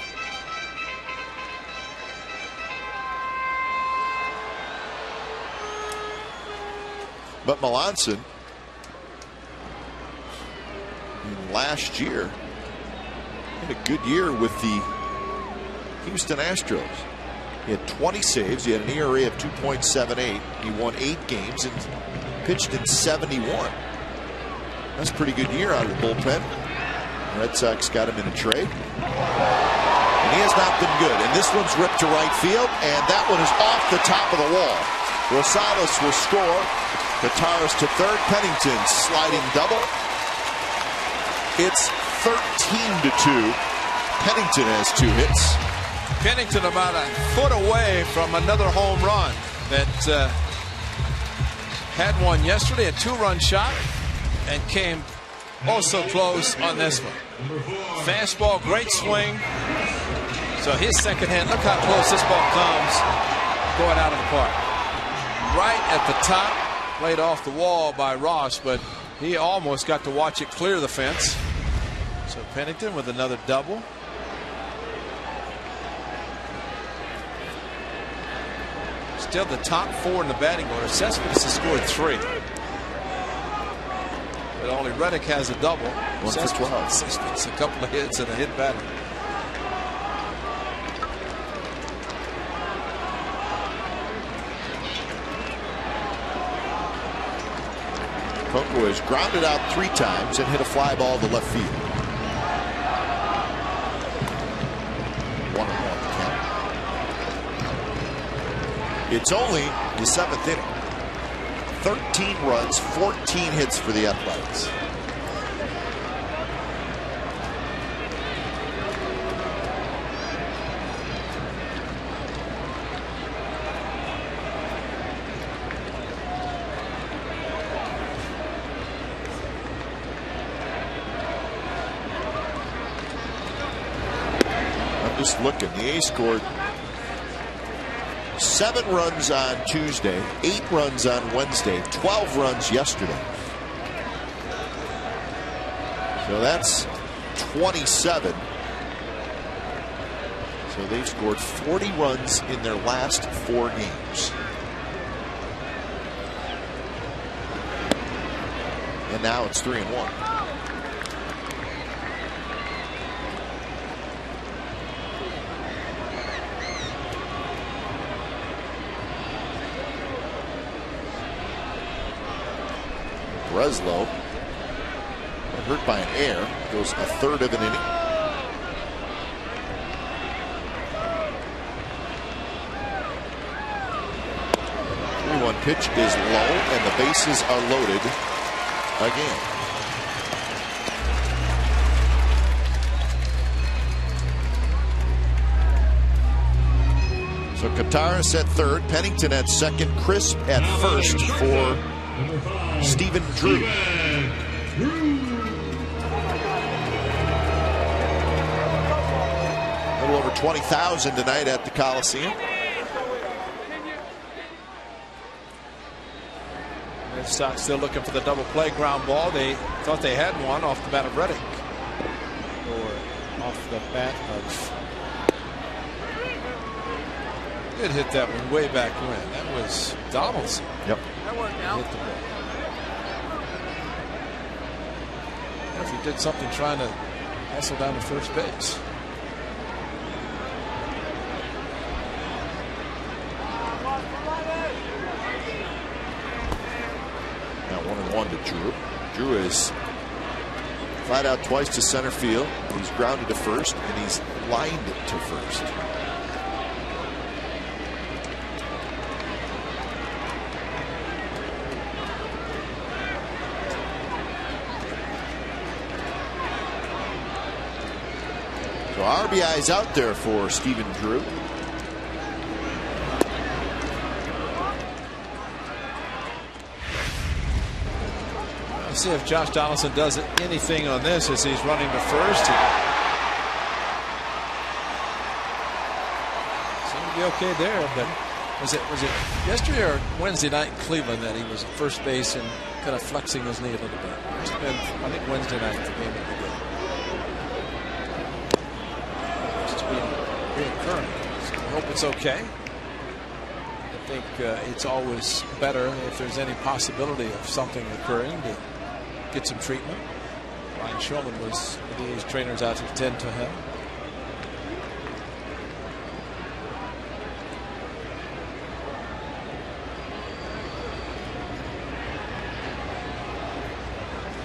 But Melanson, last year, had a good year with the Houston Astros. He had 20 saves. He had an ERA of 2.78. He won 8 games and pitched in 71. That's a pretty good year out of the bullpen. The Red Sox got him in a trade. And he has not been good. And this one's ripped to right field, and that one is off the top of the wall. Rosales will score. Guitars to third. Pennington sliding double. It's 13-2. Pennington has 2 hits. Pennington about a foot away from another home run that had one yesterday, a 2-run shot, and came also close on this one. Fastball, great swing. So his second hand, look how close this ball comes going out of the park. Right at the top, played off the wall by Ross, but he almost got to watch it clear the fence. So Pennington with another double. Still the top 4 in the batting order. Cespedes has scored 3. But only Reddick has a double. 1 for 12. Cespedes a couple of hits and a hit batter. Coco has grounded out 3 times and hit a fly ball to left field. 1-1 count. It's only the 7th inning. 13 runs, 14 hits for the Athletics. I'm just looking. The A's scored 7 runs on Tuesday, 8 runs on Wednesday, 12 runs yesterday. So that's 27. So they've scored 40 runs in their last 4 games. And now it's 3-1. Breslow, hurt by an error, goes a third of an inning. The 3-1 pitch is low, and the bases are loaded again. So Kataris at third, Pennington at second, Crisp at first for Stephen Drew. A little over 20,000 tonight at the Coliseum. Red Sox still looking for the double play ground ball. They thought they had one off the bat of Reddick. Or off the bat of... Did hit that one way back when. That was Donaldson. Yep. That worked out. Hit the ball. If he did something trying to hustle down to first base. Now 1-1 to Drew. Drew is flat out twice to center field. He's grounded to first, and he's lined to first. So RBI's out there for Stephen Drew. Let's see if Josh Donaldson does anything on this as he's running to first. Seemed to be okay there, but was it yesterday or Wednesday night in Cleveland that he was at first base and kind of flexing his knee a little bit? It's been, I think, Wednesday night the game that we did. It's reoccurring. So I hope it's okay. I think it's always better if there's any possibility of something occurring to get some treatment. Ryan Shulman was one of these trainers out to attend to him.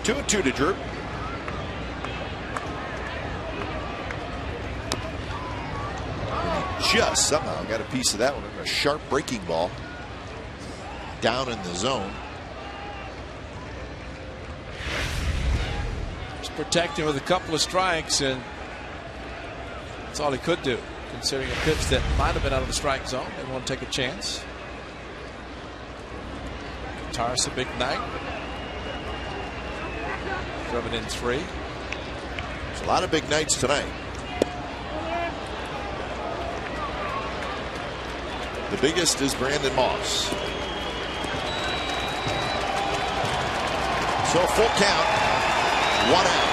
Two and two to Drew. Just somehow got a piece of that one. A sharp breaking ball down in the zone. Just protecting with a couple of strikes, and that's all he could do, considering a pitch that might have been out of the strike zone. They want to take a chance. Guitar's a big night. Drove it in 3. There's a lot of big nights tonight. The biggest is Brandon Moss. So full count, 1 out.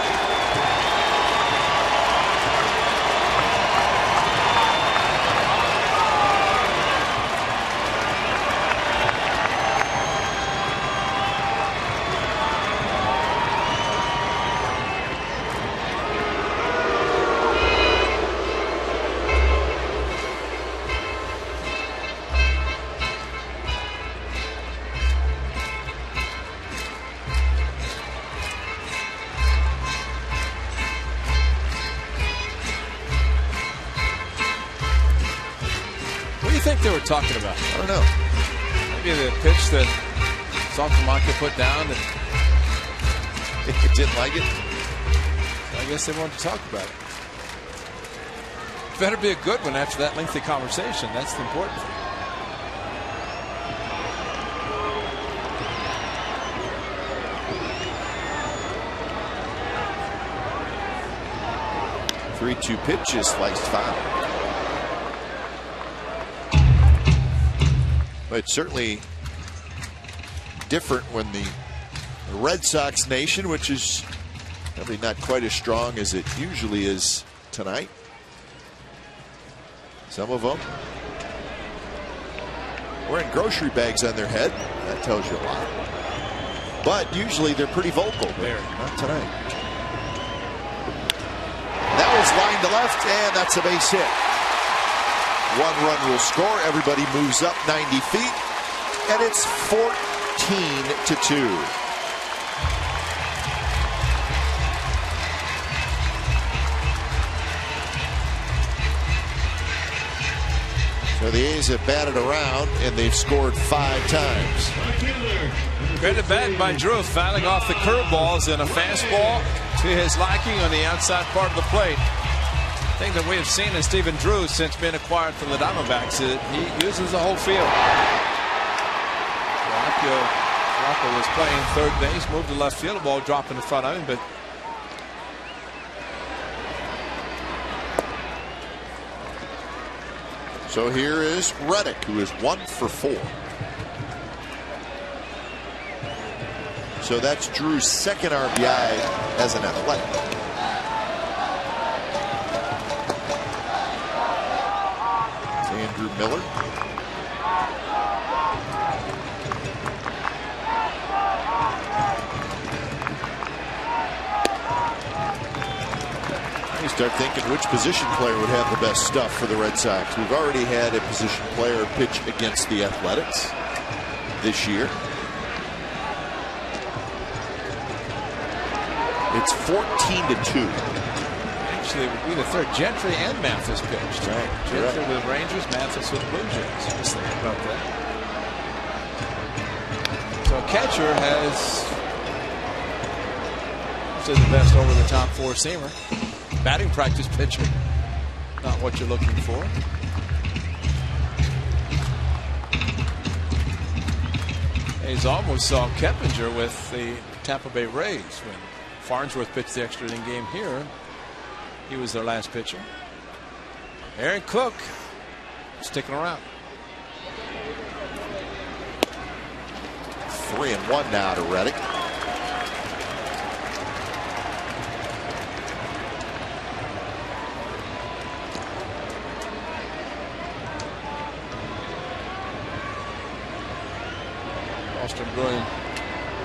They were talking about, I don't know. Maybe the pitch that Saltamonte put down, and it didn't like it. I guess they wanted to talk about it. Better be a good one after that lengthy conversation. That's the important thing. 3-2 pitch is sliced foul. But it's certainly different when the Red Sox nation, which is probably not quite as strong as it usually is tonight. Some of them wearing grocery bags on their head. That tells you a lot. But usually they're pretty vocal. Not tonight. That was line to left, and that's a base hit. 1 run will score. Everybody moves up 90 feet, and it's 14-2. So the A's have batted around, and they've scored 5 times. Great at bat by Drew, fouling off the curveballs and a fastball to his liking on the outside part of the plate. Thing that we have seen in Stephen Drew since being acquired from the Diamondbacks is he uses the whole field. Rocco was playing third base, moved to left field, the ball dropped in front of him, but so here is Reddick, who is 1 for 4. So that's Drew's second RBI as an Athletic. Andrew Miller. You start thinking which position player would have the best stuff for the Red Sox. We've already had a position player pitch against the Athletics this year. It's 14-2. Actually, it would be the third. Gentry and Mathis pitched. Right. Gentry with Rangers, Mathis with Blue Jays. Just thinking about that. So a catcher has the best over-the-top 4-seamer. Batting practice pitcher, not what you're looking for. A's almost saw Keppinger with the Tampa Bay Rays when Farnsworth pitched the extra inning game here. He was their last pitcher. Aaron Cook sticking around. 3-1 now to Reddick. Boston Bruin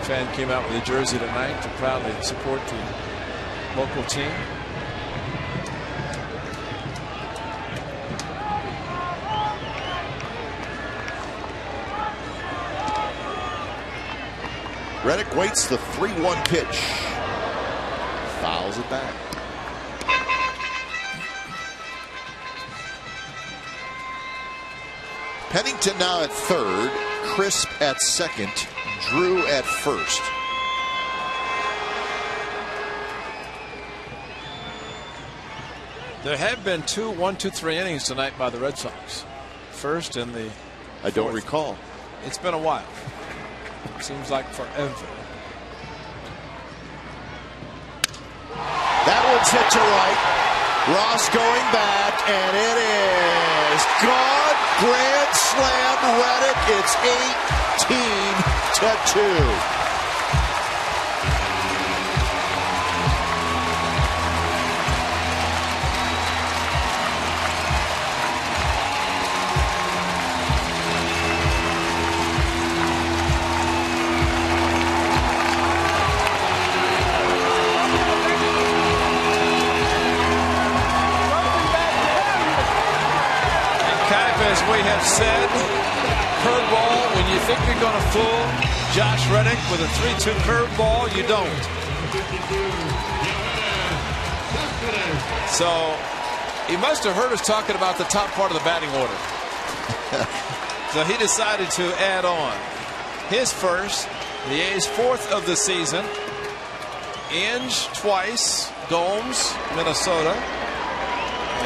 fan came out with a jersey tonight to proudly support the local team. Reddick waits the 3-1 pitch. Fouls it back. Pennington now at third. Crisp at second. Drew at first. There have been 2 1-2-3 innings tonight by the Red Sox. First in the I don't fourth. recall. It's been a while. Seems like forever. That one's hit to right. Ross going back, and it is gone. Grand slam, Reddick. It's 18-2. As we have said, curveball, when you think you're going to fool Josh Reddick with a 3-2 curveball, you don't. So he must have heard us talking about the top part of the batting order. So he decided to add on his first, the A's fourth of the season. Inge twice, Gomes, Minnesota,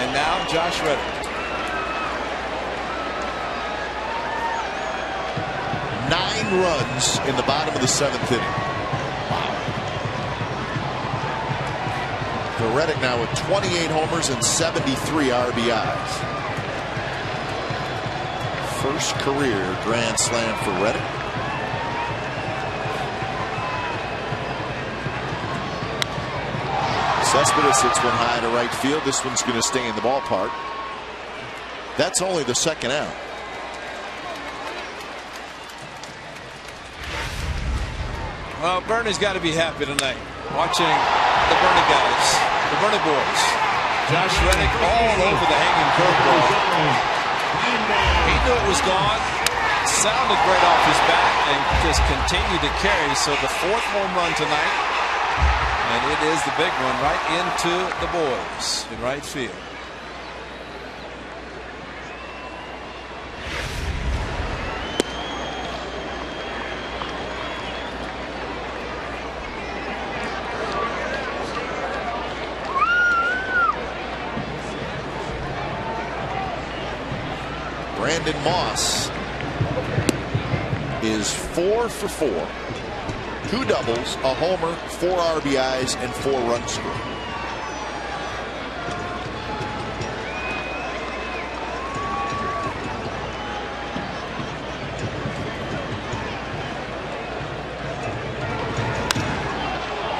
and now Josh Reddick. 9 runs in the bottom of the 7th inning. Wow. For Reddick now with 28 homers and 73 RBIs. First career grand slam for Reddick. Cespedes hits one high to right field. This one's going to stay in the ballpark. That's only the second out. Well, Bernie's got to be happy tonight watching the Bernie guys, the Bernie boys. Josh Reddick all over the hanging curveball. He knew it was gone. Sounded great off his bat and just continued to carry. So the 4th home run tonight, and it is the big one right into the boys in right field. Brandon Moss is 4 for 4. 2 doubles, a homer, 4 RBIs, and 4 runs scored.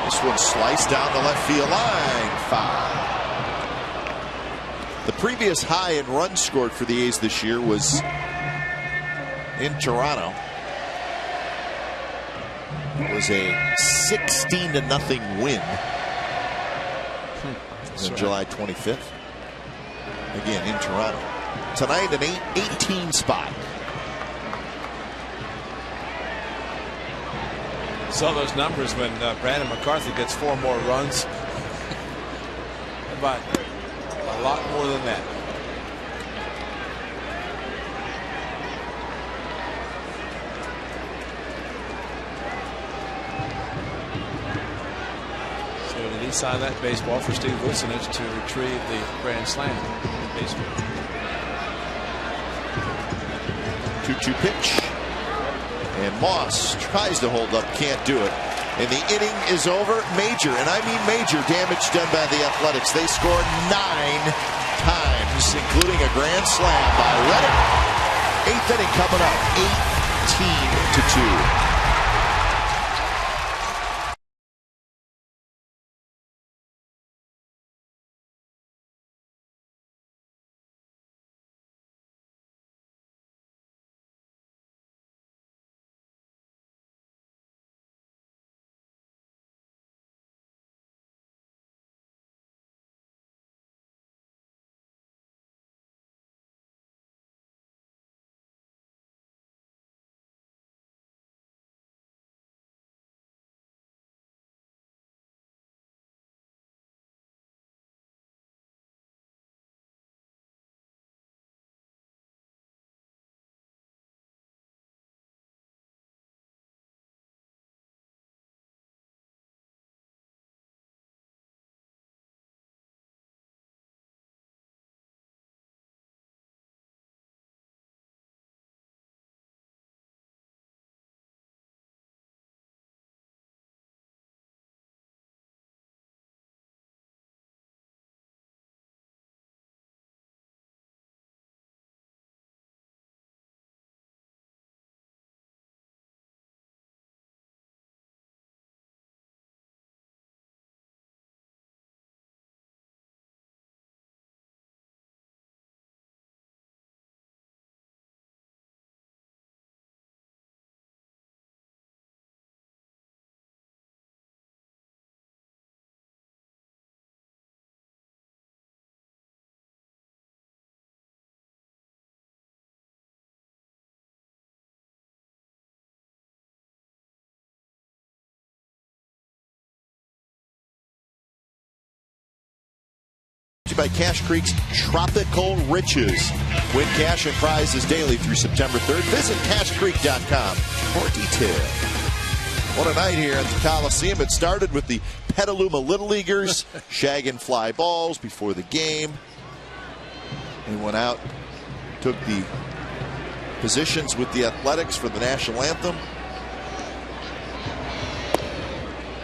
This one sliced down the left field line. Foul. The previous high in runs scored for the A's this year was in Toronto. It was a 16-0 win on July 25th. Again in Toronto. Tonight an 18 spot. Saw those numbers when Brandon McCarthy gets 4 more runs. But a lot more than that. So did he sign that baseball for Steve Vucinich to retrieve the grand slam in baseball? 2-2 pitch. And Moss tries to hold up, can't do it. And the inning is over. Major, and I mean major, damage done by the Athletics. They scored 9 times, including a grand slam by Reddick. 8th inning coming up, 18-2. By Cache Creek's Tropical Riches. Win cash and prizes daily through September 3rd. Visit CacheCreek.com for details. What a night here at the Coliseum. It started with the Petaluma Little Leaguers shagging fly balls before the game. They went out, took the positions with the Athletics for the national anthem.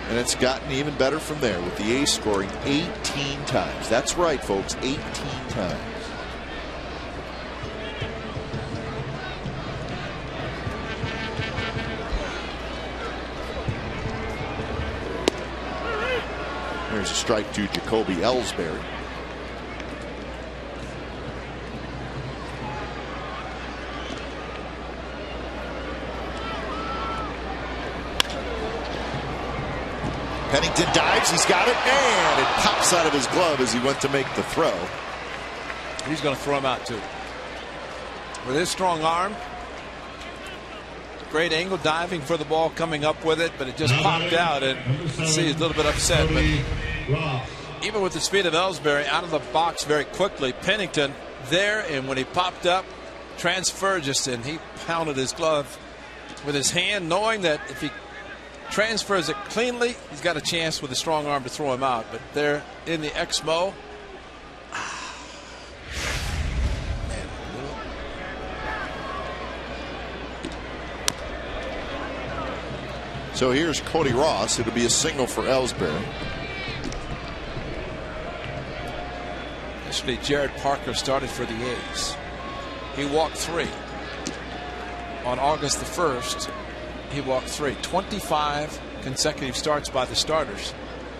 And it's gotten even better from there with the A's scoring 18 times. That's right, folks, 18 times. There's a strike to Jacoby Ellsbury. Pennington dives, he's got it, and it pops out of his glove as he went to make the throw. He's going to throw him out too. With his strong arm, great angle, diving for the ball, coming up with it, but it just popped out, and see, he's a little bit upset. But even with the speed of Ellsbury out of the box very quickly, Pennington there, and when he popped up, transferred just, and he pounded his glove with his hand, knowing that if he transfers it cleanly, he's got a chance with a strong arm to throw him out. But they're in the Exmo. So here's Cody Ross. It'll be a single for Ellsbury. Yesterday, Jared Parker started for the A's. He walked 3. On August the 1st, he walked 3. 25 consecutive starts by the starters.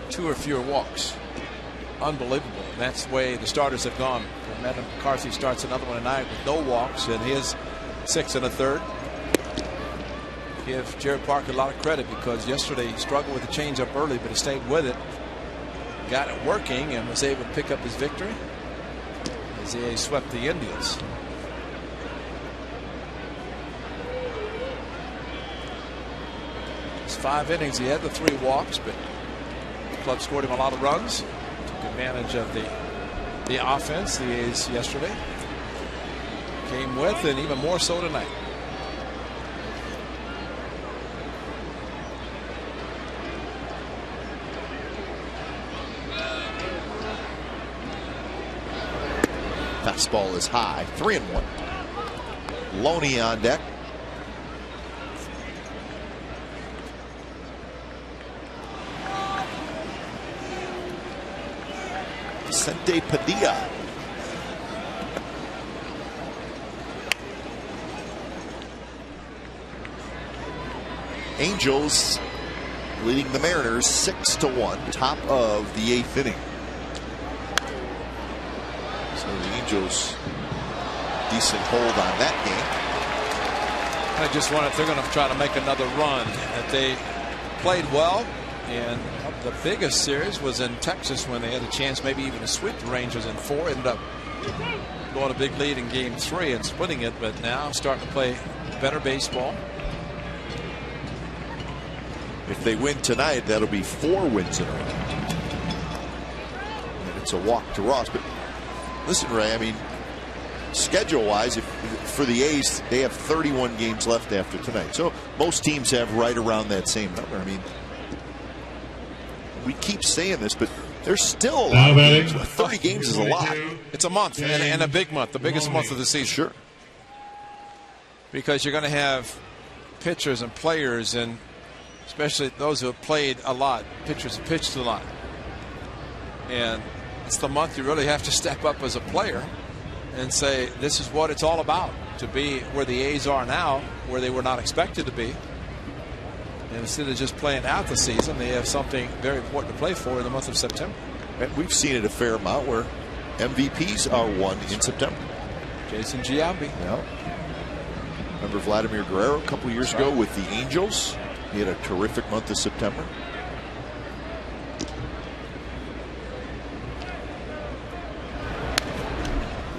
2 or fewer walks. Unbelievable. And that's the way the starters have gone. Matt McCarthy starts another one tonight with no walks, and his 6 1/3. Give Jared Parker a lot of credit because yesterday he struggled with the changeup early, but he stayed with it, got it working, and was able to pick up his victory as the A's swept the Indians. It's 5 innings. He had the 3 walks, but the club scored him a lot of runs. Took advantage of the offense the A's yesterday came with, and even more so tonight. Fastball is high. 3-1. Loney on deck. Vicente Padilla. Angels leading the Mariners 6-1, top of the 8th inning. So the Angels, decent hold on that game. I just wonder if they're going to try to make another run. That they played well, and the biggest series was in Texas when they had a chance maybe even to sweep the Rangers in 4. Ended up going a big lead in game 3 and splitting it, but now starting to play better baseball. If they win tonight, that'll be 4 wins in a row. And it's a walk to Ross. But listen, Ray, I mean, schedule-wise, for the A's, they have 31 games left after tonight. So most teams have right around that same number. I mean, we keep saying this, but there's still a lot of games. 30 games is a lot. It's a month, and a big month, the biggest month of the season. Sure. Because you're going to have pitchers and players, and especially those who have played a lot, pitchers have pitched a lot. And it's the month you really have to step up as a player and say, this is what it's all about, to be where the A's are now, where they were not expected to be. And instead of just playing out the season, they have something very important to play for in the month of September. And we've seen it a fair amount where MVPs are won in September. Jason Giambi. Yeah. Remember Vladimir Guerrero a couple years ago with the Angels? He had a terrific month of September.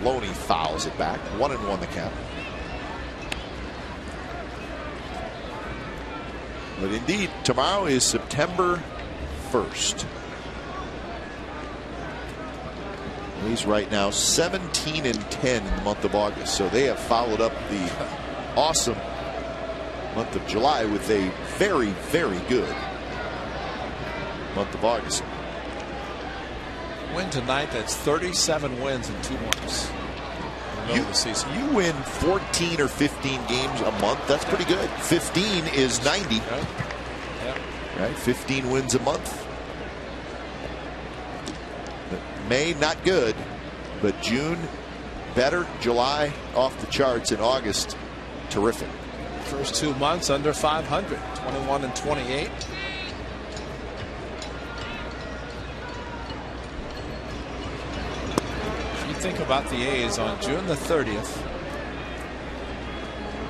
Loney fouls it back. 1-1 the count. But indeed, tomorrow is September 1st. He's right now 17-10 in the month of August. So they have followed up the awesome month of July with a very, very good month of August. Win tonight, that's 37 wins in 2 months. You win 14 or 15 games a month, that's pretty good. 15 is 90. Yep. Right, 15 wins a month. May not good, but June better. July off the charts. In August, terrific. First 2 months under 500, 21-28. If you think about the A's on June the 30th,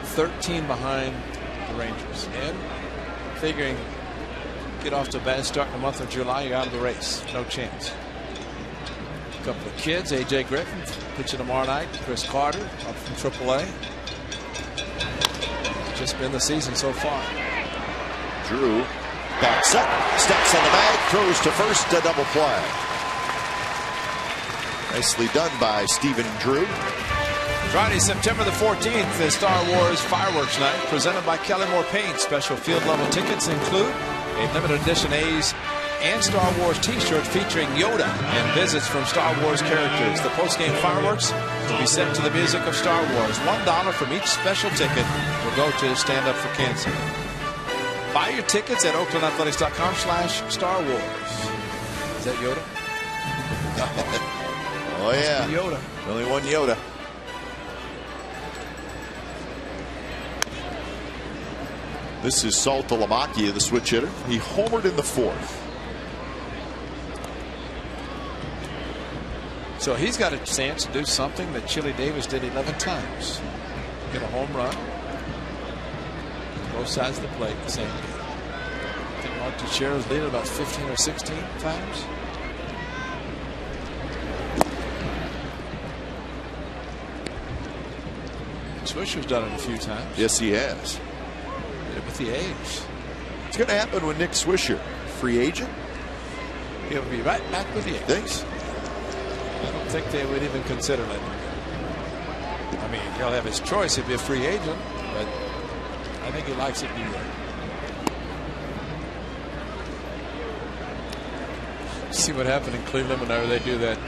13 behind the Rangers, and figuring get off to a bad start in the month of July, you're out of the race. No chance. A couple of kids, A.J. Griffin pitching tomorrow night. Chris Carter up from AAA. Just been the season so far. Drew backs up, steps on the bag, throws to first, a double play. Nicely done by Stephen Drew. Friday, September the 14th is Star Wars Fireworks Night, presented by Kelly-Moore Paint. Special field level tickets include a limited edition A's and Star Wars t-shirt featuring Yoda and visits from Star Wars characters. The post-game fireworks will be set to the music of Star Wars. $1 from each special ticket will go to Stand Up for Cancer. Buy your tickets at oaklandathletics.com/Star Wars. Is that Yoda? Oh yeah, Yoda. Only one Yoda. This is Saul Tulamaki, the switch hitter. He homered in the 4th. So he's got a chance to do something that Chili Davis did 11 times. Get a home run. Both sides of the plate the same game. I think Mark Teixeira's leading about 15 or 16 times. Swisher's done it a few times. Yes, he has. Did it with the A's. It's going to happen with Nick Swisher. Free agent? He'll be right back with the A's. Thanks. I don't think they would even consider letting him go. I mean, he'll have his choice. He'd be a free agent, but I think he likes it New York. See what happened in Cleveland whenever they do that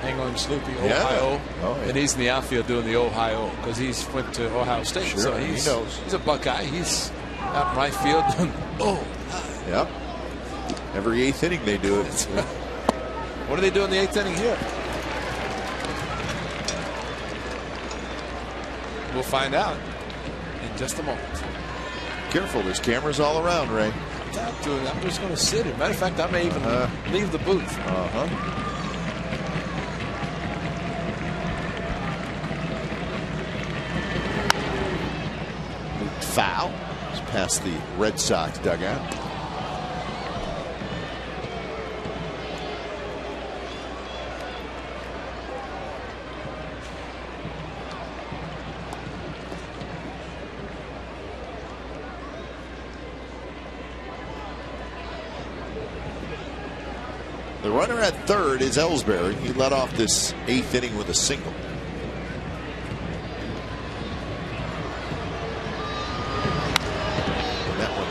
hang on Sloopy Ohio. Oh, yeah. And he's in the outfield doing the Ohio because he's went to Ohio State. Sure, so he knows. He's a Buckeye. He's out in right field doing Yep. Every 8th inning they do it. What do they do in the 8th inning here? We'll find out in just a moment. Careful, there's cameras all around, Ray. I'm just going to sit here. Matter of fact, I may even leave the booth. Foul. It's past the Red Sox dugout. The runner at third is Ellsbury. He led off this 8th inning with a single. And that one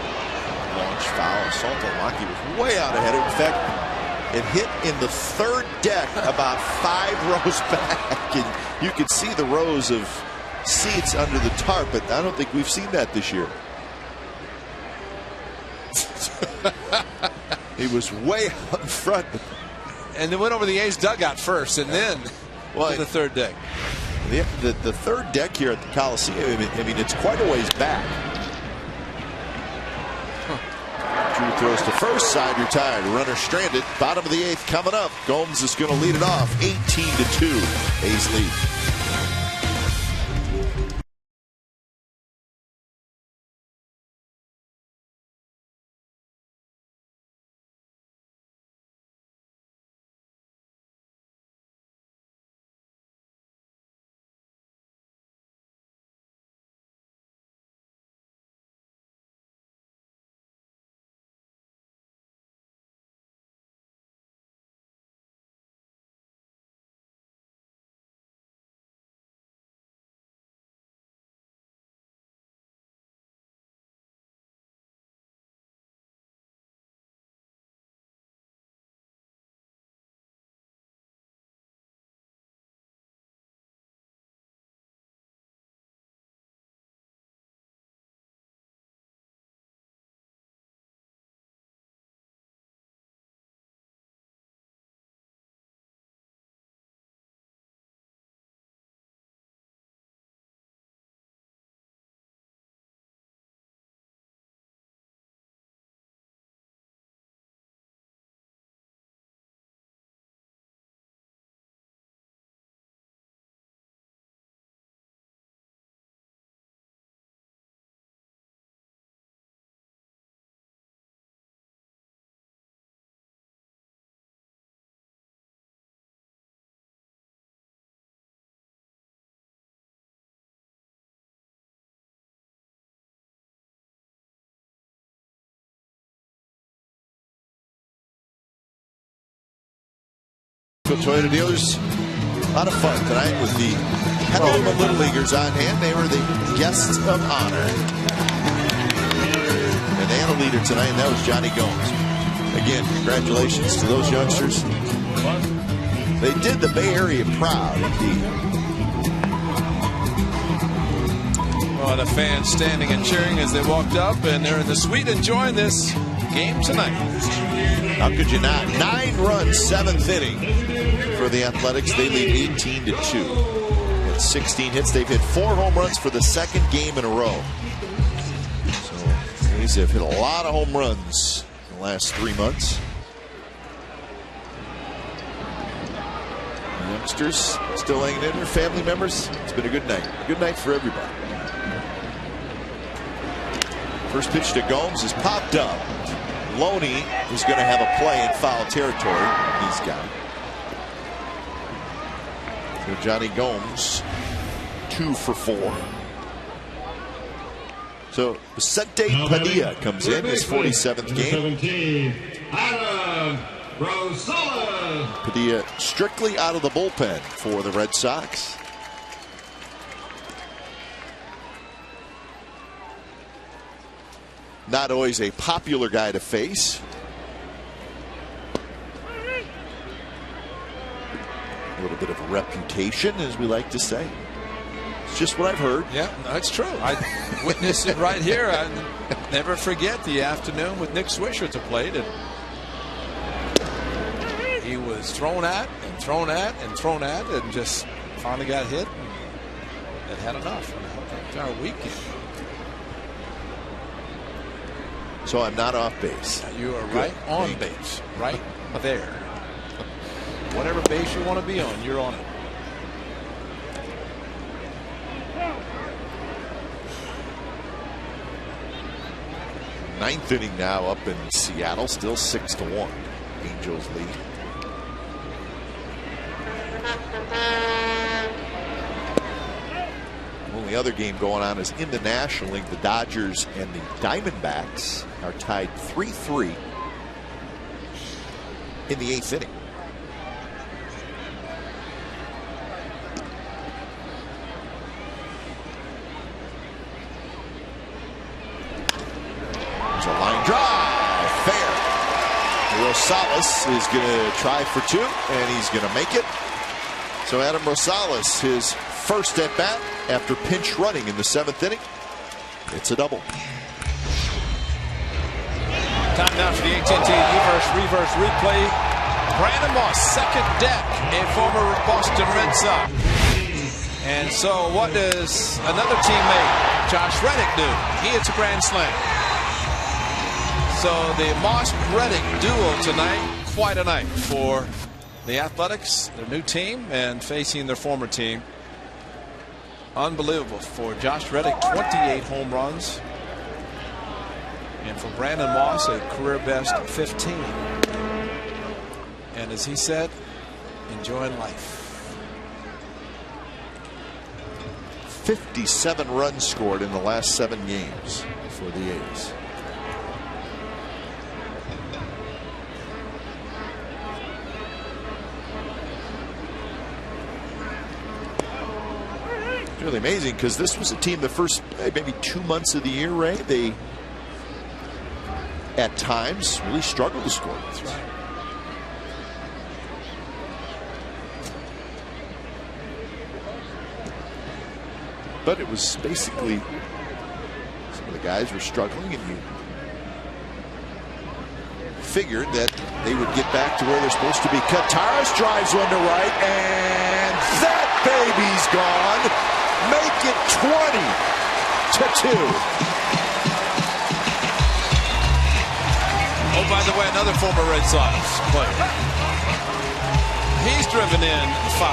launched foul. Saltamaki was way out ahead. In fact, it hit in the 3rd deck about 5 rows back. And you could see the rows of seats under the tarp, but I don't think we've seen that this year. He was way out in front. And then went over the A's dugout first and then to the 3rd deck. The 3rd deck here at the Coliseum, I mean, it's quite a ways back. Drew throws to first, side retired. Runner stranded. Bottom of the 8th coming up. Gomes is going to lead it off. 18-2. A's lead. Toyota dealers, a lot of fun tonight with the Petaluma Little Leaguers on hand. They were the guests of honor. And they had a leader tonight, and that was Johnny Gomes. Again, congratulations to those youngsters. They did the Bay Area proud, indeed. Oh, the fans standing and cheering as they walked up, and they're in the suite enjoying this game tonight. How could you not? 9 runs, 7th inning for the Athletics. They lead 18-2. With 16 hits, they've hit 4 home runs for the 2nd game in a row. So A's have hit a lot of home runs in the last 3 months. The youngsters still hanging in there, family members. It's been a good night. A good night for everybody. First pitch to Gomes is popped up. Loney is going to have a play in foul territory. He's got it. So Johnny Gomes, 2 for 4. So Vicente Padilla comes in his 47th game. Padilla strictly out of the bullpen for the Red Sox. Not always a popular guy to face. A little bit of a reputation, as we like to say. It's just what I've heard. Yeah, that's true. I witnessed it right here. I never forget the afternoon with Nick Swisher at the plate. And he was was thrown at and thrown at and thrown at, and just finally got hit and had enough. And our weekend. So I'm not off base. You are right on base, right there. Whatever base you want to be on, you're on it. Ninth inning now up in Seattle, still 6-1. Angels lead. Only other game going on is in the National League. The Dodgers and the Diamondbacks are tied 3-3 in the 8th inning. There's a line drive, fair. Rosales is going to try for 2, and he's going to make it. So Adam Rosales, his first at bat after pinch running in the 7th inning. It's a double. Time now for the AT&T reverse replay. Brandon Moss, second deck, a former Boston Red Sox. And so what does another teammate, Josh Reddick, do? He hits a grand slam. So the Moss-Reddick duel tonight, quite a night for the Athletics, their new team, and facing their former team. Unbelievable for Josh Reddick, 28 home runs. And for Brandon Moss, a career best 15. And as he said, enjoying life. 57 runs scored in the last 7 games for the A's. Really amazing, because this was a team the first maybe 2 months of the year, Ray, they at times really struggled to score. That's right. But it was basically some of the guys were struggling, and you figured that they would get back to where they're supposed to be. Kataris drives one to right, and that baby's gone. Make it 20-2. Oh, by the way, another former Red Sox player. He's driven in 5.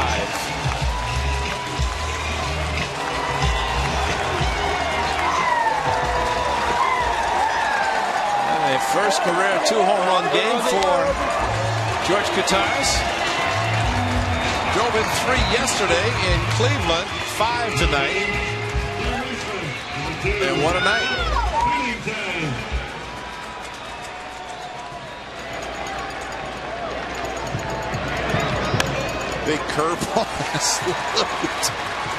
And a first career 2-home run game for George Kataris. Drove in 3 yesterday in Cleveland, 5 tonight, and what a night. Big curveball.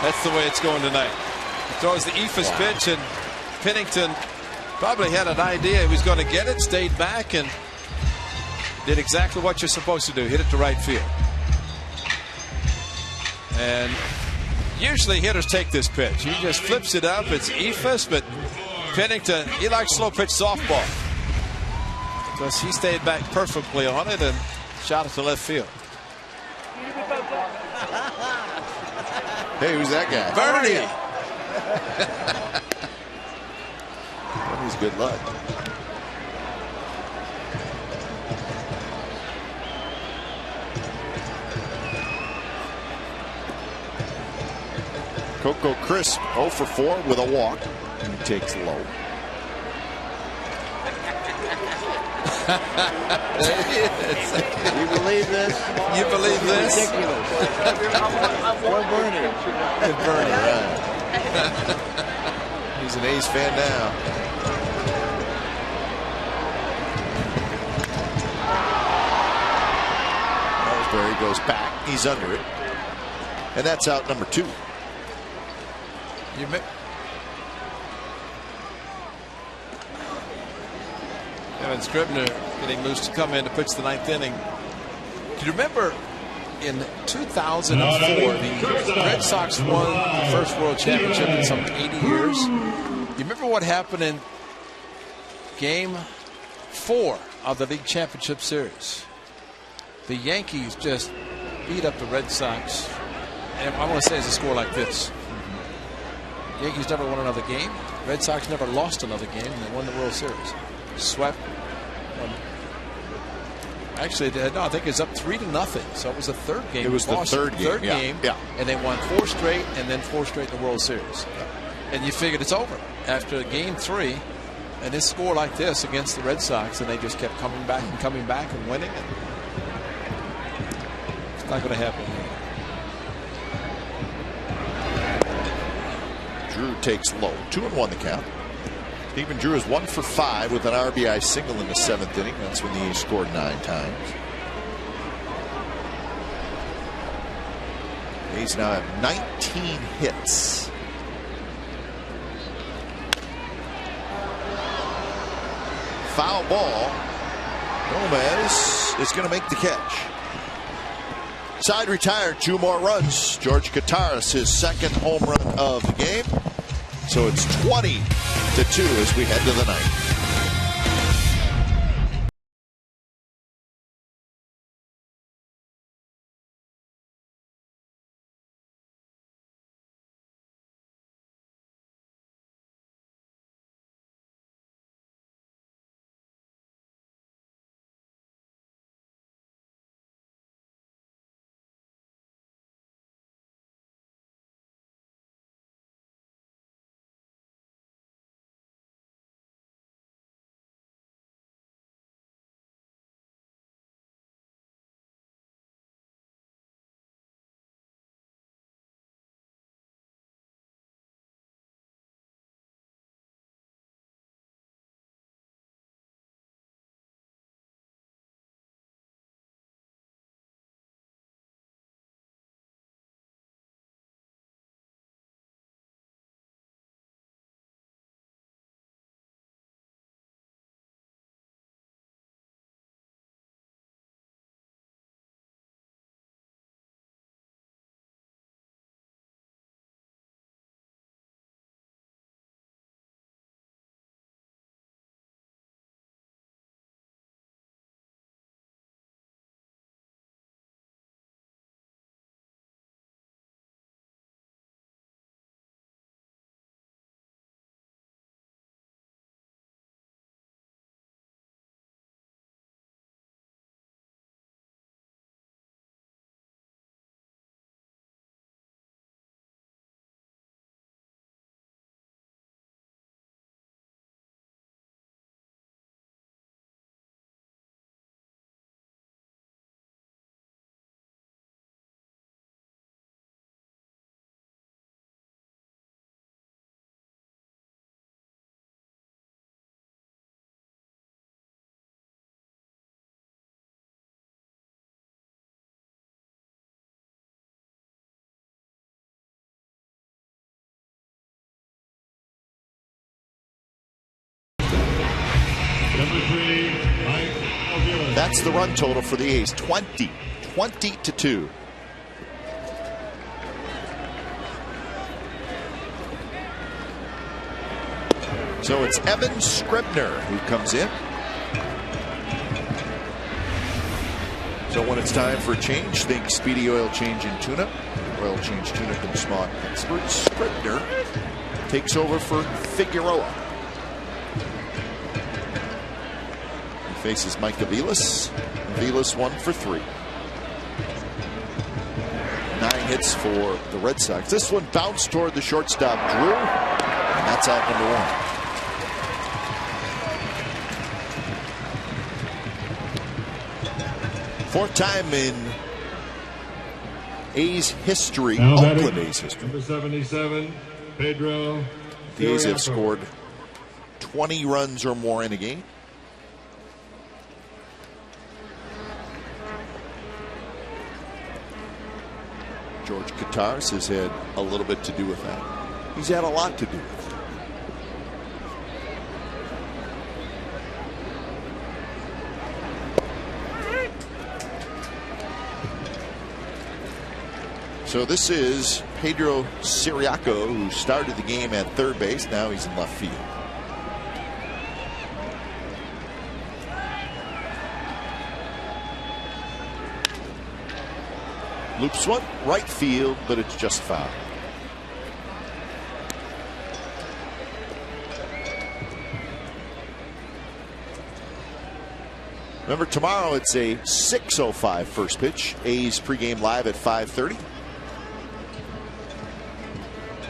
That's the way it's going tonight. He throws the eephus pitch, and Pennington probably had an idea he was going to get it, stayed back, and did exactly what you're supposed to do, hit it to right field. And usually hitters take this pitch. He just flips it up. It's eephus, but Pennington, he likes slow pitch softball. Because he stayed back perfectly on it and shot it to left field. Hey, who's that guy? Bernie. Bernie's good luck. Coco Crisp 0 for 4 with a walk. And he takes low. You believe this? You believe this? Ridiculous. Poor Bernie. Bernie, right. He's an A's fan now. Ellsbury goes back. He's under it. And that's out number 2. Evan Scribner getting loose to come in to pitch the 9th inning. Do you remember in 2004 the Red Sox won the first World Championship in some 80 years? You remember what happened in Game 4 of the League Championship Series? the Yankees just beat up the Red Sox. And I want to say it's a score like this. Yankees never won another game. Red Sox never lost another game, and they won the World Series. Swept. Actually, no, I think it's up 3-0. So it was the third game. It was the third game. Yeah. And they won 4 straight, and then 4 straight in the World Series. And you figured it's over after game 3, and this score like this against the Red Sox, and they just kept coming back and winning. And it's not going to happen. Drew takes low. 2-1 the count. Stephen Drew is 1 for 5 with an RBI single in the 7th inning. That's when the A's scored 9 times. The A's now have 19 hits. Foul ball. Gomez is going to make the catch. Side retired, 2 more runs. George Kataris, his 2nd home run of the game. So it's 20-2 as we head to the 9th. That's the run total for the A's. 20-2. So it's Evan Scribner who comes in. So when it's time for a change, think Speedy Oil Change in Tuna. Oil Change Tuna from Smart Experts. Scribner takes over for Figueroa. He faces Mike Aviles. Aviles 1 for 3. 9 hits for the Red Sox. This one bounced toward the shortstop, Drew, and that's out number 1. Fourth time in A's history, Oakland A's history. Number 77, Pedro. The A's have scored 20 runs or more in a game. George Kataris has had a little bit to do with that. He's had a lot to do with it. So this is Pedro Siriaco, who started the game at third base. Now he's in left field. Loops one, right field, but it's just foul. Remember, tomorrow it's a 6:05 first pitch. A's pregame live at 5:30.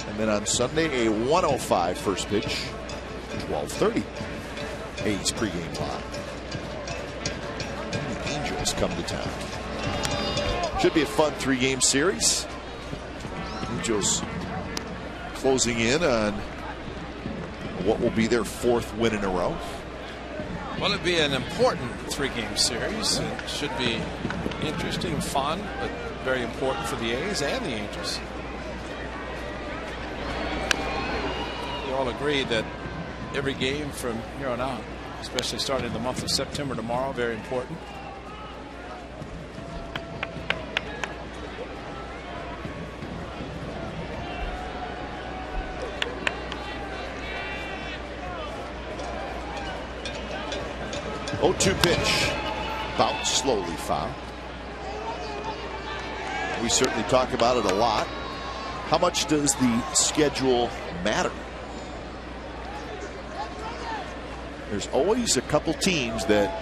And then on Sunday, a 1:05 first pitch, 12:30. A's pregame live. And the Angels come to town. Should be a fun 3-game series. Angels closing in on what will be their 4th win in a row. Well, it'd be an important 3-game series. It should be interesting, fun, but very important for the A's and the Angels. You all agree that every game from here on out, especially starting in the month of September tomorrow, very important. Oh-2 pitch. Bounce slowly, foul. We certainly talk about it a lot. How much does the schedule matter? There's always a couple teams that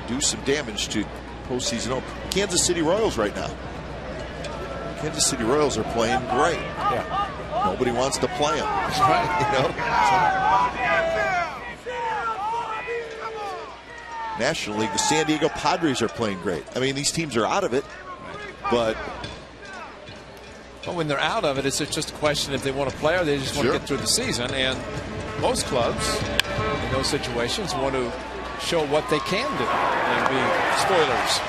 do some damage to postseason open. Kansas City Royals right now. Kansas City Royals are playing great. Yeah. Nobody wants to play them. That's right. You know? National League, the San Diego Padres are playing great. I mean, these teams are out of it, but when they're out of it, it's just a question if they want to play or they just want to get through the season. And most clubs in those situations want to show what they can do and be spoilers.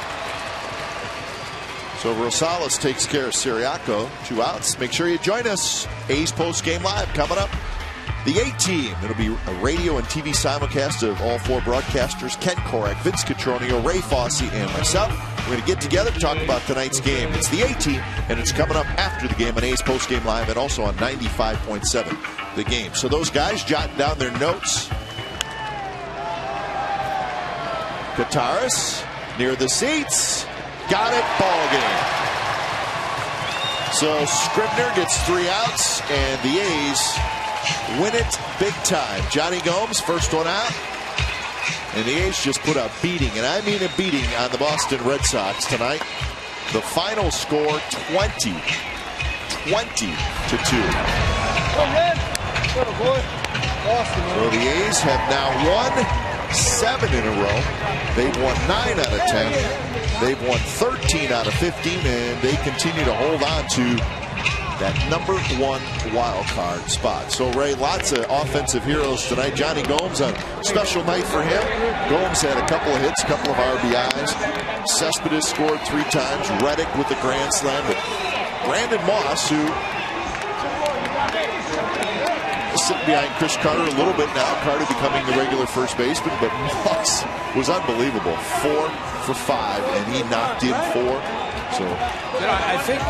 So Rosales takes care of Siriaco. 2 outs. Make sure you join us. A's post game live coming up. The A-Team. It'll be a radio and TV simulcast of all 4 broadcasters: Ken Korak, Vince Cotroneo, Ray Fosse, and myself. We're going to get together to talk about tonight's game. It's the A-Team, and it's coming up after the game on A's post game live and also on 95.7 The Game. So those guys jotting down their notes. Kataris near the seats. Got it. Ball game. So Scribner gets 3 outs, and the A's win it big time. Johnny Gomes, first one out. And the A's just put a beating, and I mean a beating, on the Boston Red Sox tonight. The final score, 20-2. So the A's have now won 7 in a row. They've won 9 out of 10. They've won 13 out of 15, and they continue to hold on to that number 1 wild card spot. So, Ray, lots of offensive heroes tonight. Johnny Gomes, a special night for him. Gomes had a couple of hits, a couple of RBIs. Cespedes scored 3 times. Reddick with the grand slam. But Brandon Moss, who is sitting behind Chris Carter a little bit now. Carter becoming the regular first baseman, but Moss was unbelievable. 4 for 5, and he knocked in 4. So, you know, I think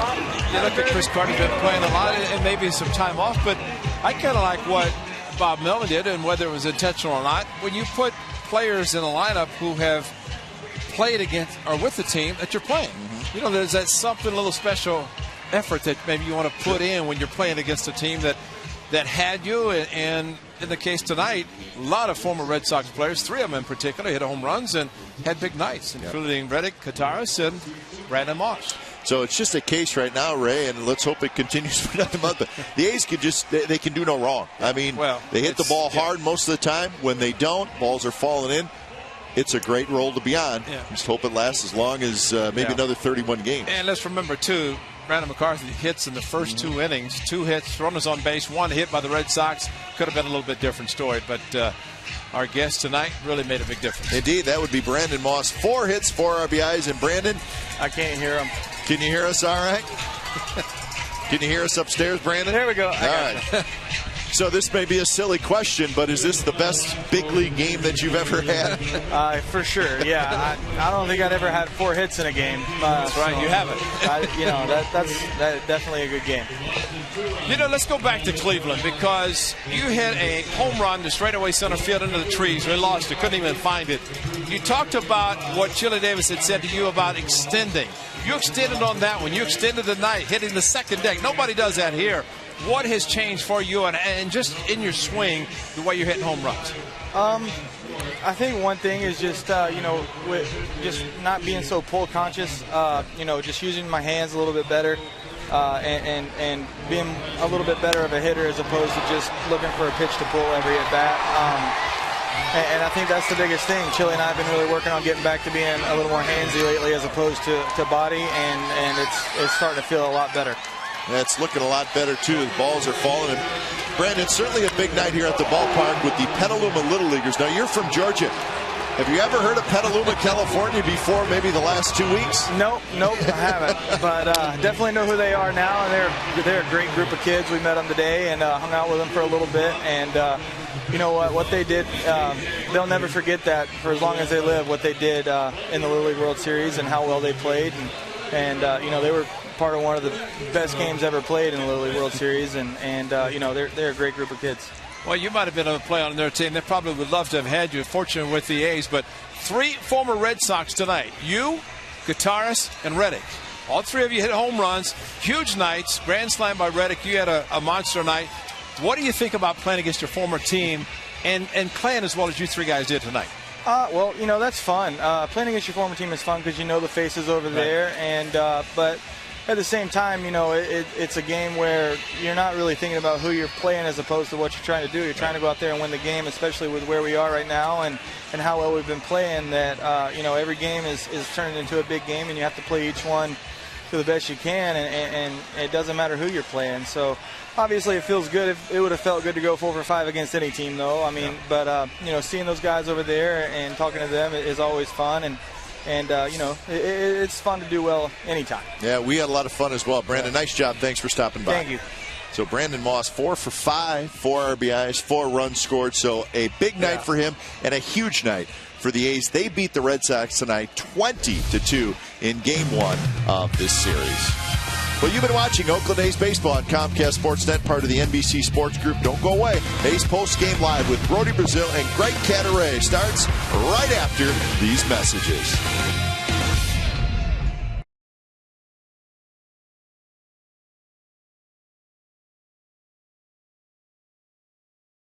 you look at Chris Carter, been playing a lot and maybe some time off, but I kind of like what Bob Melvin did, and whether it was intentional or not, when you put players in a lineup who have played against or with the team that you're playing. You know, there's that something, a little special effort that maybe you want to put in when you're playing against a team that had you. And in the case tonight, a lot of former Red Sox players, 3 of them in particular, hit home runs and had big nights, including Reddick, Kataris, and Brandon Moss. So it's just a case right now, Ray, and let's hope it continues for another month. But the A's can just, they can do no wrong. I mean, they hit the ball hard most of the time. When they don't, balls are falling in. It's a great role to be on. Just hope it lasts as long as maybe another 31 games. And let's remember, too, Brandon McCarthy hits in the first 2 innings. 2 hits, runners on base, 1 hit by the Red Sox. Could have been a little bit different story, but our guest tonight really made a big difference. Indeed, that would be Brandon Moss. 4 hits, 4 RBIs. And Brandon, I can't hear him. Can you hear us all right? Can you hear us upstairs, Brandon? There we go. All right. So this may be a silly question, but is this the best big league game that you've ever had? For sure, yeah. I don't think I'd ever had 4 hits in a game. That's right, you haven't. That's definitely a good game. You know, let's go back to Cleveland, because you hit a home run to straightaway center field into the trees. We lost it, couldn't even find it. you talked about what Chili Davis had said to you about extending. You extended on that one. You extended the night, hitting the second deck. Nobody does that here. What has changed for you and just in your swing, the way you're hitting home runs? I think one thing is just, with just not being so pull conscious, just using my hands a little bit better and being a little bit better of a hitter as opposed to just looking for a pitch to pull every at bat. And I think that's the biggest thing. Chili and I have been really working on getting back to being a little more handsy lately as opposed to body, and it's starting to feel a lot better. Yeah, it's looking a lot better, too. The balls are falling. And Brandon, certainly a big night here at the ballpark with the Petaluma Little Leaguers. Now, you're from Georgia. Have you ever heard of Petaluma, California before maybe the last 2 weeks? Nope, I haven't. But definitely know who they are now, and they're a great group of kids. We met them today and hung out with them for a little bit. And you know what they did, they'll never forget that for as long as they live, what they did in the Little League World Series and how well they played. And they were part of one of the best games ever played in the Little League World Series. And they're a great group of kids. Well, you might have been able to play on their team. They probably would love to have had you, fortunate with the A's. But 3 former Red Sox tonight. You, Gutierrez, and Reddick. All 3 of you hit home runs. Huge nights. Grand slam by Reddick. You had a monster night. What do you think about playing against your former team and playing as well as you 3 guys did tonight? Well, that's fun. Playing against your former team is fun because you know the faces over there. And but at the same time, it's a game where you're not really thinking about who you're playing as opposed to what you're trying to do. You're trying to go out there and win the game, especially with where we are right now and how well we've been playing. That every game is turning into a big game, and you have to play each one to the best you can, and it doesn't matter who you're playing. So obviously it feels good. It would have felt good to go 4 for 5 against any team, though. But seeing those guys over there and talking to them is always fun, and it's fun to do well anytime. Yeah, we had a lot of fun as well. Brandon, nice job. Thanks for stopping by. Thank you. So Brandon Moss, 4 for 5, 4 RBIs, 4 runs scored. So a big night for him and a huge night for the A's. They beat the Red Sox tonight 20-2 in Game 1 of this series. Well, you've been watching Oakland A's baseball on Comcast Sportsnet, part of the NBC Sports Group. Don't go away. A's Post Game Live with Brody Brazil and Greg Cadaret starts right after these messages.